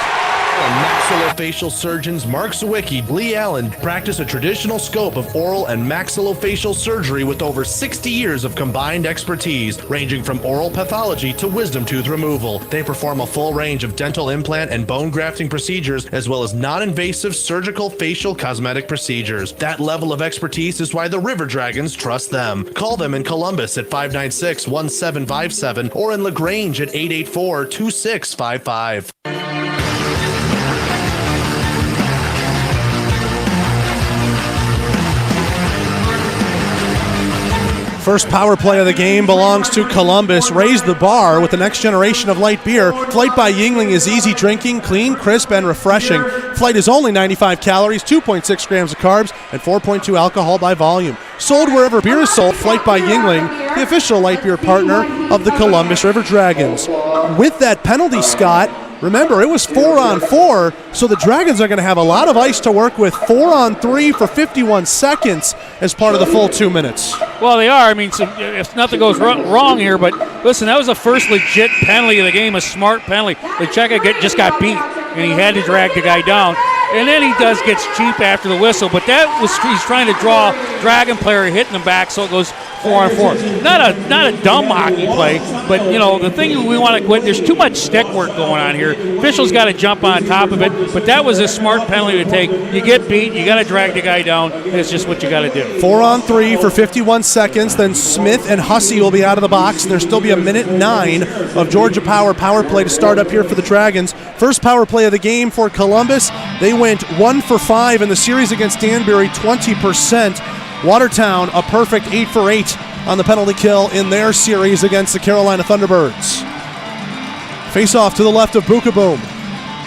Maxillofacial surgeons Mark Sawicki, Lee Allen practice a traditional scope of oral and maxillofacial surgery with over 60 years of combined expertise, ranging from oral pathology to wisdom tooth removal. They perform a full range of dental implant and bone grafting procedures, as well as non-invasive surgical facial cosmetic procedures. That level of expertise is why the River Dragons trust them. Call them in Columbus at 596-1757 or in LaGrange at 884-2655. First power play of the game belongs to Columbus. Raise the bar with the next generation of light beer. Flight by Yuengling is easy drinking, clean, crisp, and refreshing. Flight is only 95 calories, 2.6 grams of carbs, and 4.2 alcohol by volume. Sold wherever beer is sold. Flight by Yuengling, the official light beer partner of the Columbus River Dragons. With that penalty, Scott, remember, it was 4-on-4, so the Dragons are going to have a lot of ice to work with. 4-on-3 for 51 seconds as part of the full 2 minutes. Well, they are. I mean, so if nothing goes wrong here, but listen, that was the first legit penalty of the game, a smart penalty. Lecheka just got beat, and he had to drag the guy down. And then he gets cheap after the whistle, but he's trying to draw Dragon player hitting the back, so it goes 4-on-4. Not a dumb hockey play, but the thing we want to quit. There's too much stick work going on here. Officials got to jump on top of it, but that was a smart penalty to take. You get beat, you got to drag the guy down. It's just what you got to do. 4-on-3 for 51 seconds. Then Smith and Hussey will be out of the box, and there'll still be a minute 9 of Georgia power play to start up here for the Dragons. First power play of the game for Columbus. They went 1 for 5 in the series against Danbury, 20%. Watertown, a perfect 8 for 8 on the penalty kill in their series against the Carolina Thunderbirds. Face off to the left of Bukaboom.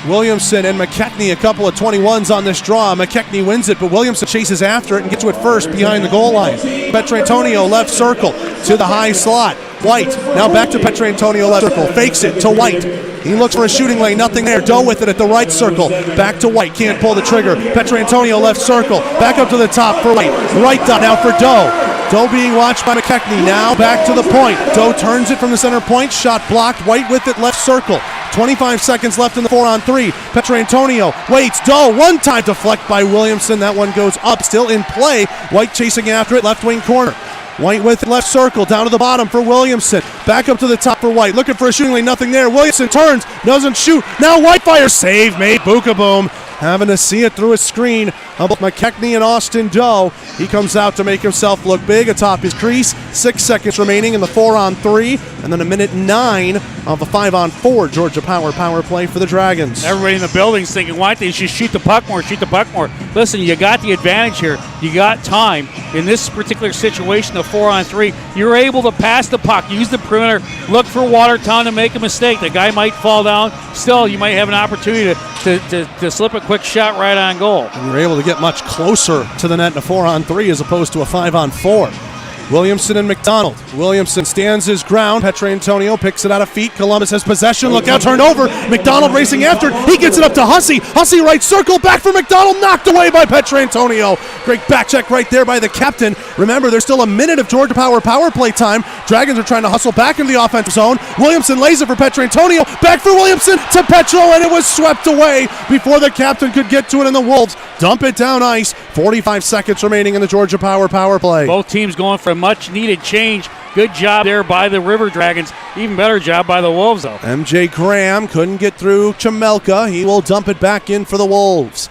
Williamson and McKechnie, a couple of 21s on this draw. McKechnie wins it, but Williamson chases after it and gets to it first behind the goal line. Petrantonio left circle to the high slot. White, now back to Petrantonio left circle. Fakes it to White. He looks for a shooting lane, nothing there. Doe with it at the right circle. Back to White, can't pull the trigger. Petrantonio left circle. Back up to the top for White. Right dot now for Doe. Doe being watched by McKechnie. Now back to the point. Doe turns it from the center point. Shot blocked. White with it left circle. 25 seconds left in the 4-on-3. Petrantonio waits. Doe one time deflect by Williamson. That one goes up. Still in play. White chasing after it. Left wing corner. White with it left circle. Down to the bottom for Williamson. Back up to the top for White. Looking for a shooting lane. Nothing there. Williamson turns. Doesn't shoot. Now White fires. Save made. Bukaboom having to see it through his screen of both McKechnie and Austin Doe. He comes out to make himself look big atop his crease. 6 seconds remaining in the 4-on-3, and then a minute 9 of the 5-on-4 Georgia power play for the Dragons. Everybody in the building's thinking, why don't they just shoot the puck more, shoot the puck more? Listen, you got the advantage here. You got time. In this particular situation, the 4-on-3, you're able to pass the puck, use the perimeter, look for Watertown to make a mistake. The guy might fall down. Still, you might have an opportunity to slip a quick shot right on goal. And you're able to get much closer to the net in a 4-on-3 as opposed to a 5-on-4. Williamson and McDonald. Williamson stands his ground. Petrantonio picks it out of feet. Columbus has possession. Look out, turned over. McDonald racing after it. He gets it up to Hussey. Hussey right circle. Back for McDonald. Knocked away by Petrantonio. Great back check right there by the captain. Remember, there's still a minute of Georgia power play time. Dragons are trying to hustle back into the offensive zone. Williamson lays it for Petrantonio. Back for Williamson to Petro, and it was swept away before the captain could get to it, and the Wolves dump it down ice. 45 seconds remaining in the Georgia power play. Both teams going for a much-needed change. Good job there by the River Dragons. Even better job by the Wolves, though. MJ Graham couldn't get through Chamelka. He will dump it back in for the Wolves.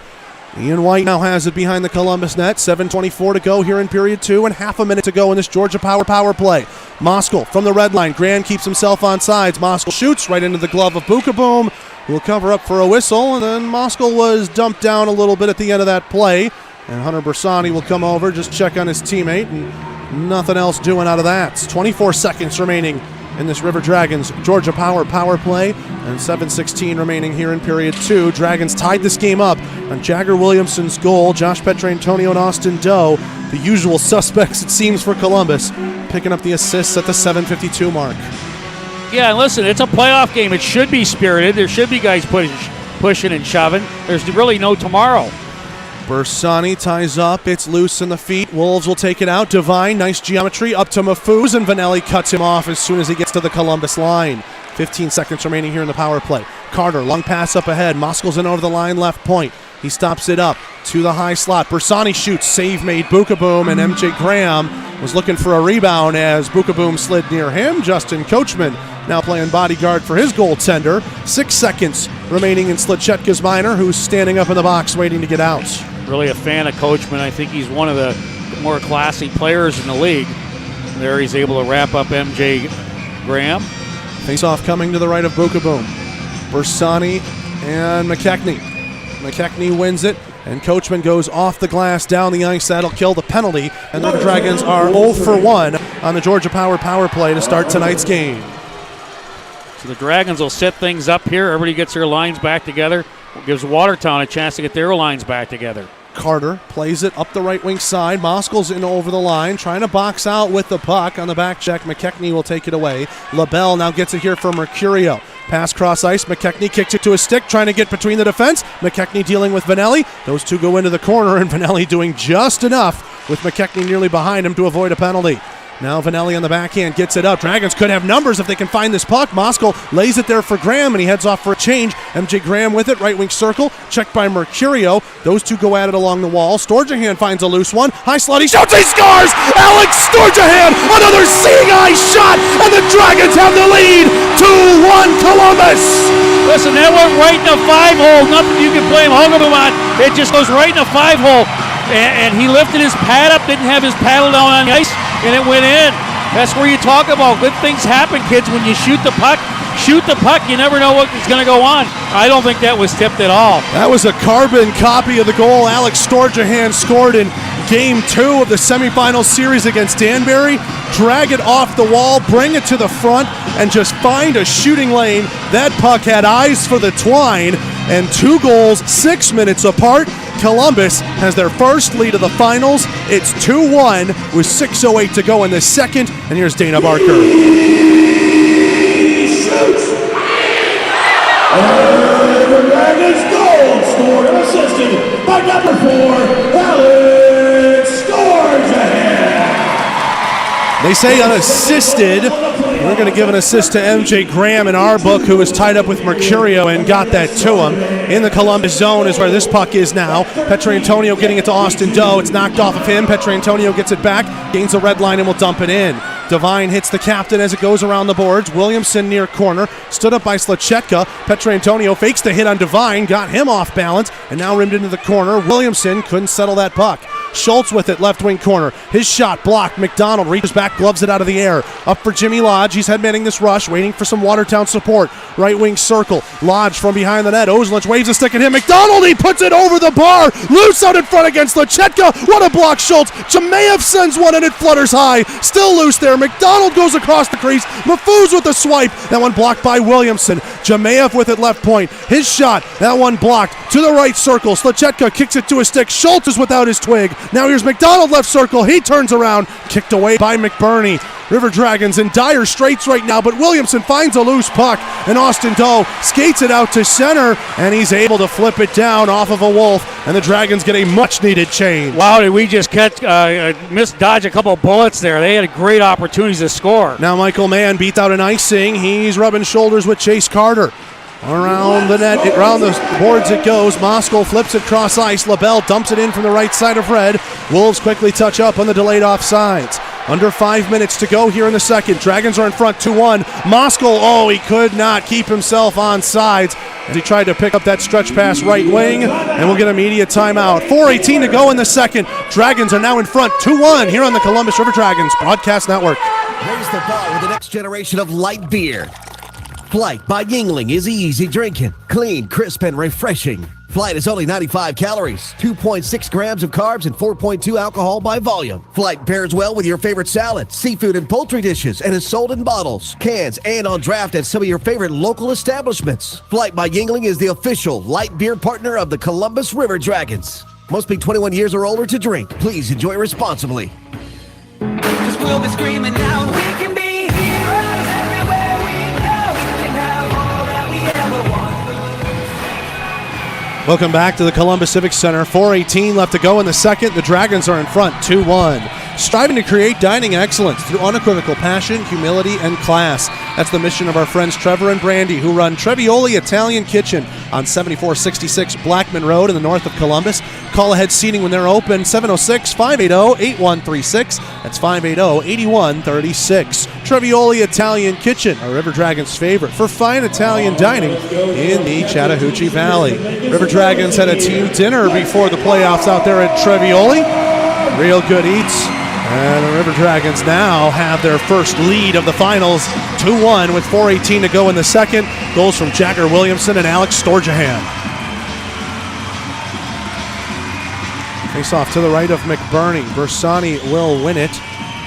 Ian White now has it behind the Columbus net. 7:24 to go here in period 2 and half a minute to go in this Georgia power play. Moskal from the red line. Grand keeps himself on sides. Moskal shoots right into the glove of Bukaboom, who will cover up for a whistle, and then Moskal was dumped down a little bit at the end of that play. And Hunter Bersani will come over, just check on his teammate, and nothing else doing out of that. 24 seconds remaining in this River Dragons Georgia power play, and 7:16 remaining here in period 2. Dragons tied this game up on Jagger Williamson's goal. Josh Petrantonio and Austin Doe, the usual suspects it seems for Columbus, picking up the assists at the 7:52 mark. Yeah, and listen, it's a playoff game. It should be spirited. There should be guys pushing and shoving. There's really no tomorrow. Bersani ties up. It's loose in the feet. Wolves will take it out. Devine, nice geometry up to Mafuz, and Vanelli cuts him off as soon as he gets to the Columbus line. 15 seconds remaining here in the power play. Carter, long pass up ahead. Moskal's in over the line, left point. He stops it up to the high slot. Bersani shoots. Save made. Bukaboom, and MJ Graham was looking for a rebound as Bukaboom slid near him. Justin Coachman now playing bodyguard for his goaltender. 6 seconds remaining in Slichetka's minor, who's standing up in the box waiting to get out. Really a fan of Coachman. I think he's one of the more classy players in the league. There he's able to wrap up MJ Graham. Face-off coming to the right of Bukaboom. Bersani and McKechnie. McKechnie wins it, and Coachman goes off the glass down the ice. That'll kill the penalty, and the Dragons are 0 for 1 on the Georgia power play to start tonight's game. So the Dragons will set things up here. Everybody gets their lines back together. Gives Watertown a chance to get their lines back together. Carter plays it up the right wing side. Moskal's in over the line, trying to box out with the puck on the back check. McKechnie will take it away. LaBelle now gets it here for Mercurio. Pass cross ice. McKechnie kicks it to his stick, trying to get between the defense. McKechnie dealing with Vanelli. Those two go into the corner, and Vanelli doing just enough with McKechnie nearly behind him to avoid a penalty. Now Vanelli on the backhand gets it up. Dragons could have numbers if they can find this puck. Moskal lays it there for Graham, and he heads off for a change. MJ Graham with it, right wing circle, checked by Mercurio. Those two go at it along the wall. Storjahan finds a loose one. High slot, he shoots, he scores! Alex Storjahan, another seeing eye shot, and the Dragons have the lead. 2-1 Columbus! Listen, that went right in the 5-hole. Nothing you can blame Hogan on. It just goes right in the 5-hole. And he lifted his pad up, didn't have his paddle down on the ice, and it went in. That's where you talk about good things happen, kids. When you shoot the puck, you never know what is going to go on. I don't think that was tipped at all. That was a carbon copy of the goal Alex Storjahan scored in Game 2 of the semifinal series against Danbury. Drag it off the wall, bring it to the front, and just find a shooting lane. That puck had eyes for the twine, and 2 goals 6 minutes apart. Columbus has their first lead of the finals. It's 2-1 with 6:08 to go in the second, and here's Dana Barker. He shoots! And the Dragons goal scored and assisted by number 4, Alex Storjahan. They say unassisted. We're going to give an assist to MJ Graham in our book, who was tied up with Mercurio and got that to him. In the Columbus zone is where this puck is now. Petrantonio getting it to Austin Doe. It's knocked off of him. Petrantonio gets it back, gains the red line, and will dump it in. Devine hits the captain as it goes around the boards. Williamson near corner, stood up by Slachetka. Petrantonio fakes the hit on Devine, got him off balance, and now rimmed into the corner. Williamson couldn't settle that puck. Schultz with it, left wing corner. His shot blocked. McDonald reaches back, gloves it out of the air. Up for Jimmy Lodge. He's headmanning this rush, waiting for some Watertown support. Right wing circle. Lodge from behind the net. Ozlich waves a stick at him. McDonald, he puts it over the bar. Loose out in front against Slachetka. What a block, Schultz. Jamayev sends one and it flutters high. Still loose there. McDonald goes across the crease. Mafuz with the swipe. That one blocked by Williamson. Jamayev with it left point. His shot. That one blocked to the right circle. Slachetka kicks it to a stick. Schultz is without his twig. Now here's McDonald left circle. He turns around. Kicked away by McBurney. River Dragons in dire straits right now, but Williamson finds a loose puck, and Austin Doe skates it out to center, and he's able to flip it down off of a Wolf, and the Dragons get a much-needed change. Wow, did we just dodge a couple of bullets there. They had great opportunities to score. Now Michael Mann beat out an icing. He's rubbing shoulders with Chase Carter. Around the net, around the boards it goes. Moskal flips it cross ice. LaBelle dumps it in from the right side of red. Wolves quickly touch up on the delayed offsides. Under 5 minutes to go here in the second. Dragons are in front 2-1. Moskal, he could not keep himself on sides as he tried to pick up that stretch pass right wing, and we'll get an immediate timeout. 4:18 to go in the second. Dragons are now in front 2-1 here on the Columbus River Dragons Broadcast Network. Raise the bar with the next generation of light beer. Flight by Yingling is easy drinking, clean, crisp, and refreshing. Flight is only 95 calories, 2.6 grams of carbs, and 4.2 alcohol by volume. Flight pairs well with your favorite salad, seafood, and poultry dishes, and is sold in bottles, cans, and on draft at some of your favorite local establishments. Flight by Yingling is the official light beer partner of the Columbus River Dragons. Must be 21 years or older to drink. Please enjoy responsibly. 'Cause we'll be screaming now. We can be heroes everywhere we go. We can have all that we ever want. Welcome back to the Columbus Civic Center. 4:18 left to go in the second. The Dragons are in front 2-1. Striving to create dining excellence through unequivocal passion, humility, and class. That's the mission of our friends Trevor and Brandy, who run Trevioli Italian Kitchen on 7466 Blackman Road in the north of Columbus. Call ahead seating when they're open, 706-580-8136. That's 580-8136. Trevioli Italian Kitchen, our River Dragons favorite for fine Italian dining in the Chattahoochee Valley. River Dragons had a team dinner before the playoffs out there at Trevioli. Real good eats. And the River Dragons now have their first lead of the finals, 2-1 with 4:18 to go in the second. Goals from Jagger Williamson and Alex Storjahan. Face off to the right of McBurney. Bersani will win it.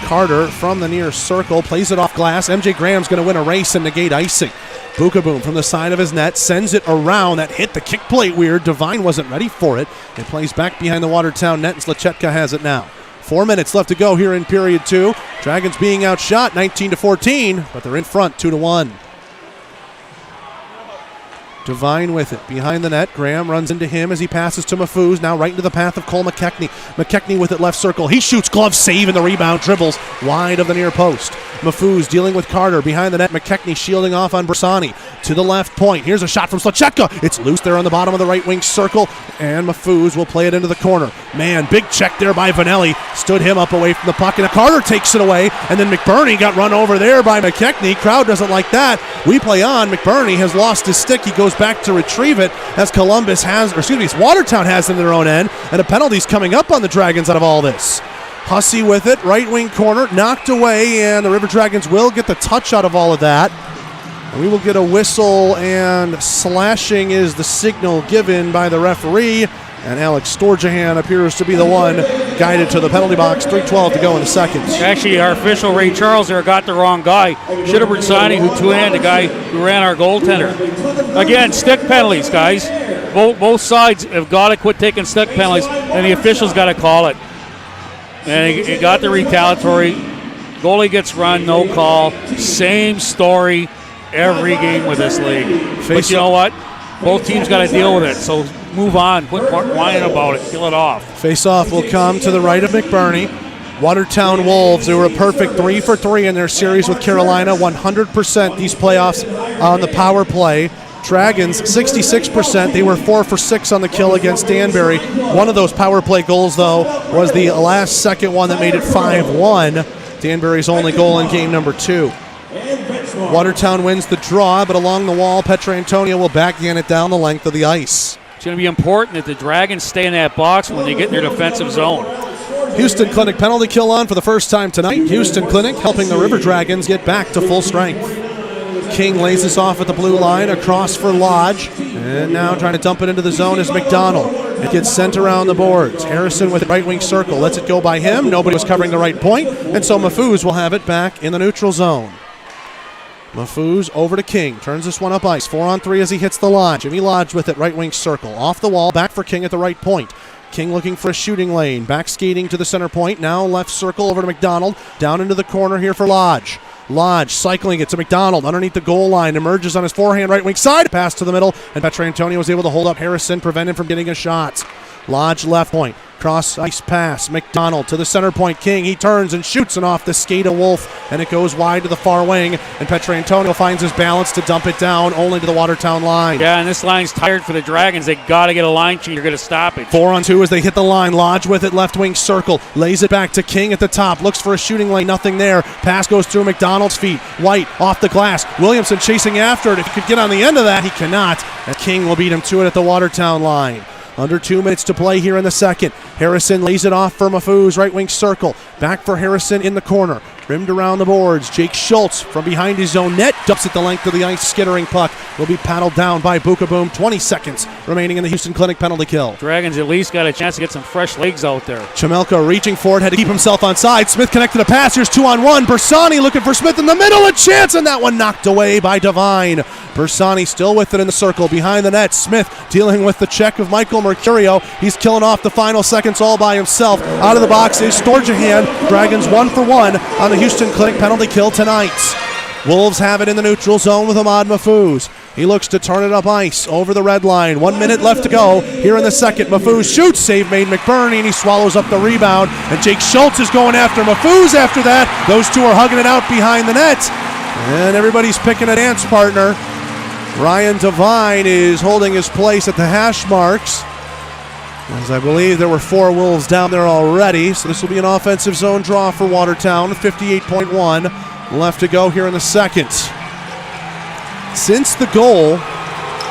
Carter from the near circle plays it off glass. MJ Graham's going to win a race and negate icing. Bukaboom from the side of his net sends it around. That hit the kick plate weird. Devine wasn't ready for it. It plays back behind the Watertown net, and Slachetka has it now. 4 minutes left to go here in period two. Dragons being outshot 19-14, but they're in front 2-1. Devine with it. Behind the net, Graham runs into him as he passes to Mahfouz. Now right into the path of Cole McKechnie. McKechnie with it left circle. He shoots, glove save, and the rebound dribbles wide of the near post. Mahfouz dealing with Carter. Behind the net, McKechnie shielding off on Bersani. To the left point. Here's a shot from Slacheka. It's loose there on the bottom of the right wing circle, and Mahfouz will play it into the corner. Man, big check there by Vanelli. Stood him up away from the puck, and Carter takes it away, and then McBurney got run over there by McKechnie. Crowd doesn't like that. We play on. McBurney has lost his stick. He goes back to retrieve it as Watertown has in their own end, and a penalty's coming up on the Dragons out of all this. Hussey with it, right wing corner, knocked away, and the River Dragons will get the touch out of all of that. And we will get a whistle, and slashing is the signal given by the referee, and Alex Storjahan appears to be the one guided to the penalty box. 3:12 to go in the second. Actually, our official, Ray Charles, there got the wrong guy. Should have Bersani, who two-handed the guy who ran our goaltender. Again, stick penalties, guys. Both sides have got to quit taking stick penalties, and the officials got to call it. And he got the retaliatory. Goalie gets run, no call. Same story every game with this league. But you know what? Both teams got to deal with it, so move on. Quit whining about it. Kill it off. Face-off will come to the right of McBurney. Watertown Wolves, they were a perfect 3 for 3 in their series with Carolina. 100% these playoffs on the power play. Dragons, 66%. They were 4 for 6 on the kill against Danbury. One of those power play goals, though, was the last second one that made it 5-1. Danbury's only goal in game number 2. Watertown wins the draw, but along the wall, Petrantonio will backhand it down the length of the ice. It's going to be important that the Dragons stay in that box when they get in their defensive zone. Houston Clinic penalty kill on for the first time tonight. Houston Clinic helping the River Dragons get back to full strength. King lays this off at the blue line, across for Lodge, and now trying to dump it into the zone is McDonald. It gets sent around the boards. Harrison with the right wing circle, lets it go by him. Nobody was covering the right point, and so Mahfouz will have it back in the neutral zone. Mahfouz over to King, turns this one up ice, 4-on-3 as he hits the line. Jimmy Lodge with it, right wing circle, off the wall, back for King at the right point. King looking for a shooting lane, back skating to the center point, now left circle over to McDonald, down into the corner here for Lodge. Lodge cycling it to McDonald underneath the goal line, emerges on his forehand right wing side, pass to the middle, and Petrantonio was able to hold up Harrison, prevent him from getting a shot. Lodge left point, cross ice pass, McDonald to the center point, King, he turns and shoots, and off the skate of Wolf, and it goes wide to the far wing, and Petrantonio finds his balance to dump it down, only to the Watertown line. Yeah, and this line's tired for the Dragons. They got to get a line change. They're going to stop it. 4-on-2 as they hit the line. Lodge with it, left wing circle, lays it back to King at the top, looks for a shooting lane, nothing there. Pass goes through McDonald's feet. White off the glass. Williamson chasing after it. If he could get on the end of that, he cannot. And King will beat him to it at the Watertown line. Under 2 minutes to play here in the second. Harrison lays it off for Mahfouz, right wing circle. Back for Harrison in the corner. Rimmed around the boards. Jake Schultz from behind his own net dumps it the length of the ice. Skittering puck will be paddled down by Bukaboom. 20 seconds remaining in the Houston Clinic penalty kill. Dragons at least got a chance to get some fresh legs out there. Chamelka reaching for it, had to keep himself on side. Smith connected a pass. Here's 2-on-1. Bersani looking for Smith in the middle. A chance, and that one knocked away by Devine. Bersani still with it in the circle behind the net. Smith dealing with the check of Michael Mercurio. He's killing off the final seconds all by himself. Out of the box is Storjahan. Dragons 1 for 1 on the Houston Clinic penalty kill tonight. Wolves have it in the neutral zone with Ahmad Mahfouz. He looks to turn it up ice over the red line. 1 minute left to go here in the second. Mahfouz shoots, save made McBurney, and he swallows up the rebound. And Jake Schultz is going after Mahfouz after that. Those two are hugging it out behind the net. And everybody's picking a dance partner. Ryan Devine is holding his place at the hash marks, as I believe there were 4 Wolves down there already. So this will be an offensive zone draw for Watertown. 58.1 left to go here in the second. Since the goal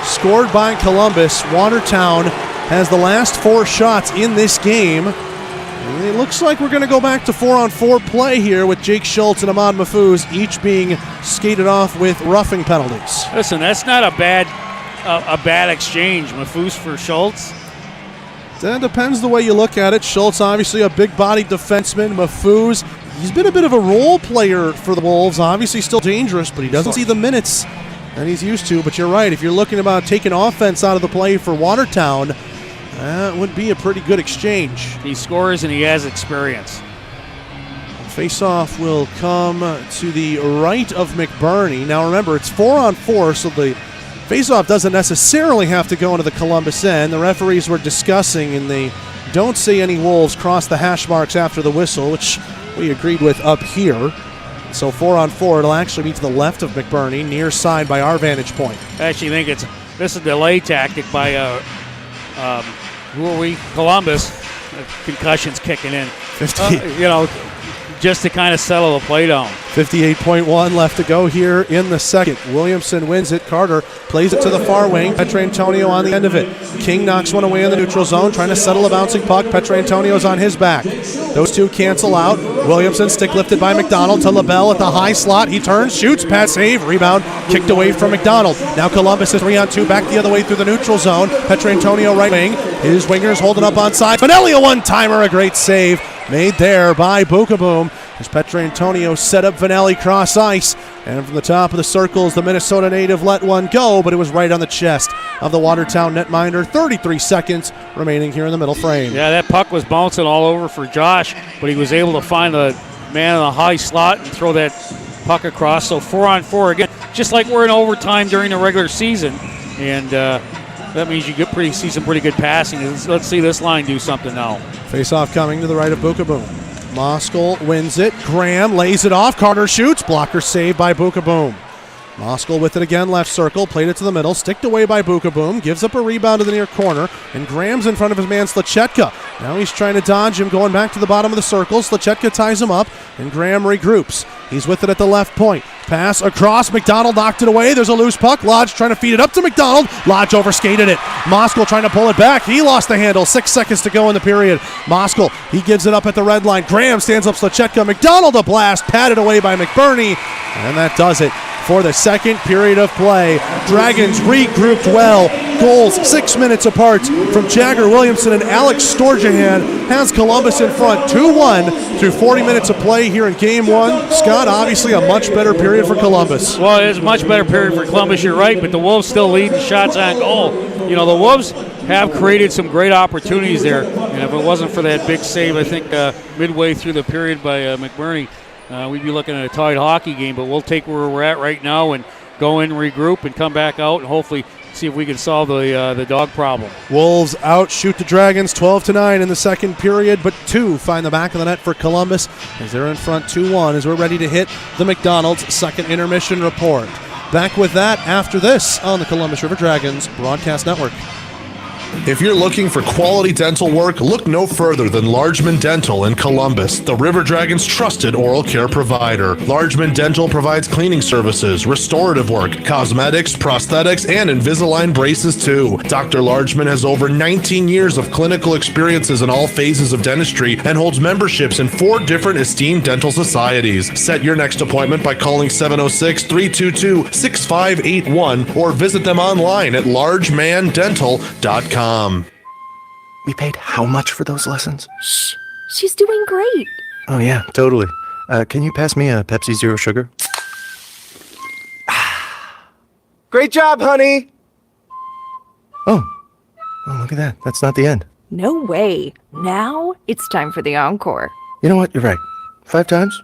scored by Columbus, Watertown has the last 4 shots in this game. And it looks like we're going to go back to 4-on-4 play here with Jake Schultz and Ahmad Mahfouz each being skated off with roughing penalties. Listen, that's not a bad exchange. Mahfouz for Schultz. That depends the way you look at it. Schultz, obviously a big-bodied defenseman. Mahfouz, he's been a bit of a role player for the Wolves. Obviously still dangerous, but he doesn't see the minutes that he's used to. But you're right, if you're looking about taking offense out of the play for Watertown, that would be a pretty good exchange. He scores and he has experience. Face-off will come to the right of McBurney. Now remember, it's 4-on-4, so the Faceoff doesn't necessarily have to go into the Columbus end. The referees were discussing, and they don't see any Wolves cross the hash marks after the whistle, which we agreed with up here. So 4-on-4, it'll actually be to the left of McBurney, near side by our vantage point. I actually think this is a delay tactic by who are we? Columbus. Concussions kicking in. 50. Just to kind of settle the play down. 58.1 left to go here in the second. Williamson wins it. Carter plays it to the far wing. Petrantonio on the end of it. King knocks one away in the neutral zone, trying to settle a bouncing puck. Petrantonio's on his back. Those two cancel out. Williamson stick lifted by McDonald to LaBelle at the high slot. He turns, shoots, pass save, rebound, kicked away from McDonald. Now Columbus is 3-on-2 back the other way through the neutral zone. Petrantonio right wing. His wingers holding up on side. Finelli a one-timer, a great save made there by Bukaboom as Petrantonio set up Vanelli cross ice, and from the top of the circles the Minnesota native let one go, but it was right on the chest of the Watertown netminder. 33 seconds remaining here in the middle frame. Yeah, that puck was bouncing all over for Josh, but he was able to find a man in the high slot and throw that puck across. So 4-on-4 again, just like we're in overtime during the regular season, and that means you see some pretty good passing. Let's see this line do something now. Face-off coming to the right of Bukaboom. Moskal wins it. Graham lays it off. Carter shoots. Blocker saved by Bukaboom. Moskal with it again, left circle. Played it to the middle. Sticked away by Bukaboom. Gives up a rebound to the near corner. And Graham's in front of his man, Slachetka. Now he's trying to dodge him, going back to the bottom of the circle. Slachetka ties him up, and Graham regroups. He's with it at the left point. Pass across. McDonald knocked it away. There's a loose puck. Lodge trying to feed it up to McDonald. Lodge overskated it. Moskal trying to pull it back. He lost the handle. 6 seconds to go in the period. Moskal, he gives it up at the red line. Graham stands up Slachetka. McDonald a blast. Patted away by McBurney. And that does it for the second period of play. Dragons regrouped well. Goals 6 minutes apart from Jagger Williamson and Alex Storjahan has Columbus in front 2-1 through 40 minutes of play here in Game 1. Scott, obviously a much better period for Columbus. Well, it is a much better period for Columbus, you're right, but the Wolves still lead in shots on goal. The Wolves have created some great opportunities there, and if it wasn't for that big save, I think midway through the period by McBurney, we'd be looking at a tight hockey game, but we'll take where we're at right now and go in, regroup, and come back out and hopefully see if we can solve the dog problem. Wolves outshoot the Dragons 12-9 in the second period, but 2 find the back of the net for Columbus as they're in front 2-1 as we're ready to hit the McDonald's second intermission report. Back with that after this on the Columbus River Dragons Broadcast Network. If you're looking for quality dental work, look no further than Largeman Dental in Columbus, the River Dragons' trusted oral care provider. Largeman Dental provides cleaning services, restorative work, cosmetics, prosthetics, and Invisalign braces too. Dr. Largeman has over 19 years of clinical experiences in all phases of dentistry and holds memberships in 4 different esteemed dental societies. Set your next appointment by calling 706-322-6581 or visit them online at largemandental.com. We paid how much for those lessons? Shh. She's doing great. Oh, yeah, totally. Can you pass me a Pepsi Zero Sugar? Great job, honey! Oh, look at that. That's not the end. No way. Now it's time for the encore. You know what? You're right. 5 times?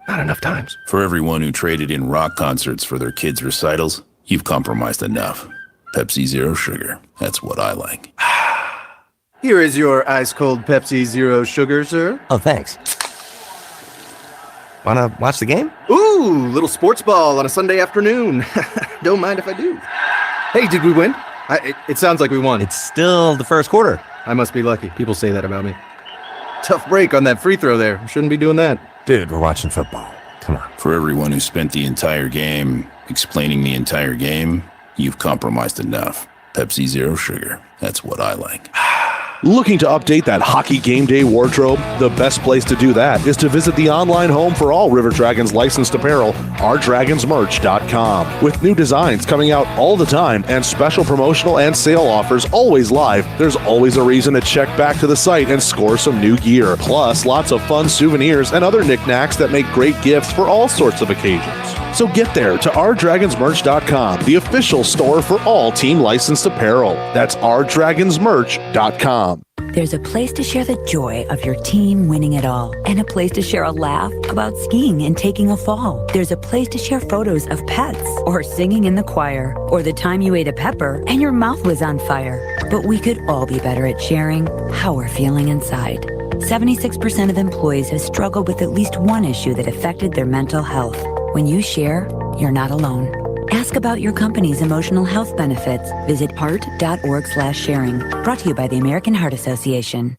Not enough times. For everyone who traded in rock concerts for their kids' recitals, you've compromised enough. Pepsi Zero Sugar. That's what I like. Here is your ice-cold Pepsi Zero Sugar, sir. Oh, thanks. Wanna watch the game? Ooh, little sports ball on a Sunday afternoon. Don't mind if I do. Hey, did we win? It sounds like we won. It's still the first quarter. I must be lucky. People say that about me. Tough break on that free throw there. Shouldn't be doing that. Dude, we're watching football. Come on. For everyone who spent the entire game explaining the entire game, you've compromised enough. Pepsi Zero Sugar. That's what I like. Looking to update that hockey game day wardrobe? The best place to do that is to visit the online home for all River Dragons licensed apparel, ourdragonsmerch.com. With new designs coming out all the time and special promotional and sale offers always live, there's always a reason to check back to the site and score some new gear. Plus, lots of fun souvenirs and other knickknacks that make great gifts for all sorts of occasions. So get there to ourdragonsmerch.com, the official store for all team licensed apparel. That's ourdragonsmerch.com. There's a place to share the joy of your team winning it all, and a place to share a laugh about skiing and taking a fall. There's a place to share photos of pets, or singing in the choir, or the time you ate a pepper and your mouth was on fire. But we could all be better at sharing how we're feeling inside. 76% of employees have struggled with at least one issue that affected their mental health. When you share, you're not alone. Ask about your company's emotional health benefits. Visit heart.org/sharing. Brought to you by the American Heart Association.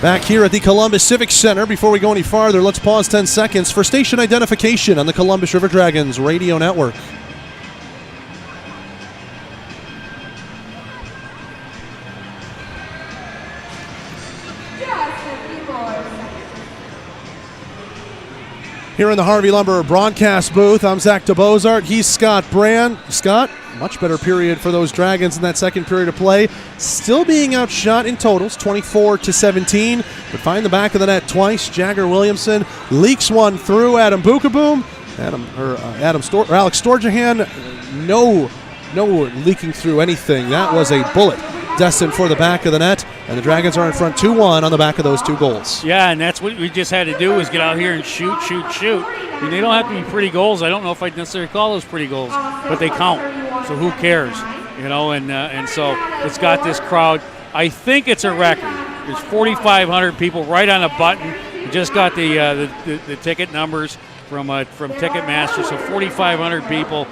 Back here at the Columbus Civic Center, before we go any farther, let's pause 10 seconds for station identification on the Columbus River Dragons radio network. Here in the Harvey Lumber broadcast booth, I'm Zach DeBozart. He's Scott Brand. Scott, much better period for those Dragons in that second period of play. Still being outshot in totals, 24-17, but find the back of the net twice. Jagger Williamson leaks one through Adam Bukaboom. Alex Storjahan, no leaking through anything. That was a bullet destined for the back of the net, and the Dragons are in front 2-1 on the back of those two goals. Yeah, and that's what we just had to do, is get out here and shoot. I mean, they don't have to be pretty goals. I don't know if I'd necessarily call those pretty goals, but they count. So who cares? You know, and so it's got this crowd. I think it's a record. There's 4,500 people right on a button. We just got the ticket numbers from Ticketmaster, so 4,500 people.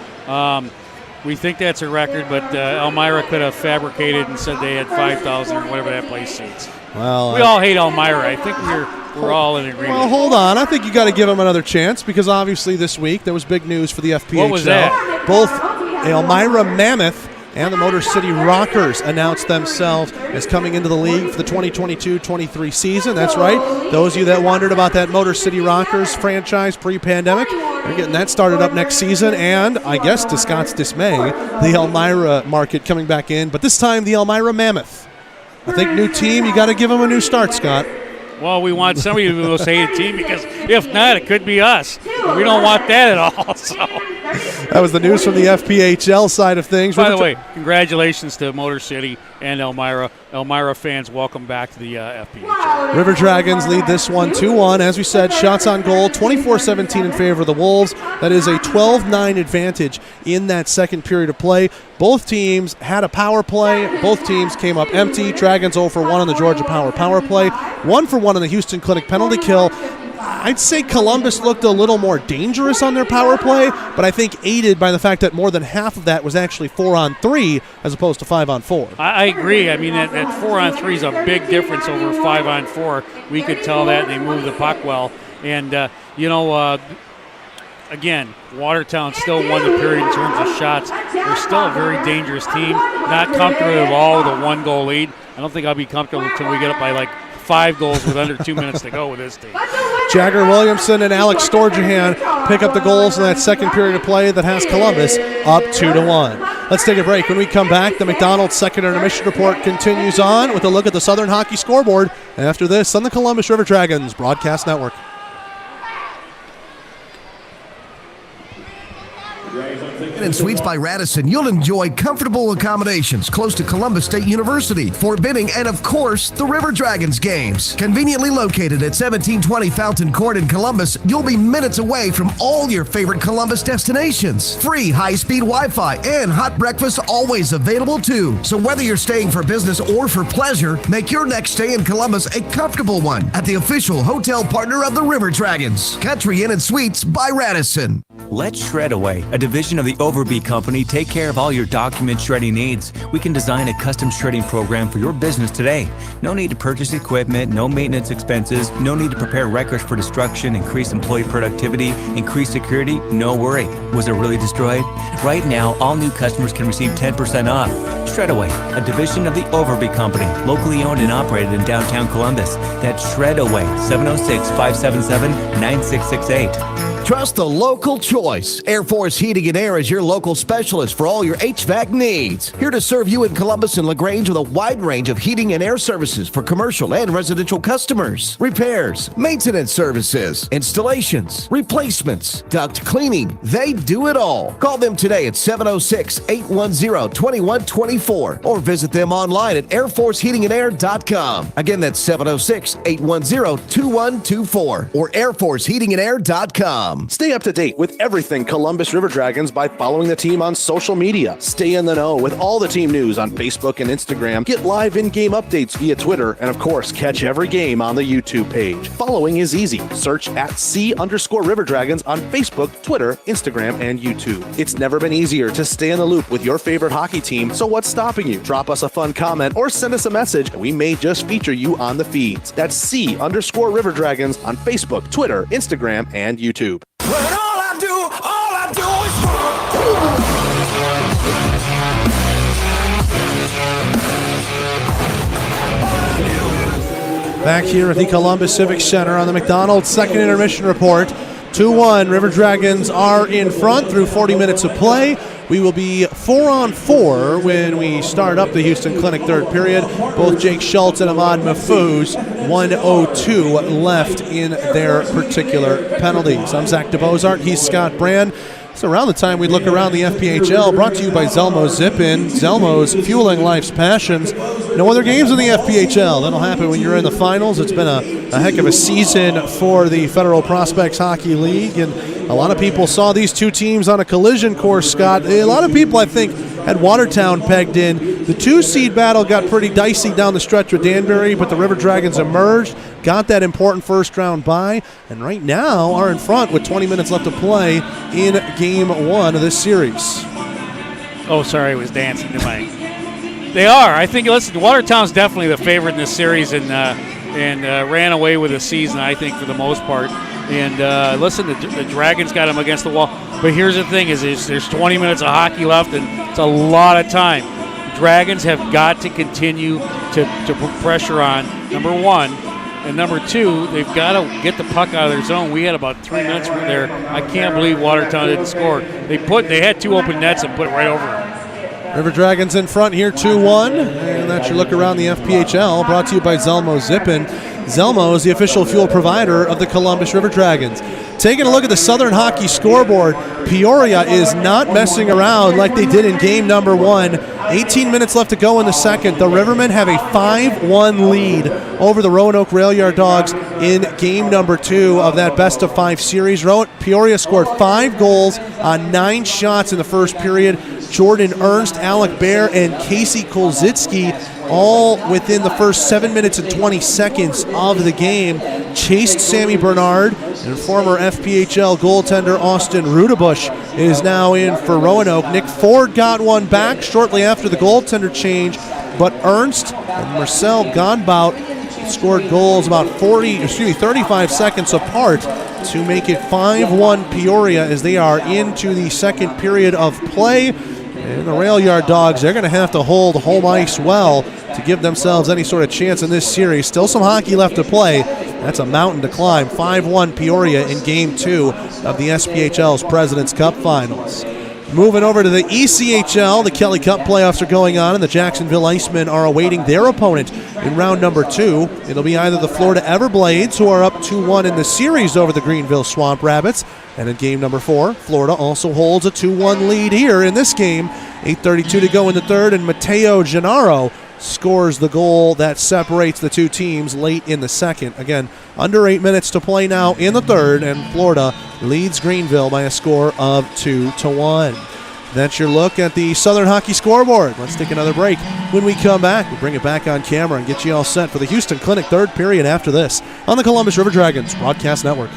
We think that's a record, but Elmira could have fabricated and said they had 5,000 or whatever that place seats. Well, we all hate Elmira. I think we're all in agreement. Well, hold on. I think you got to give them another chance, because obviously this week there was big news for the FPHL. What was that? Both Elmira Mammoth and the Motor City Rockers announced themselves as coming into the league for the 2022-23 season. That's right. Those of you that wondered about that Motor City Rockers franchise pre-pandemic, they're getting that started up next season, and I guess to Scott's dismay, the Elmira market coming back in, but this time the Elmira Mammoth. I think new team, you got to give them a new start, Scott. Well, we want somebody to be the most hated team, because if not, it could be us. We don't want that at all. So that was the news from the FPHL side of things. By the way, congratulations to Motor City and Elmira. Elmira fans, welcome back to the FPHL. River Dragons lead this one 2-1. As we said, shots on goal, 24-17 in favor of the Wolves. That is a 12-9 advantage in that second period of play. Both teams had a power play. Both teams came up empty. Dragons 0 for 1 on the Georgia power play. 1 for 1 on the Houston Clinic penalty kill. I'd say Columbus looked a little more dangerous on their power play, but I think aided by the fact that more than half of that was actually 4-on-3 as opposed to 5-on-4. I agree. I mean, that 4-on-3 is a big difference over 5-on-4. We could tell that. They moved the puck well. And, again, Watertown still won the period in terms of shots. They're still a very dangerous team. Not comfortable at all with a 1-goal lead. I don't think I'll be comfortable until we get up by like 5 goals with under 2 minutes to go with this team. Jagger Williamson and Alex Storjahan pick up the goals in that second period of play that has Columbus up 2-1. Let's take a break. When we come back, the McDonald's Second Intermission Report continues on with a look at the Southern Hockey scoreboard after this on the Columbus River Dragons Broadcast Network. In Suites by Radisson, you'll enjoy comfortable accommodations close to Columbus State University, Fort Benning, and of course, the River Dragons games. Conveniently located at 1720 Fountain Court in Columbus, you'll be minutes away from all your favorite Columbus destinations. Free high-speed Wi-Fi and hot breakfast always available too. So whether you're staying for business or for pleasure, make your next stay in Columbus a comfortable one at the official hotel partner of the River Dragons, Country Inn and Suites by Radisson. Let Shred Away, a division of the Overby Company, take care of all your document shredding needs. We can design a custom shredding program for your business today. No need to purchase equipment, no maintenance expenses, no need to prepare records for destruction, increase employee productivity, increase security, no worry. Was it really destroyed? Right now, all new customers can receive 10% off. Shred Away, a division of the Overby Company, locally owned and operated in downtown Columbus. That's Shred Away, 706-577-9668. Trust the local choice. Air Force Heating and Air is your local specialist for all your HVAC needs. Here to serve you in Columbus and LaGrange with a wide range of heating and air services for commercial and residential customers. Repairs, maintenance services, installations, replacements, duct cleaning. They do it all. Call them today at 706-810-2124 or visit them online at airforceheatingandair.com. Again, that's 706-810-2124 or airforceheatingandair.com. Stay up to date with everything Columbus River Dragons by following the team on social media. Stay in the know with all the team news on Facebook and Instagram. Get live in-game updates via Twitter, and of course, catch every game on the YouTube page. Following is easy. Search at @C_River Dragons on Facebook, Twitter, Instagram, and YouTube. It's never been easier to stay in the loop with your favorite hockey team, so what's stopping you? Drop us a fun comment or send us a message, and we may just feature you on the feeds. That's C_River Dragons on Facebook, Twitter, Instagram, and YouTube. Back here at the Columbus Civic Center on the McDonald's second intermission report. 2-1, River Dragons are in front through 40 minutes of play. We will be 4-on-4 when we start up the Houston Clinic third period. Both Jake Schultz and Ahmad Mahfouz, 1:02 left in their particular penalties. I'm Zach DeBozart. He's Scott Brand. It's around the time we look around the FPHL, brought to you by Zelmo's Zip-In. Zelmo's, fueling life's passions. No other games in the FPHL. That'll happen when you're in the finals. It's been a heck of a season for the Federal Prospects Hockey League, and a lot of people saw these two teams on a collision course, Scott. A lot of people, I think, had Watertown pegged in. The 2-seed battle got pretty dicey down the stretch with Danbury, but the River Dragons emerged, got that important first-round bye, and right now are in front with 20 minutes left to play in Game 1 of this series. Oh, sorry, I was dancing to my... They are. I think, listen, Watertown's definitely the favorite in this series and ran away with the season, I think, for the most part. And listen, the Dragons got them against the wall. But here's the thing, is there's 20 minutes of hockey left, and it's a lot of time. Dragons have got to continue to put pressure on, number one. And number two, they've got to get the puck out of their zone. We had about 3 minutes there. I can't believe Watertown didn't score. They had two open nets and put it right over them. River Dragons in front here, 2-1. And that's your look around the FPHL, brought to you by Zelmo's Zip-In. Zelmo is the official fuel provider of the Columbus River Dragons. Taking a look at the Southern Hockey scoreboard, Peoria is not messing around like they did in game number 1. 18 minutes left to go in the second. The Rivermen have a 5-1 lead over the Roanoke Rail Yard Dogs in game number 2 of that best-of-5 series. Peoria scored 5 goals on 9 shots in the first period. Jordan Ernst, Alec Bear, and Casey Kolzitsky all within the first 7 minutes and 20 seconds of the game chased Sammy Bernard, and former FPHL goaltender Austin Rudebush is now in for Roanoke. Nick Ford got one back shortly after the goaltender change, but Ernst and Marcel Godbout scored goals about 35 seconds apart to make it 5-1 Peoria as they are into the second period of play. And the Rail Yard Dogs, they're going to have to hold home ice well to give themselves any sort of chance in this series. Still some hockey left to play. That's a mountain to climb. 5-1 Peoria in Game 2 of the SPHL's President's Cup Finals. Moving over to the ECHL, the Kelly Cup playoffs are going on, and the Jacksonville Icemen are awaiting their opponent in round number 2. It'll be either the Florida Everblades, who are up 2-1 in the series over the Greenville Swamp Rabbits, and in game number 4, Florida also holds a 2-1 lead here in this game. 8:32 to go in the third, and Mateo Gennaro scores the goal that separates the two teams late in the second. Again, under 8 minutes to play now in the third, and Florida leads Greenville by a score of 2-1. That's your look at the Southern Hockey scoreboard. Let's take another break. When we come back, we'll bring it back on camera and get you all set for the Houston Clinic third period after this on the Columbus River Dragons Broadcast Network.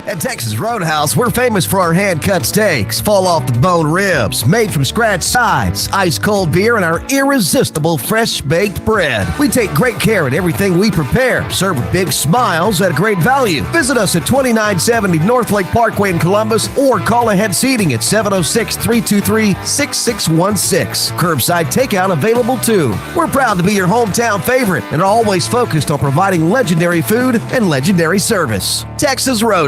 At Texas Roadhouse, we're famous for our hand-cut steaks, fall-off-the-bone ribs, made-from-scratch sides, ice-cold beer, and our irresistible fresh-baked bread. We take great care in everything we prepare, serve with big smiles at a great value. Visit us at 2970 North Lake Parkway in Columbus or call ahead seating at 706-323-6616. Curbside takeout available too. We're proud to be your hometown favorite and are always focused on providing legendary food and legendary service. Texas Roadhouse.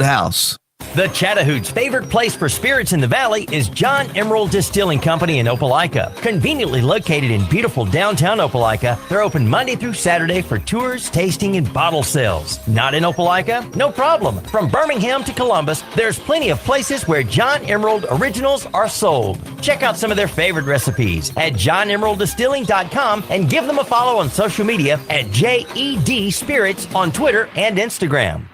The Chattahoochee favorite place for spirits in the valley is John Emerald Distilling Company in Opelika. Conveniently located in beautiful downtown Opelika, they're open Monday through Saturday for tours, tasting, and bottle sales. Not in Opelika? No problem. From Birmingham to Columbus, there's plenty of places where John Emerald originals are sold. Check out some of their favorite recipes at johnemeralddistilling.com and give them a follow on social media at JED Spirits on Twitter and Instagram.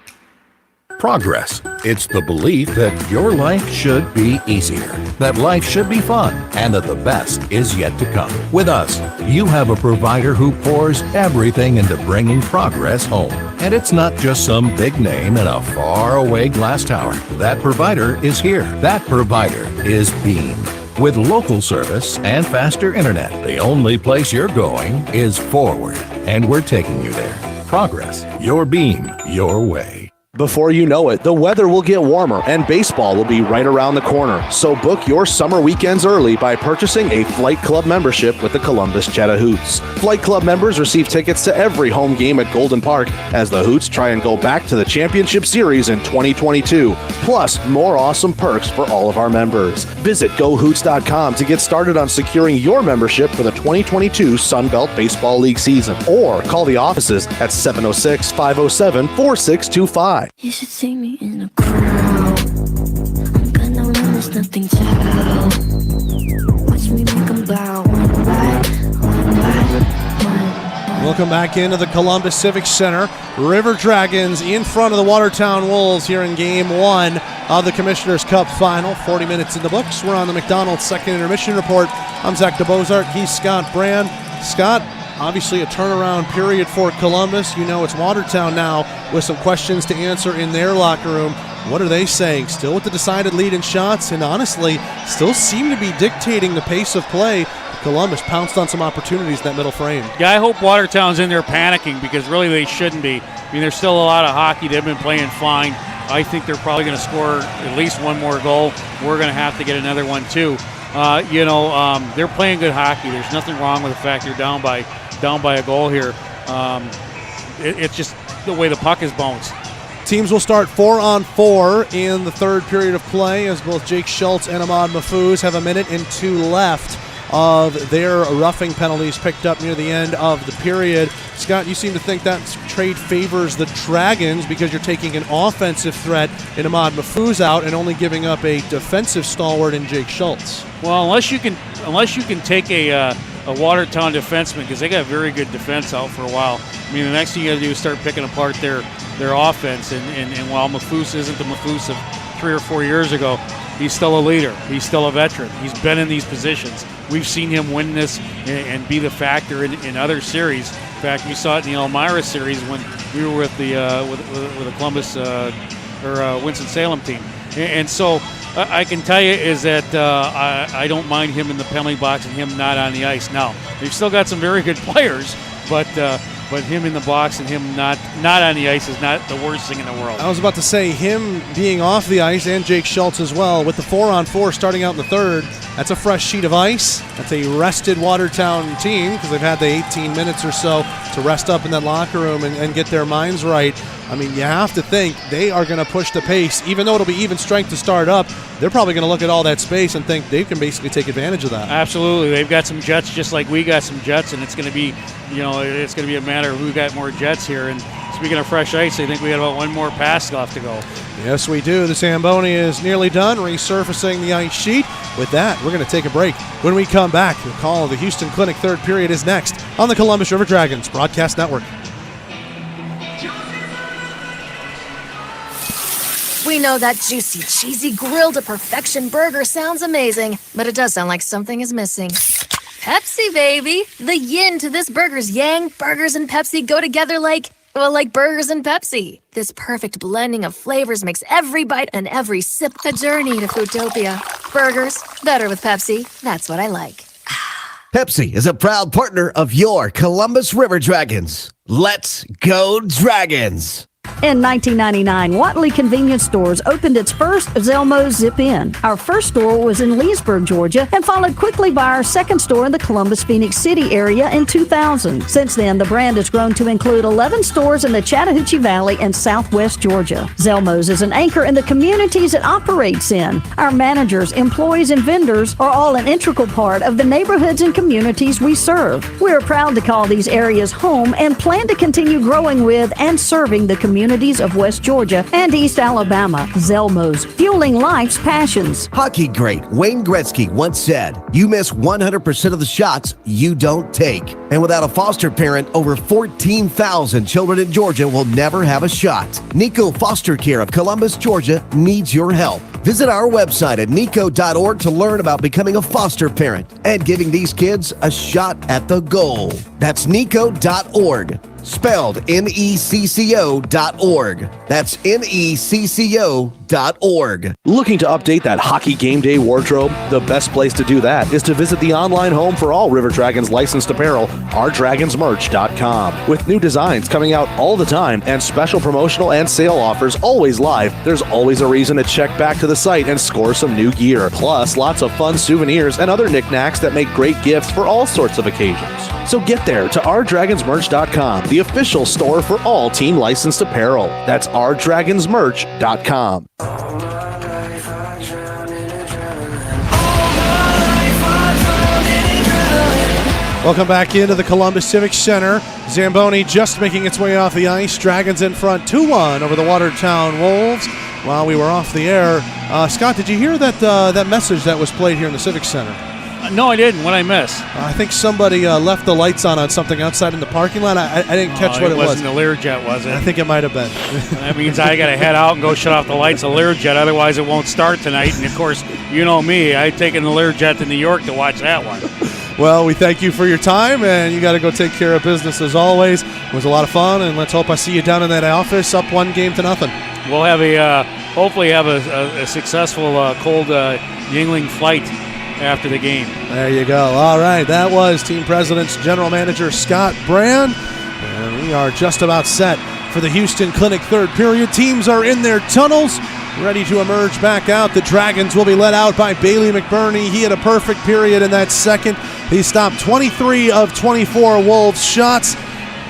Progress. It's the belief that your life should be easier, that life should be fun, and that the best is yet to come. With us, you have a provider who pours everything into bringing progress home. And it's not just some big name in a faraway glass tower. That provider is here. That provider is Beam. With local service and faster internet, the only place you're going is forward. And we're taking you there. Progress. Your Beam. Your way. Before you know it, the weather will get warmer and baseball will be right around the corner. So book your summer weekends early by purchasing a Flight Club membership with the Columbus Chattahoochee. Flight Club members receive tickets to every home game at Golden Park as the Hoots try and go back to the championship series in 2022. Plus, more awesome perks for all of our members. Visit GoHoots.com to get started on securing your membership for the 2022 Sun Belt Baseball League season. Or call the offices at 706-507-4625. You should see me in a crowd. I'm gonna win, there's nothing to help. Watch me make them bow. One by one. Welcome back into the Columbus Civic Center. River Dragons in front of the Watertown Wolves here in Game 1 of the Commissioner's Cup Final. 40 minutes in the books. We're on the McDonald's second intermission report. I'm Zach DeBozart. He's Scott Brand. Scott, obviously a turnaround period for Columbus. You know it's Watertown now with some questions to answer in their locker room. What are they saying? Still with the decided lead in shots and honestly still seem to be dictating the pace of play. Columbus pounced on some opportunities in that middle frame. Yeah, I hope Watertown's in there panicking because really they shouldn't be. I mean, there's still a lot of hockey. They've been playing fine. I think they're probably going to score at least one more goal. We're going to have to get another one too. They're playing good hockey. There's nothing wrong with the fact they're down by a goal here. It's just the way the puck is bounced. Teams will start 4-on-4 in the third period of play as both Jake Schultz and Ahmad Mahfouz have 1 minute and 2 left of their roughing penalties picked up near the end of the period. Scott, you seem to think that trade favors the Dragons because you're taking an offensive threat in Ahmad Mahfouz out and only giving up a defensive stalwart in Jake Schultz. Well, unless you can take a Watertown defenseman, because they got very good defense out for a while. I mean, the next thing you got to do is start picking apart their offense. And while Mahfouz isn't the Mahfouz of 3 or 4 years ago, he's still a leader. He's still a veteran. He's been in these positions. We've seen him win this and be the factor in other series. In fact, we saw it in the Elmira series when we were with the Columbus or Winston-Salem team. And so I can tell you is that I don't mind him in the penalty box and him not on the ice. Now, they've still got some very good players, but him in the box and him not on the ice is not the worst thing in the world. I was about to say him being off the ice and Jake Schultz as well. With the 4-on-4 starting out in the third, that's a fresh sheet of ice. That's a rested Watertown team because they've had the 18 minutes or so to rest up in that locker room and get their minds right. I mean, you have to think they are going to push the pace. Even though it'll be even strength to start up, they're probably going to look at all that space and think they can basically take advantage of that. Absolutely. They've got some jets just like we got some jets, and it's going to be, a matter of who got more jets here. And speaking of fresh ice, I think we got about one more pass left to go. Yes, we do. The Zamboni is nearly done resurfacing the ice sheet. With that, we're going to take a break. When we come back, the call of the Houston Clinic third period is next on the Columbus River Dragons Broadcast Network. We know that juicy, cheesy, grilled to perfection burger sounds amazing, but it does sound like something is missing. Pepsi, baby! The yin to this burger's yang. Burgers and Pepsi go together like burgers and Pepsi. This perfect blending of flavors makes every bite and every sip a journey to Foodtopia. Burgers, better with Pepsi. That's what I like. Pepsi is a proud partner of your Columbus River Dragons. Let's go Dragons! In 1999, Watley Convenience Stores opened its first Zelmo's Zip-In. Our first store was in Leesburg, Georgia, and followed quickly by our second store in the Columbus-Phoenix City area in 2000. Since then, the brand has grown to include 11 stores in the Chattahoochee Valley and Southwest Georgia. Zelmo's is an anchor in the communities it operates in. Our managers, employees, and vendors are all an integral part of the neighborhoods and communities we serve. We are proud to call these areas home and plan to continue growing with and serving the communities of West Georgia and East Alabama. Zelmo's, fueling life's passions. Hockey great Wayne Gretzky once said, "You miss 100% of the shots you don't take." And without a foster parent, over 14,000 children in Georgia will never have a shot. Nico Foster Care of Columbus, Georgia needs your help. Visit our website at nico.org to learn about becoming a foster parent and giving these kids a shot at the goal. That's nico.org. Spelled NECCO.org. That's NECCO.org. Looking to update that hockey game day wardrobe? The best place to do that is to visit the online home for all River Dragons licensed apparel, ourdragonsmerch.com. With new designs coming out all the time and special promotional and sale offers always live, there's always a reason to check back to the site and score some new gear. Plus, lots of fun souvenirs and other knickknacks that make great gifts for all sorts of occasions. So get there to ourdragonsmerch.com, the official store for all team licensed apparel. That's ourdragonsmerch.com. Welcome back into the Columbus Civic Center. Zamboni just making its way off the ice. Dragons in front 2-1 over the Watertown Wolves. While we were off the air, Scott, did you hear that message that was played here in the Civic Center? No, I didn't. What I miss? I think somebody left the lights on something outside in the parking lot. I didn't catch what it was. It wasn't the Learjet, was it? I think it might have been. That means I got to head out and go shut off the lights of Learjet. Otherwise, it won't start tonight. And, of course, you know me. I've taken the Learjet to New York to watch that one. Well, we thank you for your time, and you got to go take care of business as always. It was a lot of fun, and let's hope I see you down in that office up 1-0. We'll have hopefully have a successful cold Yingling flight after the game. There you go. All right, that was Team President's General Manager Scott Brand, and we are just about set for the Houston Clinic third period. Teams are in their tunnels, ready to emerge back out. The Dragons will be led out by Bailey McBurney. He had a perfect period in that second. He stopped 23 of 24 Wolves shots.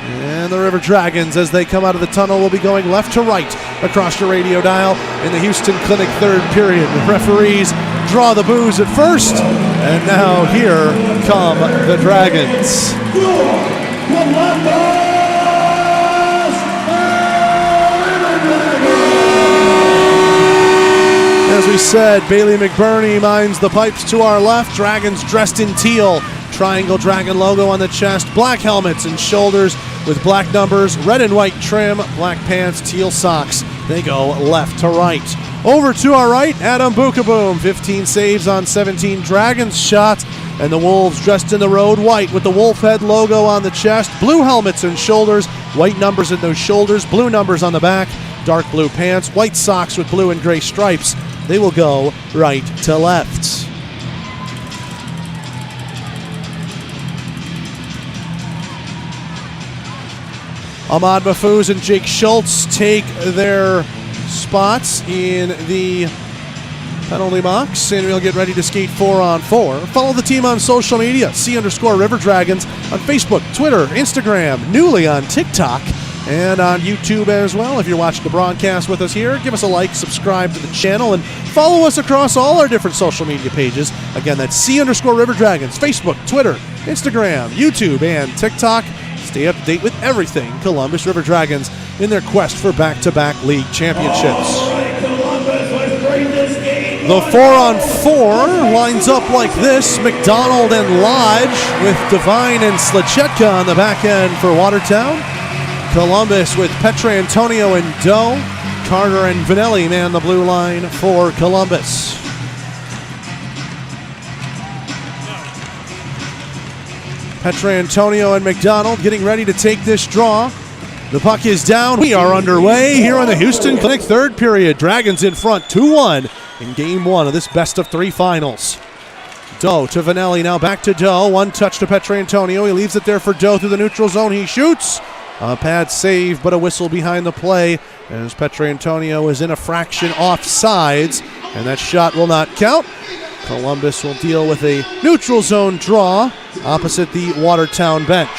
And the River Dragons, as they come out of the tunnel, will be going left to right across your radio dial in the Houston Clinic third period. The referees draw the boos at first, and now here come the Dragons. As we said, Bailey McBurney minds the pipes to our left. Dragons dressed in teal. Triangle Dragon logo on the chest. Black helmets and shoulders with black numbers. Red and white trim. Black pants, teal socks. They go left to right. Over to our right, Adam Bukaboom. 15 saves on 17 Dragons shots. And the Wolves dressed in the road white with the Wolf Head logo on the chest. Blue helmets and shoulders. White numbers in those shoulders. Blue numbers on the back. Dark blue pants. White socks with blue and gray stripes. They will go right to left. Ahmad Mahfouz and Jake Schultz take their spots in the penalty box, and we'll get ready to skate 4-on-4. Follow the team on social media, _River Dragons on Facebook, Twitter, Instagram, newly on TikTok, and on YouTube as well. If you're watching the broadcast with us here, give us a like, subscribe to the channel, and follow us across all our different social media pages. Again, that's _River Dragons, Facebook, Twitter, Instagram, YouTube, and TikTok. Stay up to date with everything Columbus River Dragons in their quest for back-to-back league championships. The 4-on-4 lines up like this. McDonald and Lodge with Devine and Slachetka on the back end for Watertown. Columbus with Petrantonio and Doe. Carter and Vanelli man the blue line for Columbus. Petrantonio and McDonald getting ready to take this draw. The puck is down. We are underway here on the Houston Clinic third period. Dragons in front 2-1 in game one of this best-of-3 finals. Doe to Vanelli, now back to Doe. One touch to Petrantonio. He leaves it there for Doe through the neutral zone. He shoots. A pad save, but a whistle behind the play as Petrantonio is in a fraction offsides, and that shot will not count. Columbus will deal with a neutral zone draw opposite the Watertown bench.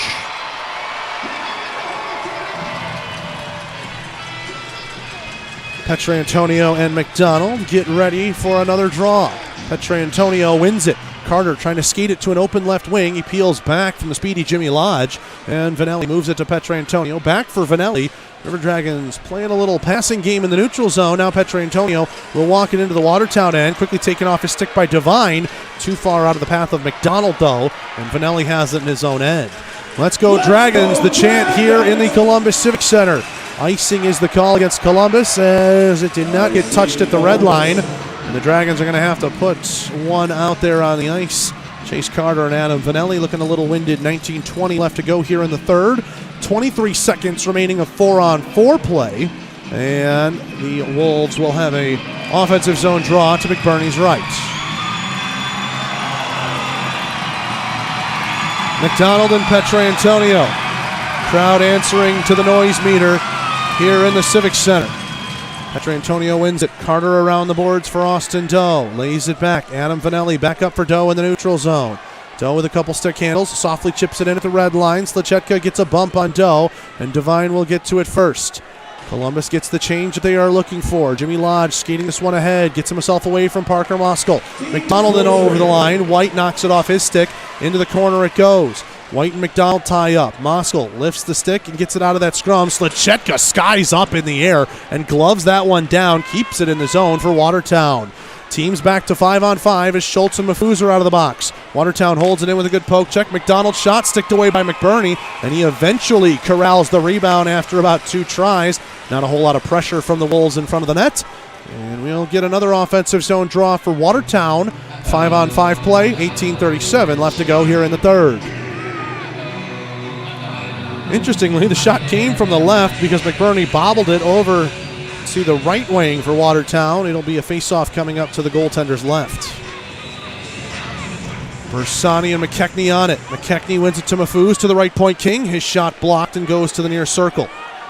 Petrantonio and McDonald get ready for another draw. Petrantonio wins it. Carter trying to skate it to an open left wing. He peels back from the speedy Jimmy Lodge, and Vanelli moves it to Petrantonio. Back for Vanelli. River Dragons playing a little passing game in the neutral zone. Now Petrantonio will walk it into the Watertown end, quickly taken off his stick by Devine. Too far out of the path of McDonald, though, and Vanelli has it in his own end. Let's go Dragons, the chant here in the Columbus Civic Center. Icing is the call against Columbus as it did not get touched at the red line. And the Dragons are going to have to put one out there on the ice. Chase Carter and Adam Vanelli looking a little winded. 19:20 left to go here in the third. 23 seconds remaining of 4-on-4 play. And the Wolves will have a offensive zone draw to McBurney's right. McDonald and Petrantonio. Crowd answering to the noise meter here in the Civic Center. Petrantonio wins it. Carter around the boards for Austin Doe. Lays it back. Adam Vanelli back up for Doe in the neutral zone. Doe with a couple stick handles. Softly chips it in at the red line. Slachetka gets a bump on Doe, and Devine will get to it first. Columbus gets the change that they are looking for. Jimmy Lodge skating this one ahead. Gets himself away from Parker Moskal. McDonald in over the line. White knocks it off his stick. Into the corner it goes. White and McDonald tie up. Moskal lifts the stick and gets it out of that scrum. Slachetka skies up in the air and gloves that one down. Keeps it in the zone for Watertown. Teams back to 5-on-5 as Schultz and Mafuz are out of the box. Watertown holds it in with a good poke check. McDonald shot sticked away by McBurney, and he eventually corrals the rebound after about 2 tries. Not a whole lot of pressure from the Wolves in front of the net. And we'll get another offensive zone draw for Watertown. 5-on-5 play, 18:37 left to go here in the third. Interestingly, the shot came from the left because McBurney bobbled it over to the right wing for Watertown. It'll be a face-off coming up to the goaltender's left. Bersani and McKechnie on it. McKechnie wins it to Mafuz to the right point king. His shot blocked and goes to the near circle.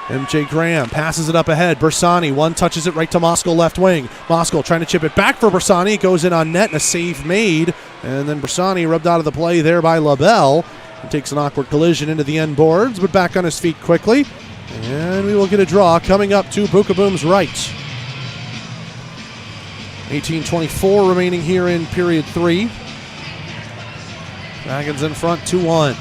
MJ Graham passes it up ahead. Bersani, one touches it right to Moskal left wing. Moskal trying to chip it back for Bersani. It goes in on net and a save made. And then Bersani rubbed out of the play there by LaBelle. He takes an awkward collision into the end boards, but back on his feet quickly. And we will get a draw coming up to Bookaboom's right. 18:24 remaining here in period 3. Dragons in front 2-1.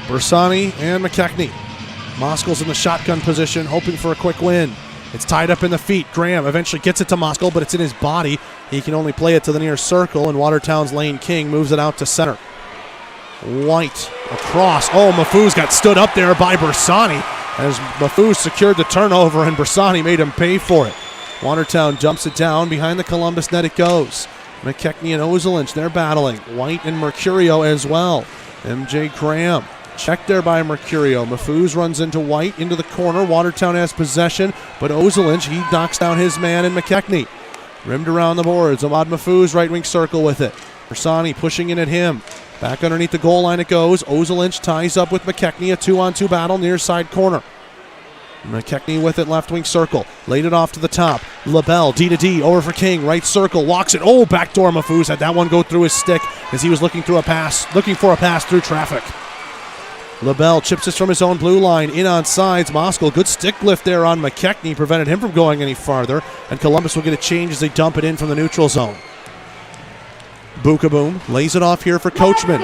Bersani and McKechnie. Moskal's in the shotgun position, hoping for a quick win. It's tied up in the feet. Graham eventually gets it to Moskal, but it's in his body. He can only play it to the near circle, and Watertown's Lane King moves it out to center. White across. Oh, Mafuz got stood up there by Bersani as Mafuz secured the turnover, and Bersani made him pay for it. Watertown jumps it down. Behind the Columbus net it goes. McKechnie and Ozelinch, they're battling. White and Mercurio as well. MJ Graham. Checked there by Mercurio. Mafuz runs into White into the corner. Watertown has possession, but Ozelinch, he knocks down his man in McKechnie. Rimmed around the boards. Ahmad Mafuz right wing circle with it. Bersani pushing in at him. Back underneath the goal line it goes. Ozelinch ties up with McKechnie. A 2-on-2 battle near side corner. McKechnie with it, left wing circle. Laid it off to the top. LaBelle, D-to-D, over for King. Right circle, walks it. Oh, backdoor Mafuz. Had that one go through his stick as he was looking for a pass through traffic. LaBelle chips this from his own blue line. In on sides. Moskal, good stick lift there on McKechnie. Prevented him from going any farther. And Columbus will get a change as they dump it in from the neutral zone. Bookaboom lays it off here for Coachman.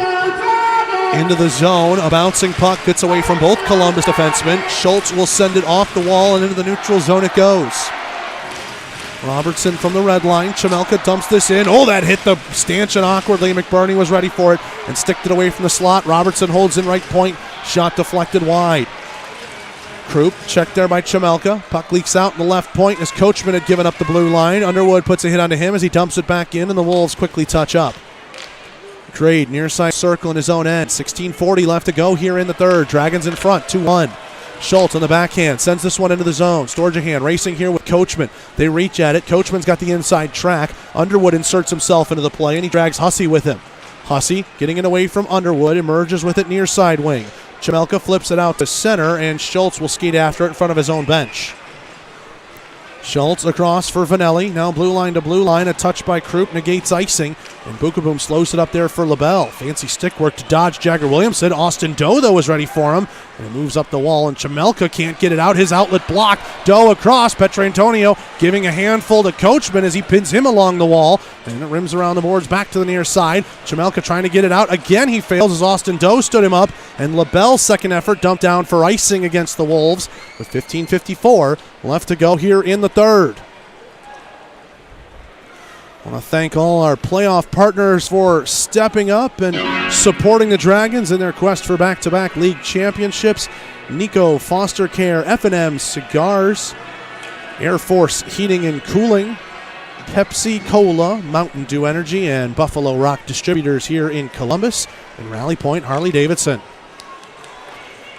Into the zone. A bouncing puck gets away from both Columbus defensemen. Schultz will send it off the wall and into the neutral zone it goes. Robertson from the red line. Chamelka dumps this in. Oh, that hit the stanchion awkwardly. McBurney was ready for it and sticked it away from the slot. Robertson holds in right point. Shot deflected wide. Krupp checked there by Chamelka. Puck leaks out in the left point as Coachman had given up the blue line. Underwood puts a hit onto him as he dumps it back in, and the Wolves quickly touch up. Trade near side circle in his own end. 16:40 left to go here in the third. Dragons in front, 2-1. Schultz on the backhand sends this one into the zone. Storjahan racing here with Coachman. They reach at it. Coachman's got the inside track. Underwood inserts himself into the play, and he drags Hussey with him. Hussey getting it away from Underwood, emerges with it near side wing. Chemelka flips it out to center, and Schultz will skate after it in front of his own bench. Schultz across for Vanelli. Now blue line to blue line. A touch by Krupp negates icing. And Bukaboom slows it up there for LaBelle. Fancy stick work to dodge Jagger Williamson. Austin Doe, though, is ready for him. And it moves up the wall, and Chemelka can't get it out. His outlet block. Doe across. Petrantonio giving a handful to Coachman as he pins him along the wall. And it rims around the boards back to the near side. Chemelka trying to get it out. Again, he fails as Austin Doe stood him up. And LaBelle's second effort dumped down for icing against the Wolves with 15:54 left to go here in the third. I want to thank all our playoff partners for stepping up and supporting the Dragons in their quest for back-to-back league championships. Nico Foster Care, F&M Cigars, Air Force Heating and Cooling, Pepsi Cola, Mountain Dew Energy, and Buffalo Rock Distributors here in Columbus, and Rally Point Harley-Davidson.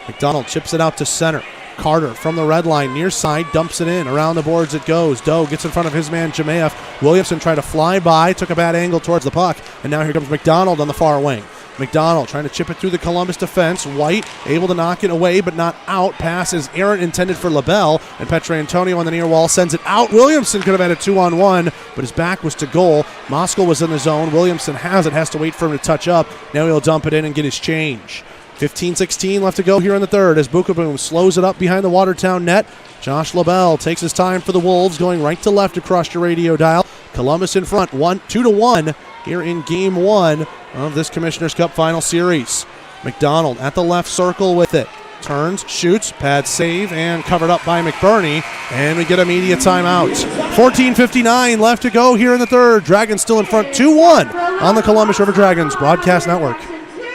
McDonald chips it out to center. Carter from the red line, near side, dumps it in. Around the boards it goes. Doe gets in front of his man, Jemaeff. Williamson tried to fly by, took a bad angle towards the puck, and now here comes McDonald on the far wing. McDonald trying to chip it through the Columbus defense. White able to knock it away, but not out. Pass is errant, intended for LaBelle, and Petrantonio on the near wall sends it out. Williamson could have had a 2-on-1, but his back was to goal. Moskal was in the zone. Williamson has it, has to wait for him to touch up. Now he'll dump it in and get his change. 15-16 left to go here in the third as Bukaboom slows it up behind the Watertown net. Josh LaBelle takes his time for the Wolves, going right to left across your radio dial. Columbus in front, 2-1 here in Game 1 of this Commissioner's Cup Final Series. McDonald at the left circle with it. Turns, shoots, pad save, and covered up by McBurney. And we get a media timeout. 14:59 left to go here in the third. Dragons still in front, 2-1 on the Columbus River Dragons Broadcast Network.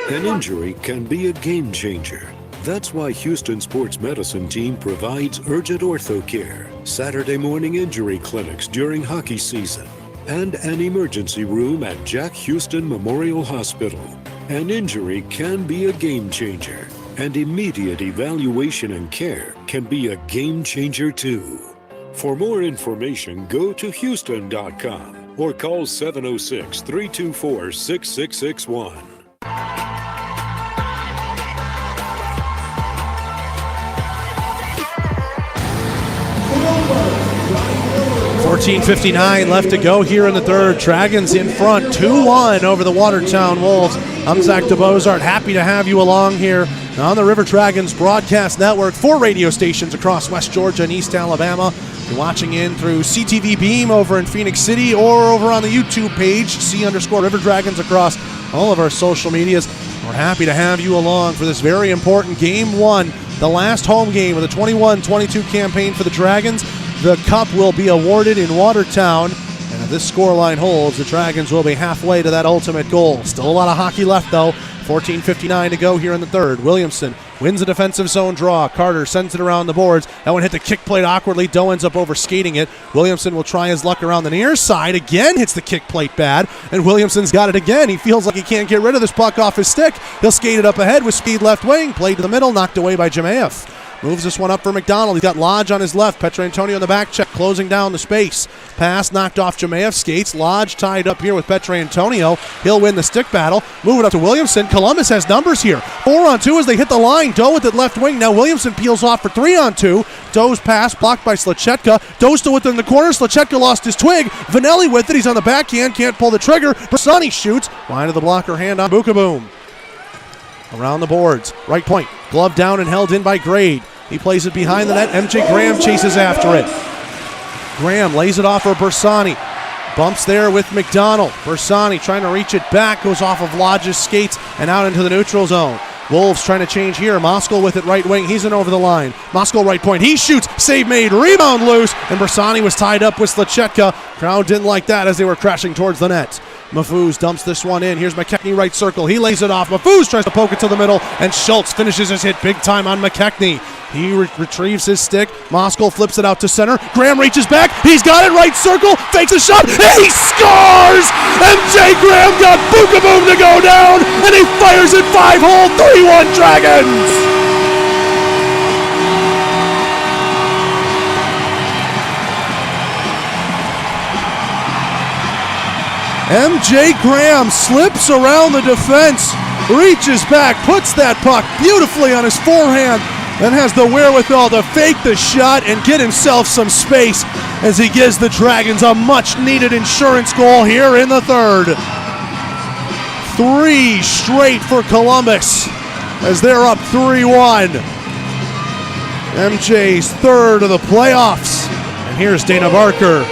An injury can be a game changer. That's why Houston Sports Medicine Team provides urgent ortho care, Saturday morning injury clinics during hockey season, and an emergency room at Jack Houston Memorial Hospital. An injury can be a game changer, and immediate evaluation and care can be a game changer too. For more information, go to Houston.com or call 706-324-6661. 14:59 left to go here in the third. Dragons in front, 2-1 over the Watertown Wolves. I'm Zach DeBozart. Happy to have you along here on the River Dragons Broadcast Network. 4 radio stations across West Georgia and East Alabama. You're watching in through CTV Beam over in Phoenix City or over on the YouTube page, C_River Dragons across all of our social medias. We're happy to have you along for this very important Game 1, the last home game of the 21-22 campaign for the Dragons. The cup will be awarded in Watertown, and if this scoreline holds, the Dragons will be halfway to that ultimate goal. Still a lot of hockey left, though. 14:59 to go here in the third. Williamson wins a defensive zone draw. Carter sends it around the boards. That one hit the kick plate awkwardly. Doe ends up over-skating it. Williamson will try his luck around the near side. Again hits the kick plate bad, and Williamson's got it again. He feels like he can't get rid of this puck off his stick. He'll skate it up ahead with speed left wing. Played to the middle, knocked away by Jemaeff. Moves this one up for McDonald. He's got Lodge on his left. Petrantonio on the back check, closing down the space. Pass knocked off Jemaeff. Skates. Lodge tied up here with Petrantonio. He'll win the stick battle. Move it up to Williamson. Columbus has numbers here. 4-on-2 as they hit the line. Doe with it left wing. Now Williamson peels off for 3-on-2. Doe's pass blocked by Slachetka. Doe still within the corner. Slachetka lost his twig. Vanelli with it. He's on the backhand. Can't pull the trigger. Bersani shoots. Line of the blocker hand on Bukaboom. Around the boards. Right point. Glove down and held in by Grade. He plays it behind the net. MJ Graham chases after it. Graham lays it off for Bersani. Bumps there with McDonald. Bersani trying to reach it back. Goes off of Lodge's skates and out into the neutral zone. Wolves trying to change here. Moskal with it right wing. He's in over the line. Moskal right point. He shoots. Save made. Rebound loose. And Bersani was tied up with Slachetka. Crowd didn't like that as they were crashing towards the net. Mafuz dumps this one in. Here's McKechnie right circle. He lays it off. Mafuz tries to poke it to the middle, and Schultz finishes his hit big time on McKechnie. He retrieves his stick. Moskal flips it out to center. Graham reaches back. He's got it right circle. Fakes a shot. And he scores! MJ Graham got Bukaboom to go down, and he fires it 5-hole. 3-1 Dragons! MJ Graham slips around the defense, reaches back, puts that puck beautifully on his forehand, and has the wherewithal to fake the shot and get himself some space as he gives the Dragons a much-needed insurance goal here in the third. 3 straight for Columbus as they're up 3-1. MJ's third of the playoffs. And here's Dana Barker.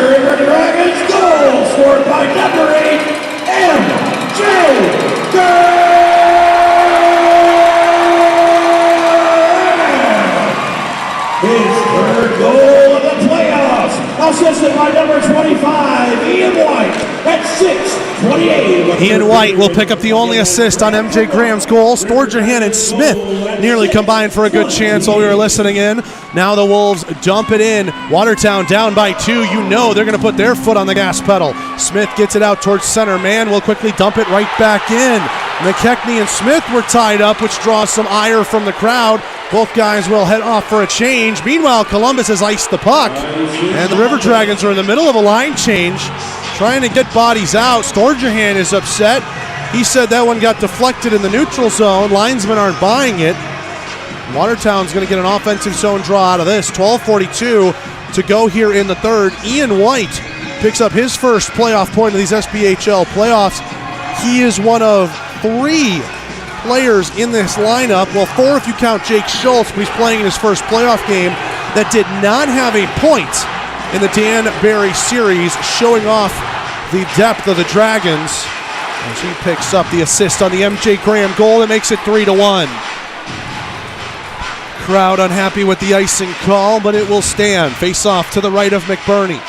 River Dragons goal scored by number 8, MJ Graham. His third goal of the playoffs, assisted by number 25, Ian White, at 6:28. Ian White will pick up the only assist on MJ Graham's goal. Storjahan and Smith nearly combined for a good chance while we were listening in. Now the Wolves dump it in. Watertown down by 2. You know they're going to put their foot on the gas pedal. Smith gets it out towards center. Man will quickly dump it right back in. McKechnie and Smith were tied up, which draws some ire from the crowd. Both guys will head off for a change. Meanwhile, Columbus has iced the puck. And the River Dragons are in the middle of a line change, trying to get bodies out. Storjahan is upset. He said that one got deflected in the neutral zone. Linesmen aren't buying it. Watertown's going to get an offensive zone draw out of this. 12:42 to go here in the third. Ian White picks up his first playoff point of these SPHL playoffs. He is one of 3 players in this lineup, well 4 if you count Jake Schultz, but he's playing in his first playoff game, that did not have a point in the Dan Barry series, showing off the depth of the Dragons as he picks up the assist on the MJ Graham goal that makes it 3-1. Crowd unhappy with the icing call, but it will stand. Face off to the right of McBurney.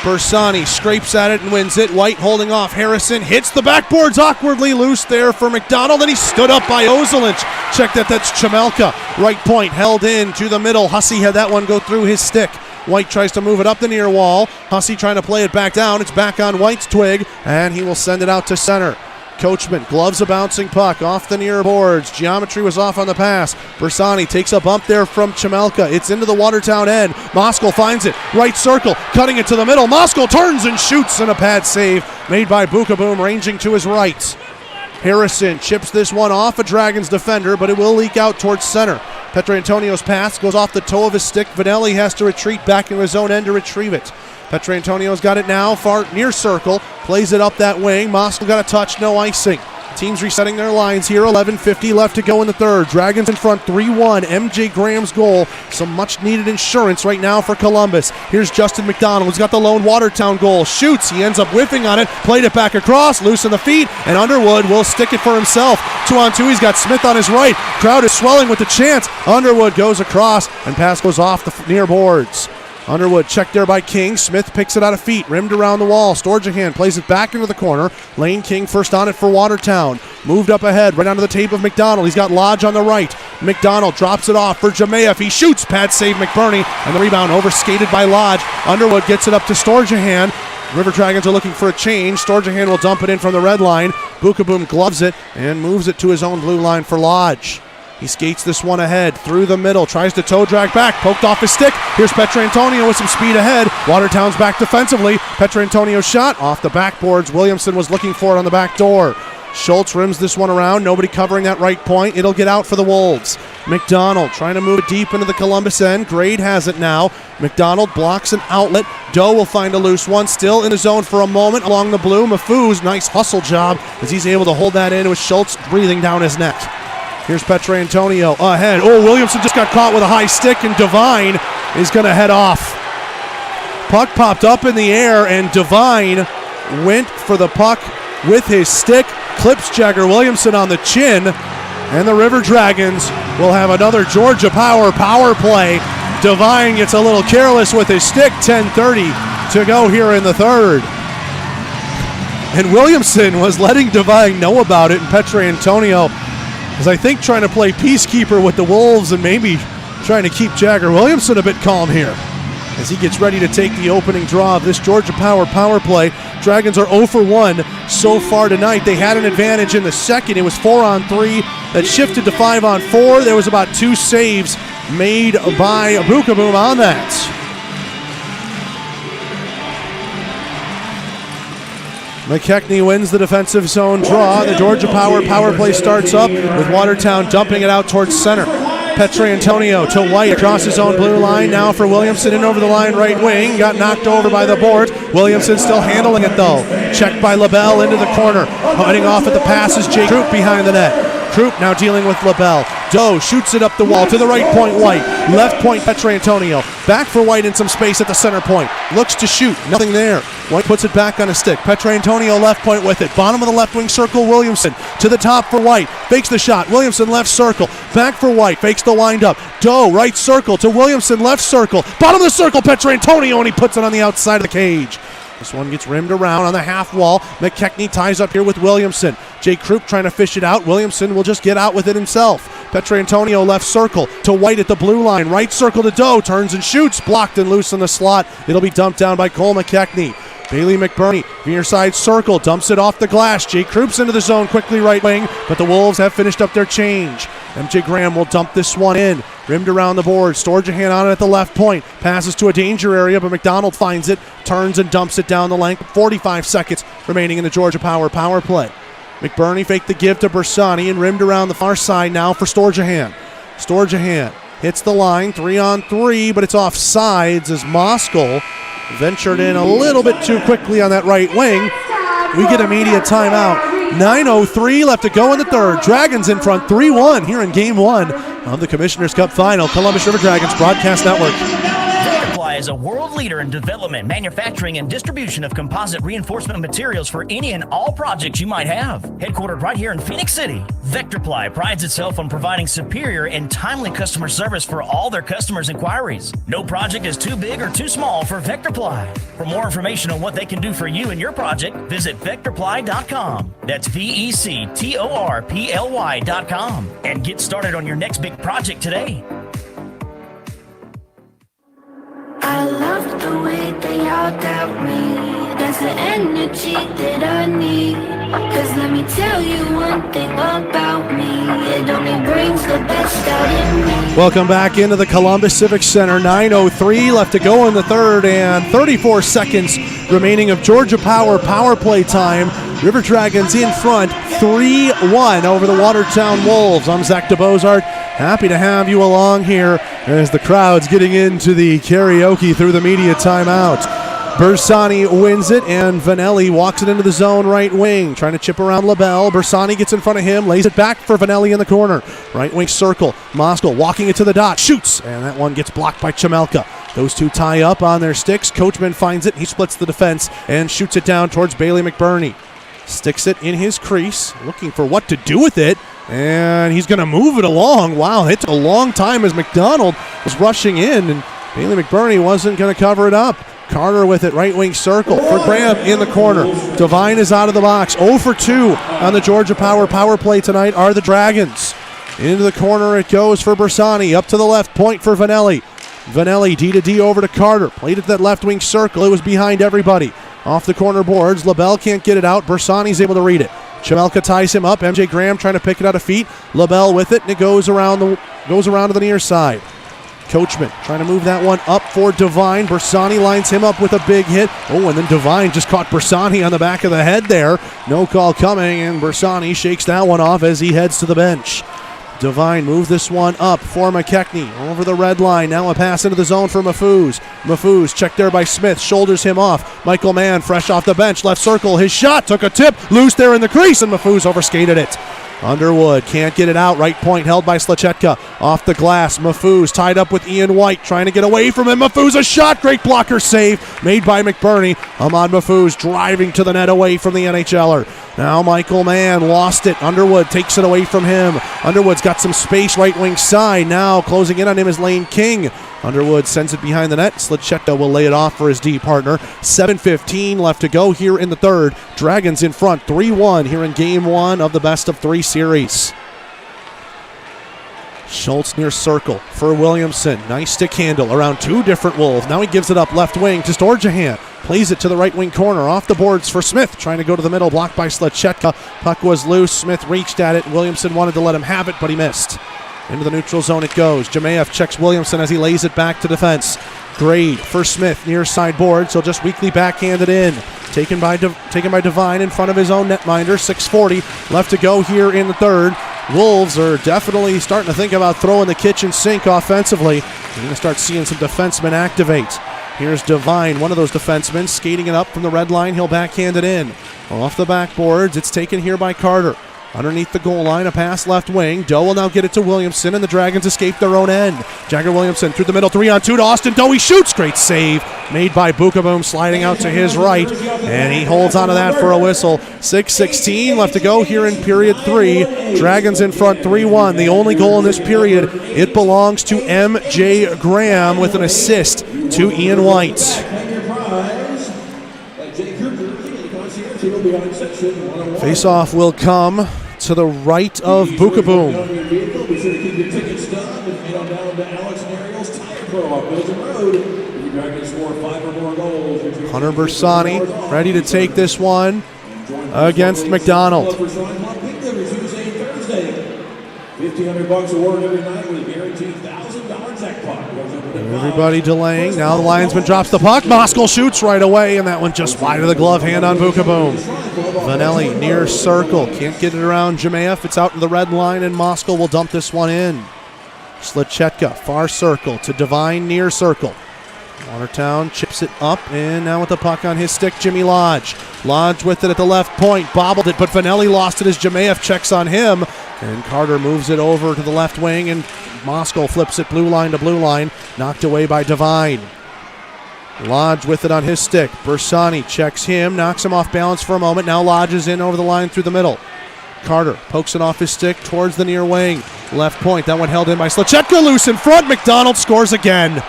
Bersani scrapes at it and wins it. White holding off Harrison, hits the backboards awkwardly loose there for McDonald, and he's stood up by Ozelinch. Check that's Chamelka. Right point held in to the middle. Hussey had that one go through his stick. White tries to move it up the near wall. Hussey trying to play it back down. It's back on White's twig, and he will send it out to center. Coachman gloves a bouncing puck off the near boards. Geometry was off on the pass. Bersani takes a bump there from Chamelka. It's into the Watertown end. Moskal finds it. Right circle. Cutting it to the middle. Moskal turns and shoots, and a pad save made by Bukaboom ranging to his right. Harrison chips this one off a Dragons defender, but it will leak out towards center. Petrantonio's pass goes off the toe of his stick. Vanelli has to retreat back into his own end to retrieve it. Petrantonio's got it now, far near circle, plays it up that wing. Moskal got a touch, no icing. Teams resetting their lines here, 11:50 left to go in the third. Dragons in front 3-1, MJ Graham's goal. Some much needed insurance right now for Columbus. Here's Justin McDonald, who's got the lone Watertown goal. Shoots, he ends up whiffing on it, played it back across, loose in the feet, and Underwood will stick it for himself. 2-on-2, he's got Smith on his right. Crowd is swelling with the chance. Underwood goes across, and pass goes off the near boards. Underwood checked there by King. Smith picks it out of feet, rimmed around the wall. Storjahan plays it back into the corner. Lane King first on it for Watertown. Moved up ahead, right onto the tape of McDonald. He's got Lodge on the right. McDonald drops it off for Jamayev. He shoots, pad save McBurney, and the rebound overskated by Lodge. Underwood gets it up to Storjahan. River Dragons are looking for a change. Storjahan will dump it in from the red line. Bukaboom gloves it and moves it to his own blue line for Lodge. He skates this one ahead through the middle, tries to toe drag back, poked off his stick. Here's Petrantonio with some speed ahead. Watertown's back defensively. Petrantonio's shot off the backboards. Williamson was looking for it on the back door. Schultz rims this one around, nobody covering that right point. It'll get out for the Wolves. McDonald trying to move it deep into the Columbus end. Grade has it now. McDonald blocks an outlet. Doe will find a loose one, still in the zone for a moment along the blue. Mafuz, nice hustle job as he's able to hold that in with Schultz breathing down his neck. Here's Petrantonio ahead. Oh, Williamson just got caught with a high stick, and Devine is going to head off. Puck popped up in the air, and Devine went for the puck with his stick, clips Jagger Williamson on the chin, and the River Dragons will have another Georgia power play. Devine gets a little careless with his stick. 10:30 to go here in the third. And Williamson was letting Devine know about it, and Petrantonio is, I think, trying to play peacekeeper with the Wolves and maybe trying to keep Jagger Williamson a bit calm here as he gets ready to take the opening draw of this Georgia power play. Dragons are 0 for 1 so far tonight. They had an advantage in the second. It was 4-on-3 that shifted to 5-on-4. There was about 2 saves made by Bukaboom on that. McKechnie wins the defensive zone draw. The Georgia power play starts up with Watertown dumping it out towards center. Petrantonio to White across his own blue line. Now for Williamson in over the line right wing. Got knocked over by the board. Williamson still handling it though. Checked by LaBelle into the corner. Heading off at the pass is Jake Croup behind the net. Croup now dealing with LaBelle. Doe shoots it up the wall to the right point, White. Left point, Petrantonio. Back for White in some space at the center point. Looks to shoot. Nothing there. White puts it back on a stick. Petrantonio left point with it. Bottom of the left wing circle, Williamson. To the top for White. Fakes the shot. Williamson left circle. Back for White. Fakes the windup. Doe right circle to Williamson left circle. Bottom of the circle, Petrantonio, and he puts it on the outside of the cage. This one gets rimmed around on the half wall. McKechnie ties up here with Williamson. Jake Croup trying to fish it out. Williamson will just get out with it himself. Petrantonio left circle to White at the blue line. Right circle to Doe. Turns and shoots. Blocked and loose in the slot. It'll be dumped down by Cole McKechnie. Bailey McBurney, near side circle, dumps it off the glass. Jake Croups into the zone quickly right wing, but the Wolves have finished up their change. MJ Graham will dump this one in. Rimmed around the board. Storjahan on it at the left point. Passes to a danger area, but McDonald finds it, turns and dumps it down the length. 45 seconds remaining in the Georgia power play. McBurney faked the give to Bersani and rimmed around the far side now for Storjahan. Storjahan hits the line, 3-on-3, but it's off sides as Moskal ventured in a little bit too quickly on that right wing. We get immediate timeout. 9:03 left to go in the third. Dragons in front 3-1 here in Game 1 of the Commissioner's Cup Final. Columbus River Dragons Broadcast Network. Vectorply is a world leader in development, manufacturing, and distribution of composite reinforcement materials for any and all projects you might have. Headquartered right here in Phoenix City, Vectorply prides itself on providing superior and timely customer service for all their customers' inquiries. No project is too big or too small for Vectorply. For more information on what they can do for you and your project, visit Vectorply.com. That's VECTORPLY.com. And get started on your next big project today. I love the way they all doubt me. That's the energy that I need. Cause let me tell you one thing about me. It only brings the best out in me. Welcome back into the Columbus Civic Center. 9:03 left to go in the third and 34 seconds remaining of Georgia power play time. River Dragons in front 3-1 over the Watertown Wolves. I'm Zach DeBozart. Happy to have you along here as the crowd's getting into the karaoke through the media timeout. Bersani wins it, and Vanelli walks it into the zone right wing, trying to chip around LaBelle. Bersani gets in front of him, lays it back for Vanelli in the corner. Right wing circle, Moskal walking it to the dot, shoots, and that one gets blocked by Chamelka. Those two tie up on their sticks. Coachman finds it, he splits the defense, and shoots it down towards Bailey McBurney. Sticks it in his crease, looking for what to do with it, and he's going to move it along. Wow, it took a long time as McDonald was rushing in, and Bailey McBurney wasn't going to cover it up. Carter with it, right wing circle for Graham in the corner. Devine is out of the box. 0 for 2 on the Georgia power play tonight are the Dragons. Into the corner it goes for Bersani. Up to the left point for Vanelli. Vanelli D to D over to Carter. Played at that left wing circle. It was behind everybody. Off the corner boards. LaBelle can't get it out. Bersani's able to read it. Chamelka ties him up. MJ Graham trying to pick it out of feet. LaBelle with it, and it goes around to the near side. Coachman trying to move that one up for Devine. Bersani lines him up with a big hit. Oh, and then Devine just caught Bersani on the back of the head there. No call coming, and Bersani shakes that one off as he heads to the bench. Devine moves this one up for McKechnie over the red line. Now a pass into the zone for Mafuz. Mafuz checked there by Smith, shoulders him off. Michael Mann fresh off the bench, left circle. His shot took a tip, loose there in the crease, and Mafuz overskated it. Underwood can't get it out. Right point held by Slachetka. Off the glass. Mafuz tied up with Ian White, trying to get away from him. Mafuz a shot. Great blocker save made by McBurney. Ahmad Mafuz driving to the net away from the NHLer. Now Michael Mann lost it. Underwood takes it away from him. Underwood's got some space right wing side. Now closing in on him is Lane King. Underwood sends it behind the net. Slachetka will lay it off for his D partner. 7:15 left to go here in the third. Dragons in front 3-1 here in Game 1 of the best of 3 series. Schultz near circle for Williamson. Nice stick handle around two different Wolves. Now he gives it up left wing to Storjahan. Plays it to the right wing corner. Off the boards for Smith. Trying to go to the middle. Blocked by Slachetka. Puck was loose. Smith reached at it. Williamson wanted to let him have it, but he missed. Into the neutral zone it goes. Jamayev checks Williamson as he lays it back to defense. Grade for Smith near side boards. He'll just weakly backhand it in. Taken by Devine in front of his own netminder. 6:40 left to go here in the third. Wolves are definitely starting to think about throwing the kitchen sink offensively. You're going to start seeing some defensemen activate. Here's Devine, one of those defensemen, skating it up from the red line. He'll backhand it in. Off the backboards, it's taken here by Carter. Underneath the goal line, a pass left wing. Doe will now get it to Williamson, and the Dragons escape their own end. Jagger Williamson through the middle, 3-on-2 to Austin Doe. He shoots. Great save made by Bukaboom, sliding out to his right, and he holds onto that for a whistle. 6:16 left to go here in period 3. Dragons in front 3-1. The only goal in this period, it belongs to M.J. Graham with an assist to Ian White. Face-off will come to the right of Bukaboom. Hunter Bersani ready to take this one against McDonald. $1,500 award every night with a guaranteed $1,000 jackpot. Everybody delaying. Now the linesman drops the puck. Moskal shoots right away, and that one just wide of the glove hand on Bukaboom. Vanelli near circle. Can't get it around Jemayev. It's out in the red line, and Moskal will dump this one in. Slichetka, far circle to Devine, near circle. Watertown chips it up, and now with the puck on his stick, Jimmy Lodge. Lodge with it at the left point, bobbled it, but Vanelli lost it as Jemayev checks on him, and Carter moves it over to the left wing, and Moskal flips it blue line to blue line, knocked away by Devine. Lodge with it on his stick. Bersani checks him, knocks him off balance for a moment. Now Lodge is in over the line through the middle. Carter pokes it off his stick towards the near wing. Left point, that one held in by Slichetka, loose in front. McDonald scores again.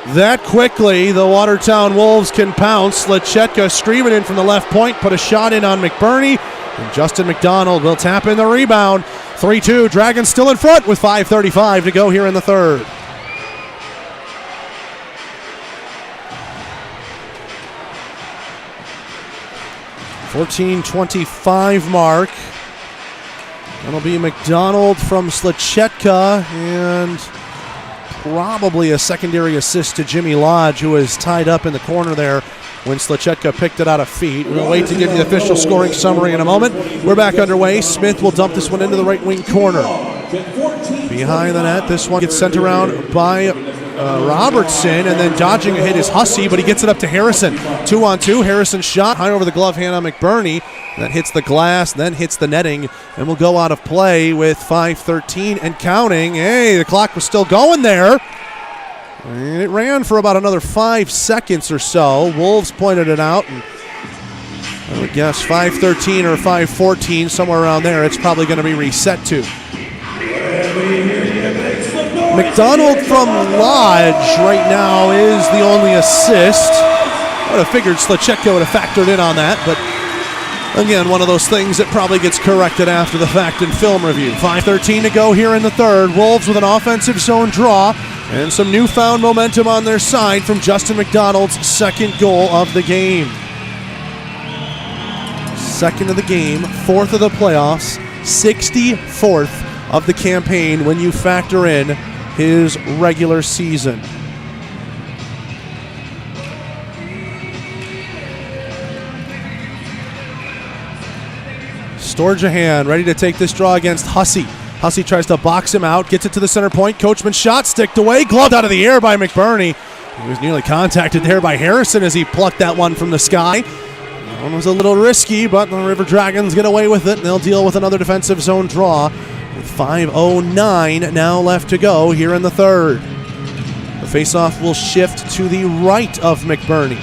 That quickly, the Watertown Wolves can pounce. Slichetka streaming in from the left point, put a shot in on McBurney, and Justin McDonald will tap in the rebound. 3-2, Dragons still in front with 5:35 to go here in the third. .14:25 mark. That'll be McDonald from Slichetka, and probably a secondary assist to Jimmy Lodge, who is tied up in the corner there when Slichetka picked it out of feet. We'll wait to give the official scoring summary in a moment. We're back underway. Smith will dump this one into the right wing corner. Behind the net, this one gets sent around by Robertson, and then dodging a hit is Hussey, but he gets it up to Harrison. 2-on-2, Harrison shot high over the glove hand on McBurney. That hits the glass, then hits the netting, and will go out of play with 5:13 and counting. Hey, the clock was still going there. And it ran for about another 5 seconds or so. Wolves pointed it out, and I would guess 5:13 or 5:14, somewhere around there, it's probably going to be reset to. McDonald from Lodge right now is the only assist. I would have figured Slichetka would have factored in on that, but again, one of those things that probably gets corrected after the fact in film review. 5:13 to go here in the third. Wolves with an offensive zone draw and some newfound momentum on their side from Justin McDonald's second goal of the game. Second of the game, fourth of the playoffs, 64th of the campaign when you factor in his regular season. Storjahan ready to take this draw against Hussey. Hussey tries to box him out, gets it to the center point. Coachman's shot, sticked away, gloved out of the air by McBurney. He was nearly contacted there by Harrison as he plucked that one from the sky. That one was a little risky, but the River Dragons get away with it, and they'll deal with another defensive zone draw. With 5:09 now left to go here in the third. The faceoff will shift to the right of McBurney.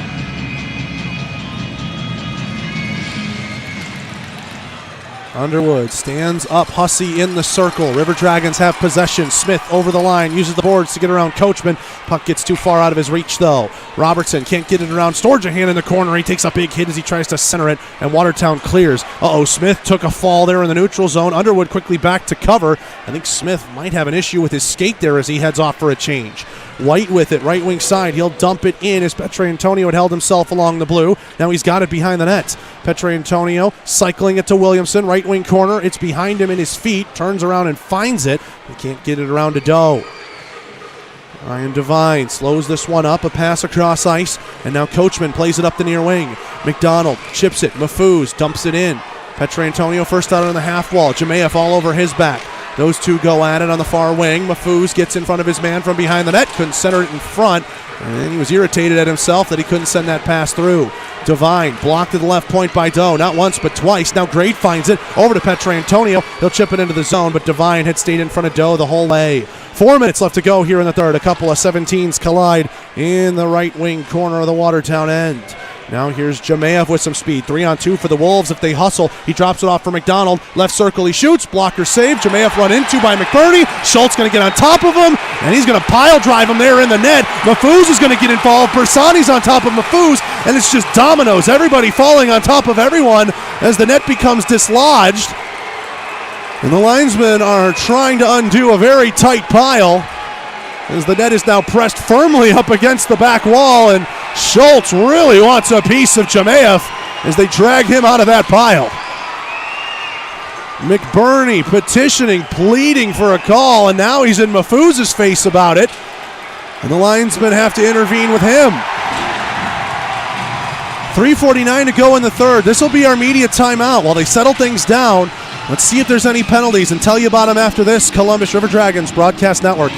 Underwood stands up Hussey in the circle. River Dragons have possession. Smith over the line, uses the boards to get around Coachman. Puck gets too far out of his reach, though. Robertson can't get it around Storjahan in the corner. He takes a big hit as he tries to center it, and Watertown clears. Smith took a fall there in the neutral zone. Underwood quickly back to cover. I think Smith might have an issue with his skate there as he heads off for a change. White with it, right wing side. He'll dump it in as Petrantonio had held himself along the blue. Now he's got it behind the net. Petrantonio cycling it to Williamson, right wing corner. It's behind him in his feet. Turns around and finds it. He can't get it around to Doe. Ryan Devine slows this one up, a pass across ice, and now Coachman plays it up the near wing. McDonald chips it, Mafuz dumps it in. Petrantonio first out on the half wall, Jemayev all over his back. Those two go at it on the far wing. Mafuz gets in front of his man from behind the net, couldn't center it in front, and he was irritated at himself that he couldn't send that pass through. Devine blocked at the left point by Doe, not once but twice. Now Grade finds it, over to Petrantonio. He'll chip it into the zone, but Devine had stayed in front of Doe the whole way. 4 minutes left to go here in the third. A couple of 17s collide in the right wing corner of the Watertown end. Now here's Jemayev with some speed. 3-on-2 for the Wolves if they hustle. He drops it off for McDonald. Left circle, he shoots. Blocker save. Jemayev run into by McBurney. Schultz going to get on top of him, and he's going to pile drive him there in the net. Mafuz is going to get involved. Bersani's on top of Mafuz, and it's just dominoes. Everybody falling on top of everyone as the net becomes dislodged. And the linesmen are trying to undo a very tight pile as the net is now pressed firmly up against the back wall, and Schultz really wants a piece of Jemayev as they drag him out of that pile. McBurney petitioning, pleading for a call, and now he's in Mafuz's face about it, and the linesmen have to intervene with him. 3:49 to go in the third. This will be our media timeout while they settle things down. Let's see if there's any penalties and tell you about them after this. Columbus River Dragons Broadcast Network.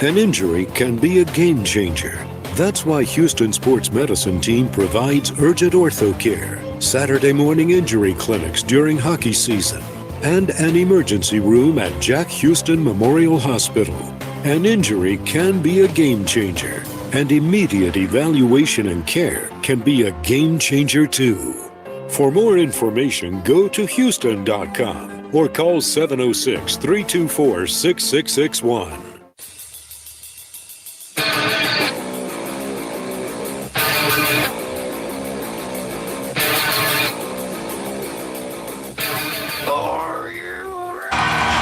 An injury can be a game changer. That's why Houston Sports Medicine Team provides urgent ortho care, Saturday morning injury clinics during hockey season, and an emergency room at Jack Houston Memorial Hospital. An injury can be a game changer, and immediate evaluation and care can be a game changer too. For more information, go to Houston.com or call 706-324-6661.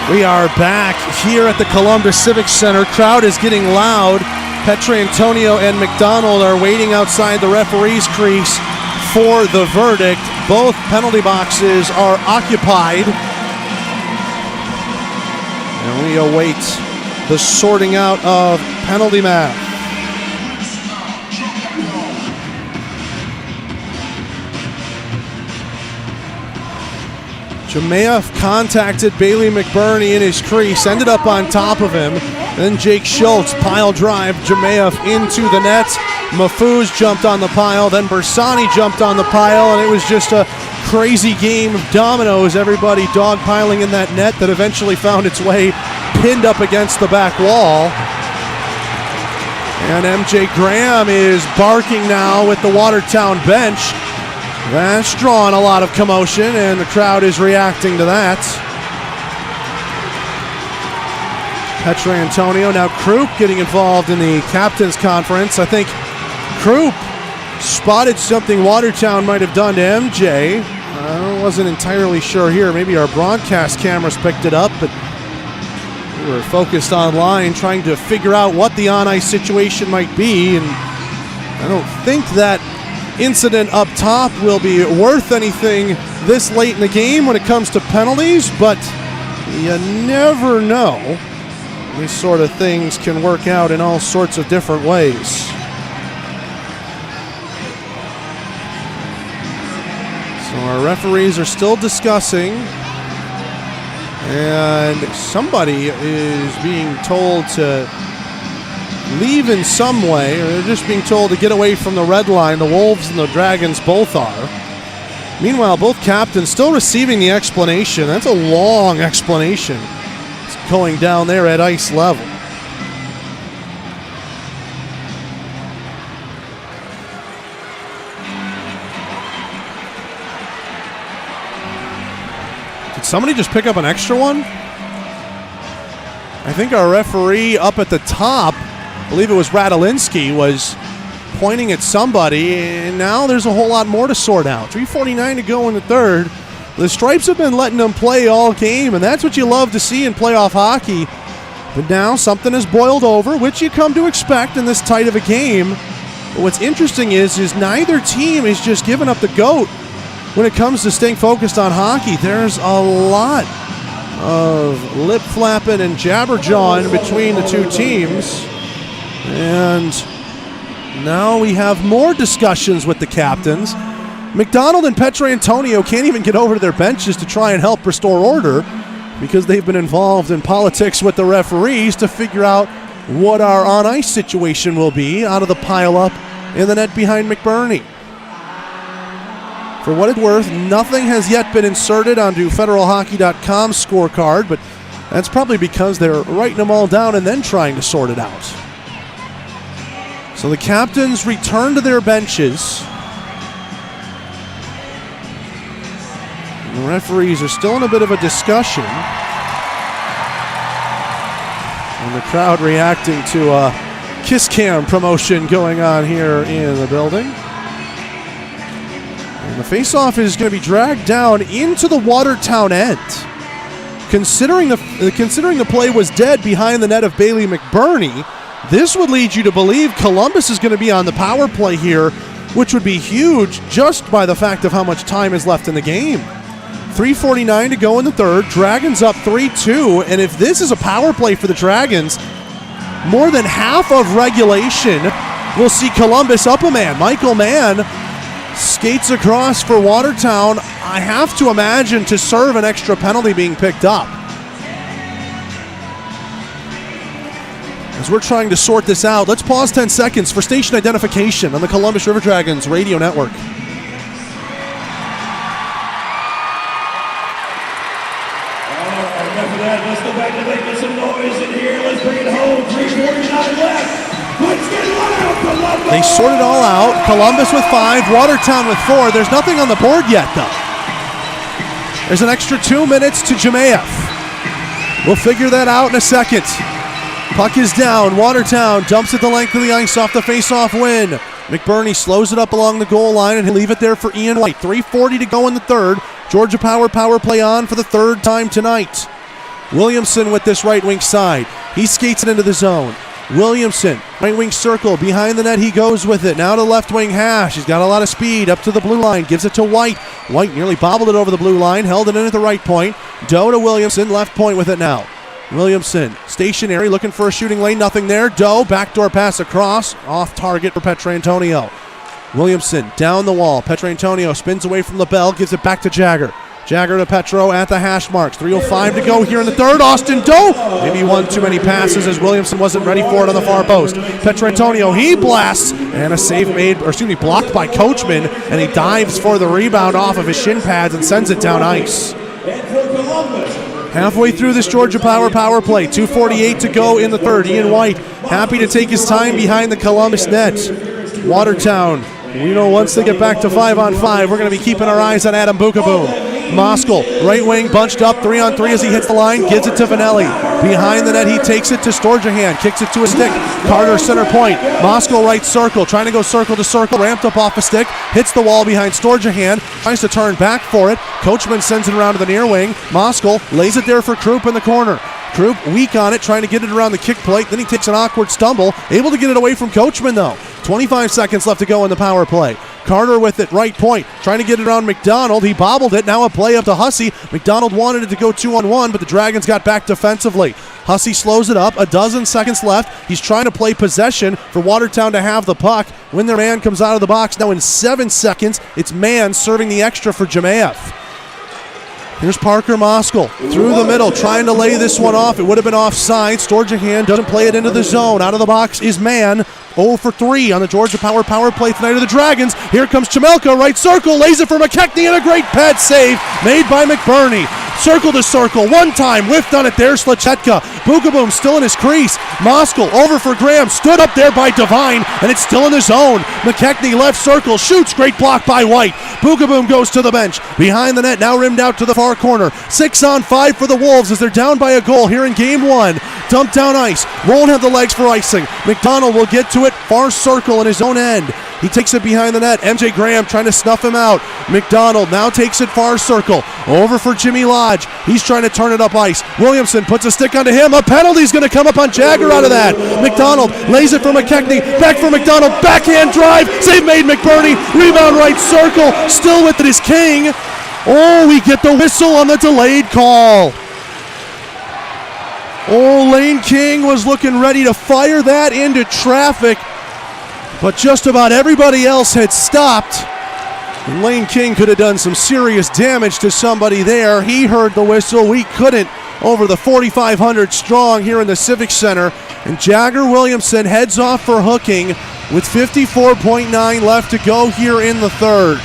We are back here at the Columbus Civic Center. Crowd is getting loud. Petrantonio and McDonald are waiting outside the referee's crease for the verdict. Both penalty boxes are occupied, and we await the sorting out of penalty math. Jemayev contacted Bailey McBurney in his crease, ended up on top of him. Then Jake Schultz pile drive Jemayev into the net. Mafuz jumped on the pile, then Bersani jumped on the pile, and it was just a crazy game of dominoes. Everybody dogpiling in that net that eventually found its way pinned up against the back wall. And MJ Graham is barking now with the Watertown bench. That's drawn a lot of commotion, and the crowd is reacting to that. Petrantonio, now Krupp getting involved in the captain's conference. I think Krupp spotted something Watertown might have done to MJ. I wasn't entirely sure here. Maybe our broadcast cameras picked it up, but we were focused online trying to figure out what the on-ice situation might be, and I don't think that incident up top will be worth anything this late in the game when it comes to penalties, but you never know. These sort of things can work out in all sorts of different ways. So our referees are still discussing, and somebody is being told to leave in some way, or they're just being told to get away from the red line. The Wolves and the Dragons both are. Meanwhile, both captains still receiving the explanation. That's a long explanation. It's going down there at ice level. Did somebody just pick up an extra one? I think our referee up at the top, I believe it was Radolinski, was pointing at somebody, and now there's a whole lot more to sort out. 3:49 to go in the third. The Stripes have been letting them play all game, and that's what you love to see in playoff hockey. But now something has boiled over, which you come to expect in this tight of a game. But what's interesting is neither team is just giving up the goat when it comes to staying focused on hockey. There's a lot of lip flapping and jabberjawing between the two teams. And now we have more discussions with the captains. McDonald and Petrantonio can't even get over to their benches to try and help restore order because they've been involved in politics with the referees to figure out what our on-ice situation will be out of the pile-up in the net behind McBurney. For what it's worth, nothing has yet been inserted onto federalhockey.com's scorecard, but that's probably because they're writing them all down and then trying to sort it out. So the captains return to their benches. The referees are still in a bit of a discussion. And the crowd reacting to a kiss cam promotion going on here in the building. And the face-off is going to be dragged down into the Watertown end. Considering the play was dead behind the net of Bailey McBurney, this would lead you to believe Columbus is going to be on the power play here, which would be huge just by the fact of how much time is left in the game. 3:49 to go in the third. Dragons up 3-2, and if this is a power play for the Dragons, more than half of regulation will see Columbus up a man. Michael Mann skates across for Watertown. I have to imagine to serve an extra penalty being picked up. As we're trying to sort this out, let's pause 10 seconds for station identification on the Columbus River Dragons radio network. Let's go back to making some noise in here. Let's bring it home. 3:49 left. Let's get loud, Columbus! They sort it all out. Columbus with 5, Watertown with 4. There's nothing on the board yet, though. There's an extra 2 minutes to Jemayev. We'll figure that out in a second. Puck is down. Watertown dumps it the length of the ice off the face-off win. McBurney slows it up along the goal line, and he'll leave it there for Ian White. 3:40 to go in the third. Georgia power play on for the third time tonight. Williamson with this right wing side. He skates it into the zone. Williamson, right wing circle, behind the net he goes with it. Now to left wing hash. He's got a lot of speed up to the blue line. Gives it to White. White nearly bobbled it over the blue line. Held it in at the right point. Doe to Williamson, left point with it now. Williamson, stationary, looking for a shooting lane. Nothing there. Doe, backdoor pass across. Off target for Petrantonio. Williamson, down the wall. Petrantonio spins away from LaBelle. Gives it back to Jagger. Jagger to Petro at the hash marks. 3:05 to go here in the third. Austin Doe. Maybe one too many passes as Williamson wasn't ready for it on the far post. Petrantonio, he blasts. And a save blocked by Coachman. And he dives for the rebound off of his shin pads and sends it down ice. Halfway through this Georgia power play. 2:48 to go in the third. Ian White happy to take his time behind the Columbus net. Watertown, we know once they get back to 5-on-5, we're going to be keeping our eyes on Adam Bukaboom. Moskal, right wing, bunched up, 3-on-3 as he hits the line, gives it to Vanelli. Behind the net, he takes it to Storjahan, kicks it to a stick. Carter center point. Moskal right circle, trying to go circle to circle, ramped up off a stick, hits the wall behind Storjahan, tries to turn back for it. Coachman sends it around to the near wing. Moskal lays it there for Krupp in the corner. Krupp weak on it, trying to get it around the kick plate. Then he takes an awkward stumble, able to get it away from Coachman though. 25 seconds left to go in the power play. Carter with it, right point, trying to get it around McDonald. He bobbled it, now a play up to Hussey. McDonald wanted it to go 2-on-1, but the Dragons got back defensively. Hussey slows it up, a dozen seconds left. He's trying to play possession for Watertown to have the puck. When their man comes out of the box, now in 7 seconds, it's Mann serving the extra for Jemayev. Here's Parker Moskal through the middle, trying to lay this one off. It would have been offside. Storjahan doesn't play it into the zone. Out of the box is Mann. 0 for 3 on the Georgia power play tonight of the Dragons. Here comes Chemelka, right circle, lays it for McKechnie, and a great pad save made by McBurney. Circle to circle, one time, whiffed on it there, Slachetka. Bukaboom still in his crease. Moskal over for Graham, stood up there by Devine, and it's still in the zone. McKechnie left circle, shoots, great block by White. Bukaboom goes to the bench. Behind the net, now rimmed out to the far corner. 6-on-5 for the Wolves as they're down by a goal here in game 1. Dumped down ice, won't have the legs for icing. McDonald will get to it, far circle in his own end. He takes it behind the net. MJ Graham trying to snuff him out. McDonald now takes it far circle. Over for Jimmy Lodge. He's trying to turn it up ice. Williamson puts a stick onto him. A penalty's going to come up on Jagger out of that. McDonald lays it for McKechnie. Back for McDonald. Backhand drive. Save made McBurney. Rebound right circle. Still with it is King. Oh, we get the whistle on the delayed call. Oh, Lane King was looking ready to fire that into traffic, but just about everybody else had stopped. And Lane King could have done some serious damage to somebody there. He heard the whistle. We couldn't over the 4,500 strong here in the Civic Center. And Jagger Williamson heads off for hooking with 54.9 left to go here in the third.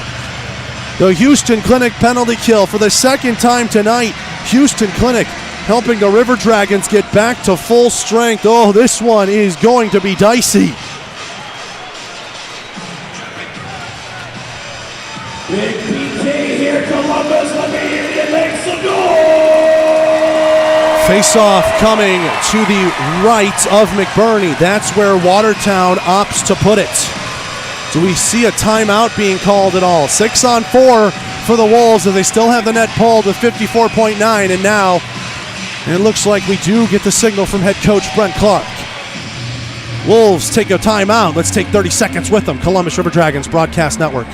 The Houston Clinic penalty kill for the second time tonight. Houston Clinic helping the River Dragons get back to full strength. Oh, this one is going to be dicey. Big PK here, Columbus, let me hear you make some noise! Face-off coming to the right of McBurney. That's where Watertown opts to put it. Do we see a timeout being called at all? 6-on-4 for the Wolves as they still have the net pulled with 54.9, and now it looks like we do get the signal from head coach Brent Clark. Wolves take a timeout. Let's take 30 seconds with them. Columbus River Dragons Broadcast Network.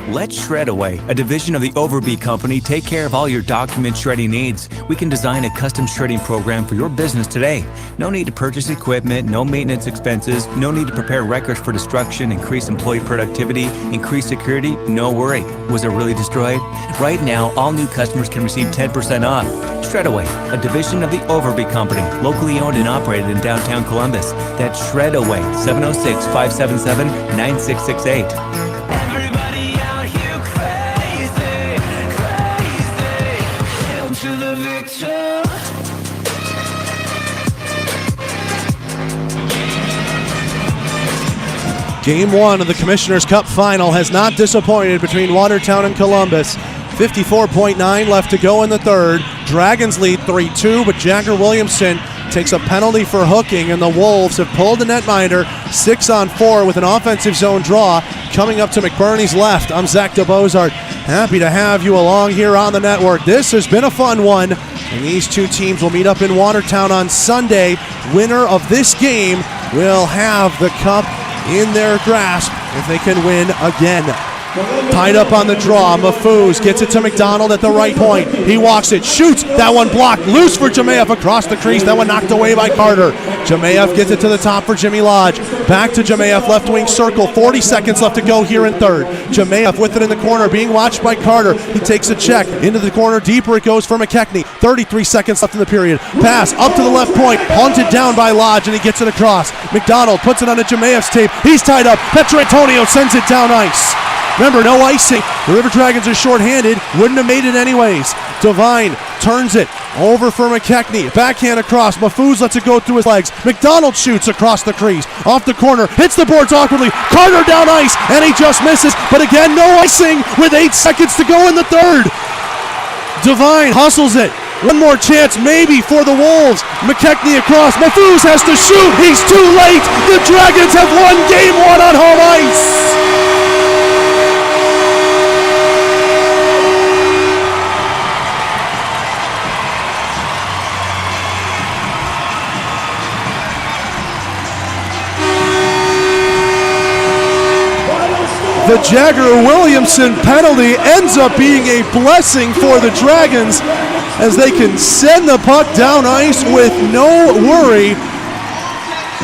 Let Shredaway, a division of the Overby Company, take care of all your document shredding needs. We can design a custom shredding program for your business today. No need to purchase equipment, no maintenance expenses, no need to prepare records for destruction, increase employee productivity, increase security, no worry. Was it really destroyed? Right now, all new customers can receive 10% off. Shredaway, a division of the Overby Company, locally owned and operated in downtown Columbus. That's Shredaway, 706-577-9668. Game one of the Commissioner's Cup Final has not disappointed between Watertown and Columbus. 54.9 left to go in the third. Dragons lead 3-2, but Jagger Williamson takes a penalty for hooking, and the Wolves have pulled the netminder 6-on-4 with an offensive zone draw coming up to McBurney's left. I'm Zach DeBozart. Happy to have you along here on the network. This has been a fun one, and these two teams will meet up in Watertown on Sunday. Winner of this game will have the cup in their grasp if they can win again. Tied up on the draw, Mafuz gets it to McDonald at the right point. He walks it, shoots, that one blocked, loose for Jamayev across the crease, that one knocked away by Carter. Jamayev gets it to the top for Jimmy Lodge. Back to Jamayev, left wing circle, 40 seconds left to go here in third. Jamayev with it in the corner, being watched by Carter. He takes a check, into the corner, deeper it goes for McKechnie. 33 seconds left in the period. Pass up to the left point, hunted down by Lodge, and he gets it across. McDonald puts it on to Jamayev's tape. He's tied up. Petrantonio sends it down ice. Remember, no icing. The River Dragons are shorthanded. Wouldn't have made it anyways. Devine turns it over for McKechnie. Backhand across. Mafuz lets it go through his legs. McDonald shoots across the crease. Off the corner. Hits the boards awkwardly. Carter down ice. And he just misses. But again, no icing with 8 seconds to go in the third. Devine hustles it. One more chance maybe for the Wolves. McKechnie across. Mafuz has to shoot. He's too late. The Dragons have won game one on home ice. The Jagger Williamson penalty ends up being a blessing for the Dragons as they can send the puck down ice with no worry.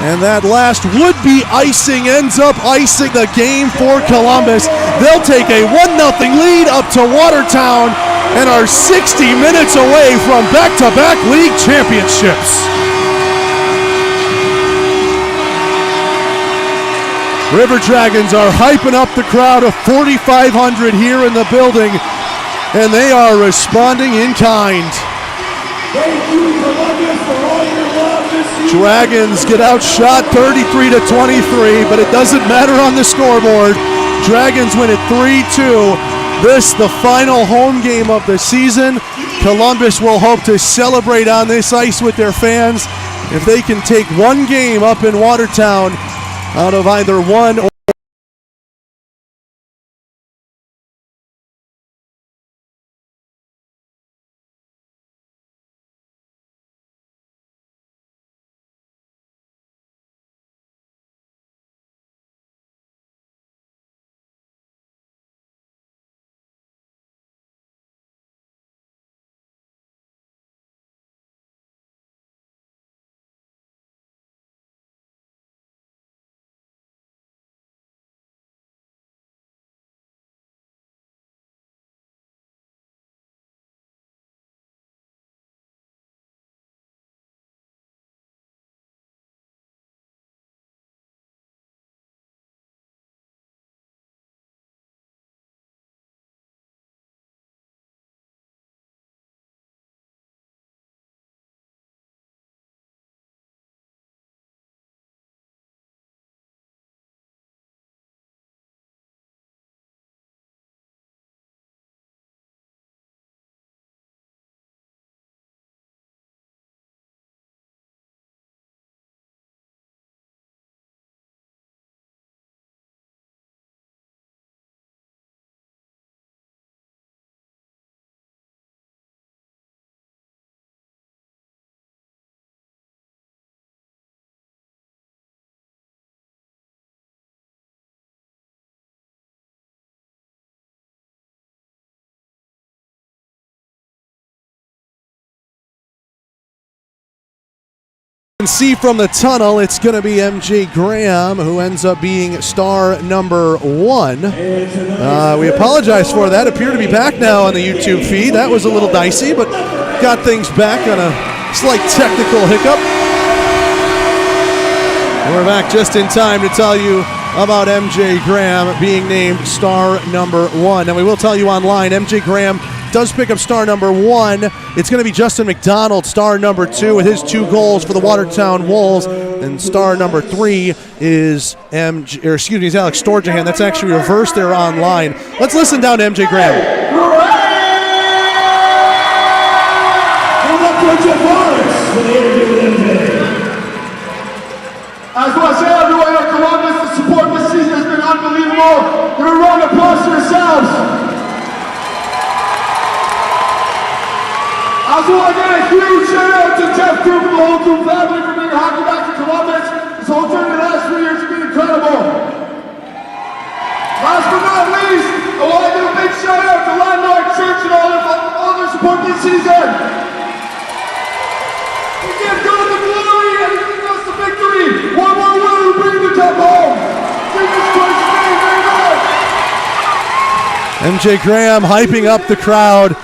And that last would-be icing ends up icing the game for Columbus. They'll take a 1-0 lead up to Watertown and are 60 minutes away from back-to-back league championships. River Dragons are hyping up the crowd of 4,500 here in the building, and they are responding in kind. Thank you, Columbus, for all your love this season. Dragons get outshot 33-23, but it doesn't matter on the scoreboard. Dragons win it 3-2. This, the final home game of the season. Columbus will hope to celebrate on this ice with their fans if they can take one game up in Watertown out of either one or can see from the tunnel, it's going to be MJ Graham who ends up being star number 1. We apologize for that. Appear to be back now on the YouTube feed. That was a little dicey, but got things back on a slight technical hiccup. We're back just in time to tell you about MJ Graham being named star number 1. And we will tell you online, MJ Graham does pick up star number 1. It's going to be Justin McDonald, star number 2, with his 2 goals for the Watertown Wolves. And star number 3 is Alex Storjahan. That's actually reversed there online. Let's listen down to MJ Graham. I just want to say, everyone in Columbus, the support this season has been unbelievable. Give a round of applause for yourselves. I also want to give a huge shout out to Jeff Group and the whole Group family for bringing hockey back to Columbus. This whole tournament the last 3 years has been incredible. Last but not least, I want to give a big shout out to Landmark Church and all their support this season. We give God the glory and we give us the victory. One more win, we bring the cup home. Jesus Christ, very good. MJ Graham hyping up the crowd.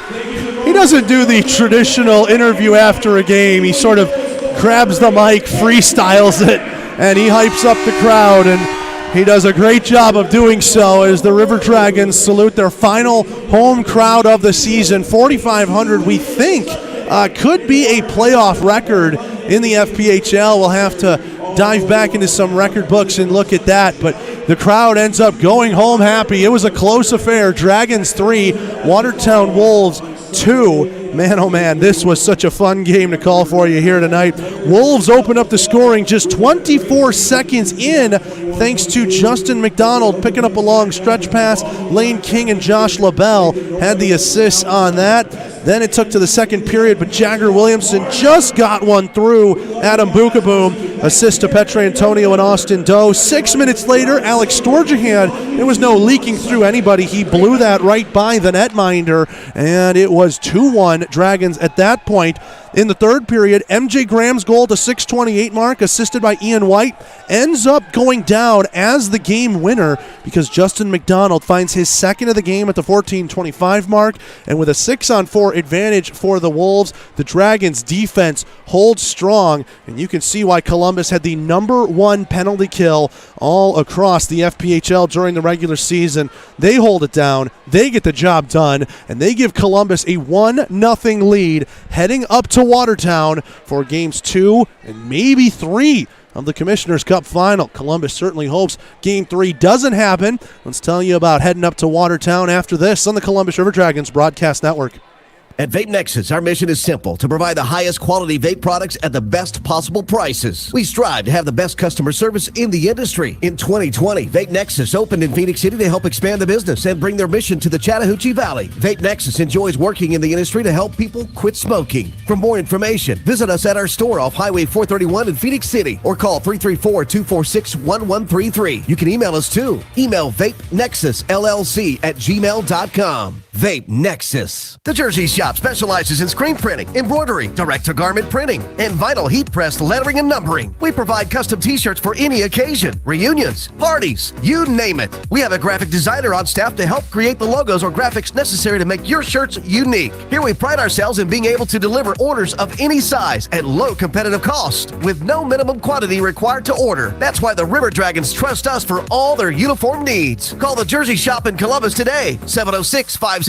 He doesn't do the traditional interview after a game. He sort of grabs the mic, freestyles it, and he hypes up the crowd. And he does a great job of doing so as the River Dragons salute their final home crowd of the season. 4,500, we think, could be a playoff record in the FPHL. We'll have to dive back into some record books and look at that, but the crowd ends up going home happy. It was a close affair. Dragons 3, Watertown Wolves 2. Man, oh man, this was such a fun game to call for you here tonight. Wolves opened up the scoring just 24 seconds in, thanks to Justin McDonald picking up a long stretch pass. Lane King and Josh LaBelle had the assists on that. Then it took to the second period, but Jagger Williamson just got one through. Adam Bukaboom, assist to Petre Antonio and Austin Doe. 6 minutes later, Alex Storjahan, there was no leaking through anybody. He blew that right by the netminder, and it was 2-1 Dragons at that point. In the third period, MJ Graham's goal, the 6:28 mark, assisted by Ian White, ends up going down as the game winner because Justin McDonald finds his second of the game at the 14:25 mark, and with a 6-on-4 advantage for the Wolves, the Dragons' defense holds strong, and you can see why Columbus had the number 1 penalty kill all across the FPHL during the regular season. They hold it down, they get the job done, and they give Columbus a 1-0 lead heading up to Watertown for games 2 and maybe 3 of the Commissioner's Cup final. Columbus certainly hopes game 3 doesn't happen. Let's tell you about heading up to Watertown after this on the Columbus River Dragons Broadcast Network. At Vape Nexus, our mission is simple: to provide the highest quality vape products at the best possible prices. We strive to have the best customer service in the industry. In 2020, Vape Nexus opened in Phoenix City to help expand the business and bring their mission to the Chattahoochee Valley. Vape Nexus enjoys working in the industry to help people quit smoking. For more information, visit us at our store off Highway 431 in Phoenix City or call 334-246-1133. You can email us too. Email vapenexusllc@gmail.com. Vape Nexus. The Jersey Shop specializes in screen printing, embroidery, direct-to-garment printing, and vinyl heat-pressed lettering and numbering. We provide custom t-shirts for any occasion, reunions, parties, you name it. We have a graphic designer on staff to help create the logos or graphics necessary to make your shirts unique. Here we pride ourselves in being able to deliver orders of any size at low competitive cost with no minimum quantity required to order. That's why the River Dragons trust us for all their uniform needs. Call the Jersey Shop in Columbus today, 706-565-4242.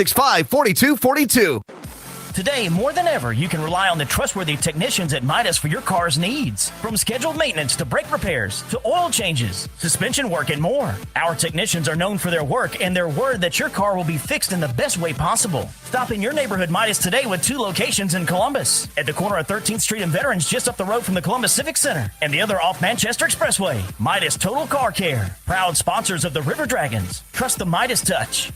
Today, more than ever, you can rely on the trustworthy technicians at Midas for your car's needs. From scheduled maintenance to brake repairs to oil changes, suspension work, and more. Our technicians are known for their work and their word that your car will be fixed in the best way possible. Stop in your neighborhood Midas today with 2 locations in Columbus. At the corner of 13th Street and Veterans, just up the road from the Columbus Civic Center, and the other off Manchester Expressway. Midas Total Car Care. Proud sponsors of the River Dragons. Trust the Midas touch.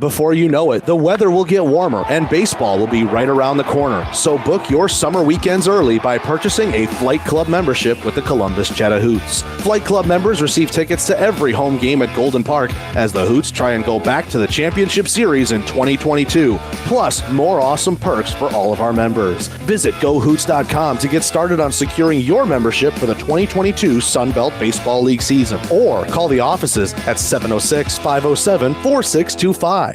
Before you know it, the weather will get warmer and baseball will be right around the corner. So book your summer weekends early by purchasing a Flight Club membership with the Columbus Chatahoots. Flight Club members receive tickets to every home game at Golden Park as the Hoots try and go back to the championship series in 2022. Plus, more awesome perks for all of our members. Visit GoHoots.com to get started on securing your membership for the 2022 Sun Belt Baseball League season, or call the offices at 706-507-4625.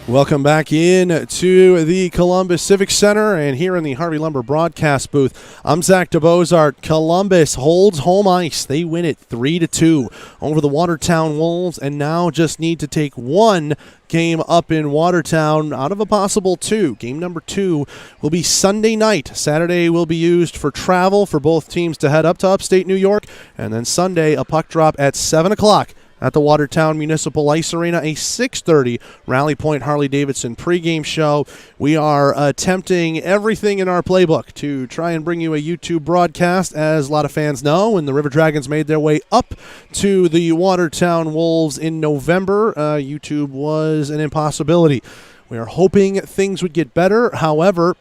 Welcome back in to the Columbus Civic Center and here in the Harvey Lumber broadcast booth. I'm Zach DeBozart. Columbus holds home ice. They win it 3-2 over the Watertown Wolves and now just need to take one game up in Watertown out of a possible two. Game number 2 will be Sunday night. Saturday will be used for travel for both teams to head up to upstate New York, and then Sunday a puck drop at 7 o'clock at the Watertown Municipal Ice Arena, a 6:30 Rally Point Harley-Davidson pregame show. We are attempting everything in our playbook to try and bring you a YouTube broadcast. As a lot of fans know, when the River Dragons made their way up to the Watertown Wolves in November, YouTube was an impossibility. We are hoping things would get better. However,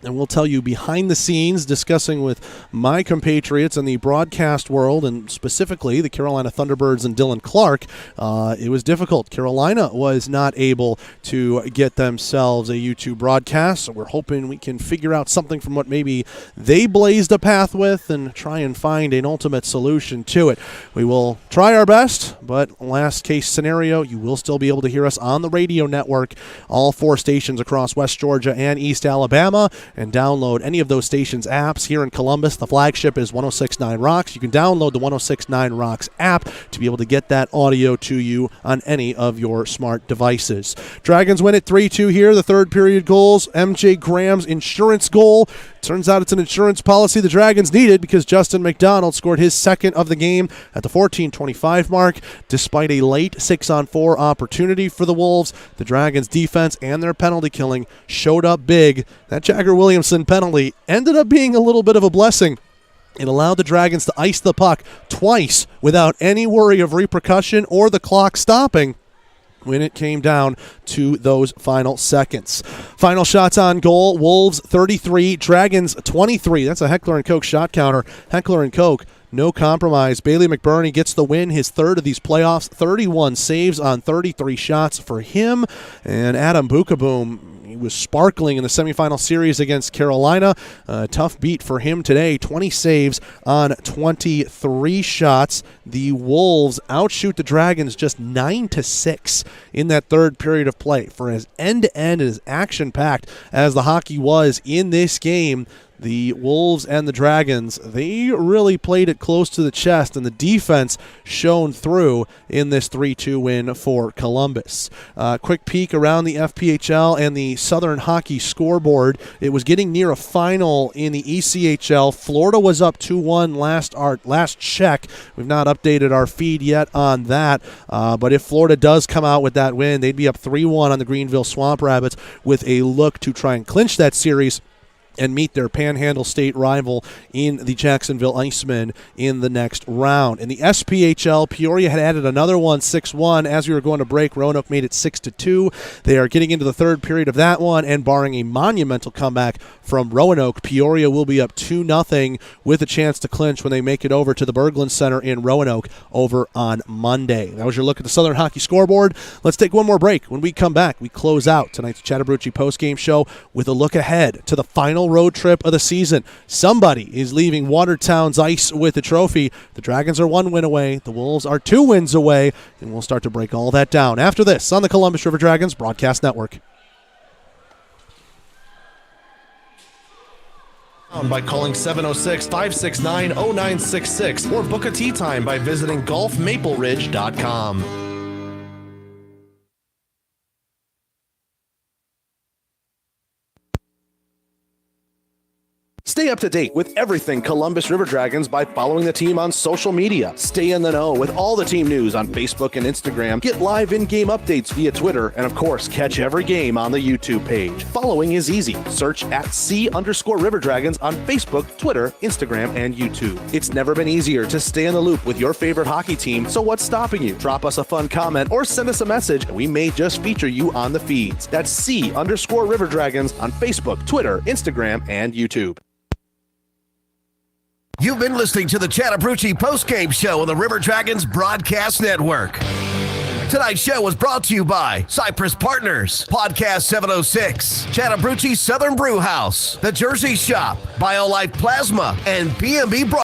and we'll tell you behind the scenes, discussing with my compatriots in the broadcast world, and specifically the Carolina Thunderbirds and Dylan Clark, it was difficult. Carolina was not able to get themselves a YouTube broadcast, so we're hoping we can figure out something from what maybe they blazed a path with and try and find an ultimate solution to it. We will try our best, but last case scenario, you will still be able to hear us on the radio network, all 4 stations across West Georgia and East Alabama, and download any of those stations' apps. Here in Columbus, the flagship is 106.9 Rocks. You can download the 106.9 Rocks app to be able to get that audio to you on any of your smart devices. Dragons win it 3-2 here. The third period goals, MJ Graham's insurance goal. Turns out it's an insurance policy the Dragons needed because Justin McDonald scored his second of the game at the 14:25 mark. Despite a late 6-on-4 opportunity for the Wolves, the Dragons' defense and their penalty killing showed up big. That Jagger Williamson penalty ended up being a little bit of a blessing. It allowed the Dragons to ice the puck twice without any worry of repercussion or the clock stopping when it came down to those final seconds. Final shots on goal, Wolves 33, Dragons 23. That's a Heckler & Koch shot counter. Heckler & Koch, no compromise. Bailey McBurney gets the win, his third of these playoffs, 31 saves on 33 shots for him. And Adam Bukaboom, he was sparkling in the semifinal series against Carolina. Tough beat for him today. 20 saves on 23 shots. The Wolves outshoot the Dragons just 9-6 in that third period of play. For as end-to-end and as action-packed as the hockey was in this game, the Wolves and the Dragons, they really played it close to the chest, and the defense shone through in this 3-2 win for Columbus. Quick peek around the FPHL and the Southern Hockey scoreboard. It was getting near a final in the ECHL. Florida was up 2-1 last check. We've not updated our feed yet on that, but if Florida does come out with that win, they'd be up 3-1 on the Greenville Swamp Rabbits with a look to try and clinch that series and meet their Panhandle State rival in the Jacksonville Icemen in the next round. In the SPHL, Peoria had added another one, 6-1. As we were going to break, Roanoke made it 6-2. They are getting into the third period of that one, and barring a monumental comeback from Roanoke, Peoria will be up 2-0 with a chance to clinch when they make it over to the Berglund Center in Roanoke over on Monday. That was your look at the Southern Hockey scoreboard. Let's take one more break. When we come back, we close out tonight's Chattahoochee postgame show with a look ahead to the final road trip of the season. Somebody is leaving Watertown's ice with a trophy. The Dragons are 1 win away. The Wolves are 2 wins away. And we'll start to break all that down after this on the Columbus River Dragons Broadcast Network. By calling 706-569-0966 or book a tee time by visiting golfmapleridge.com. Stay up to date with everything Columbus River Dragons by following the team on social media. Stay in the know with all the team news on Facebook and Instagram. Get live in-game updates via Twitter, and of course, catch every game on the YouTube page. Following is easy. Search at @C_River Dragons on Facebook, Twitter, Instagram, and YouTube. It's never been easier to stay in the loop with your favorite hockey team, so what's stopping you? Drop us a fun comment or send us a message, and we may just feature you on the feeds. That's @C_River Dragons on Facebook, Twitter, Instagram, and YouTube. You've been listening to the Chattahoochee postgame show on the River Dragons Broadcast Network. Tonight's show was brought to you by Cypress Partners, Podcast 706, Chattahoochee Southern Brew House, The Jersey Shop, BioLife Plasma, and B&B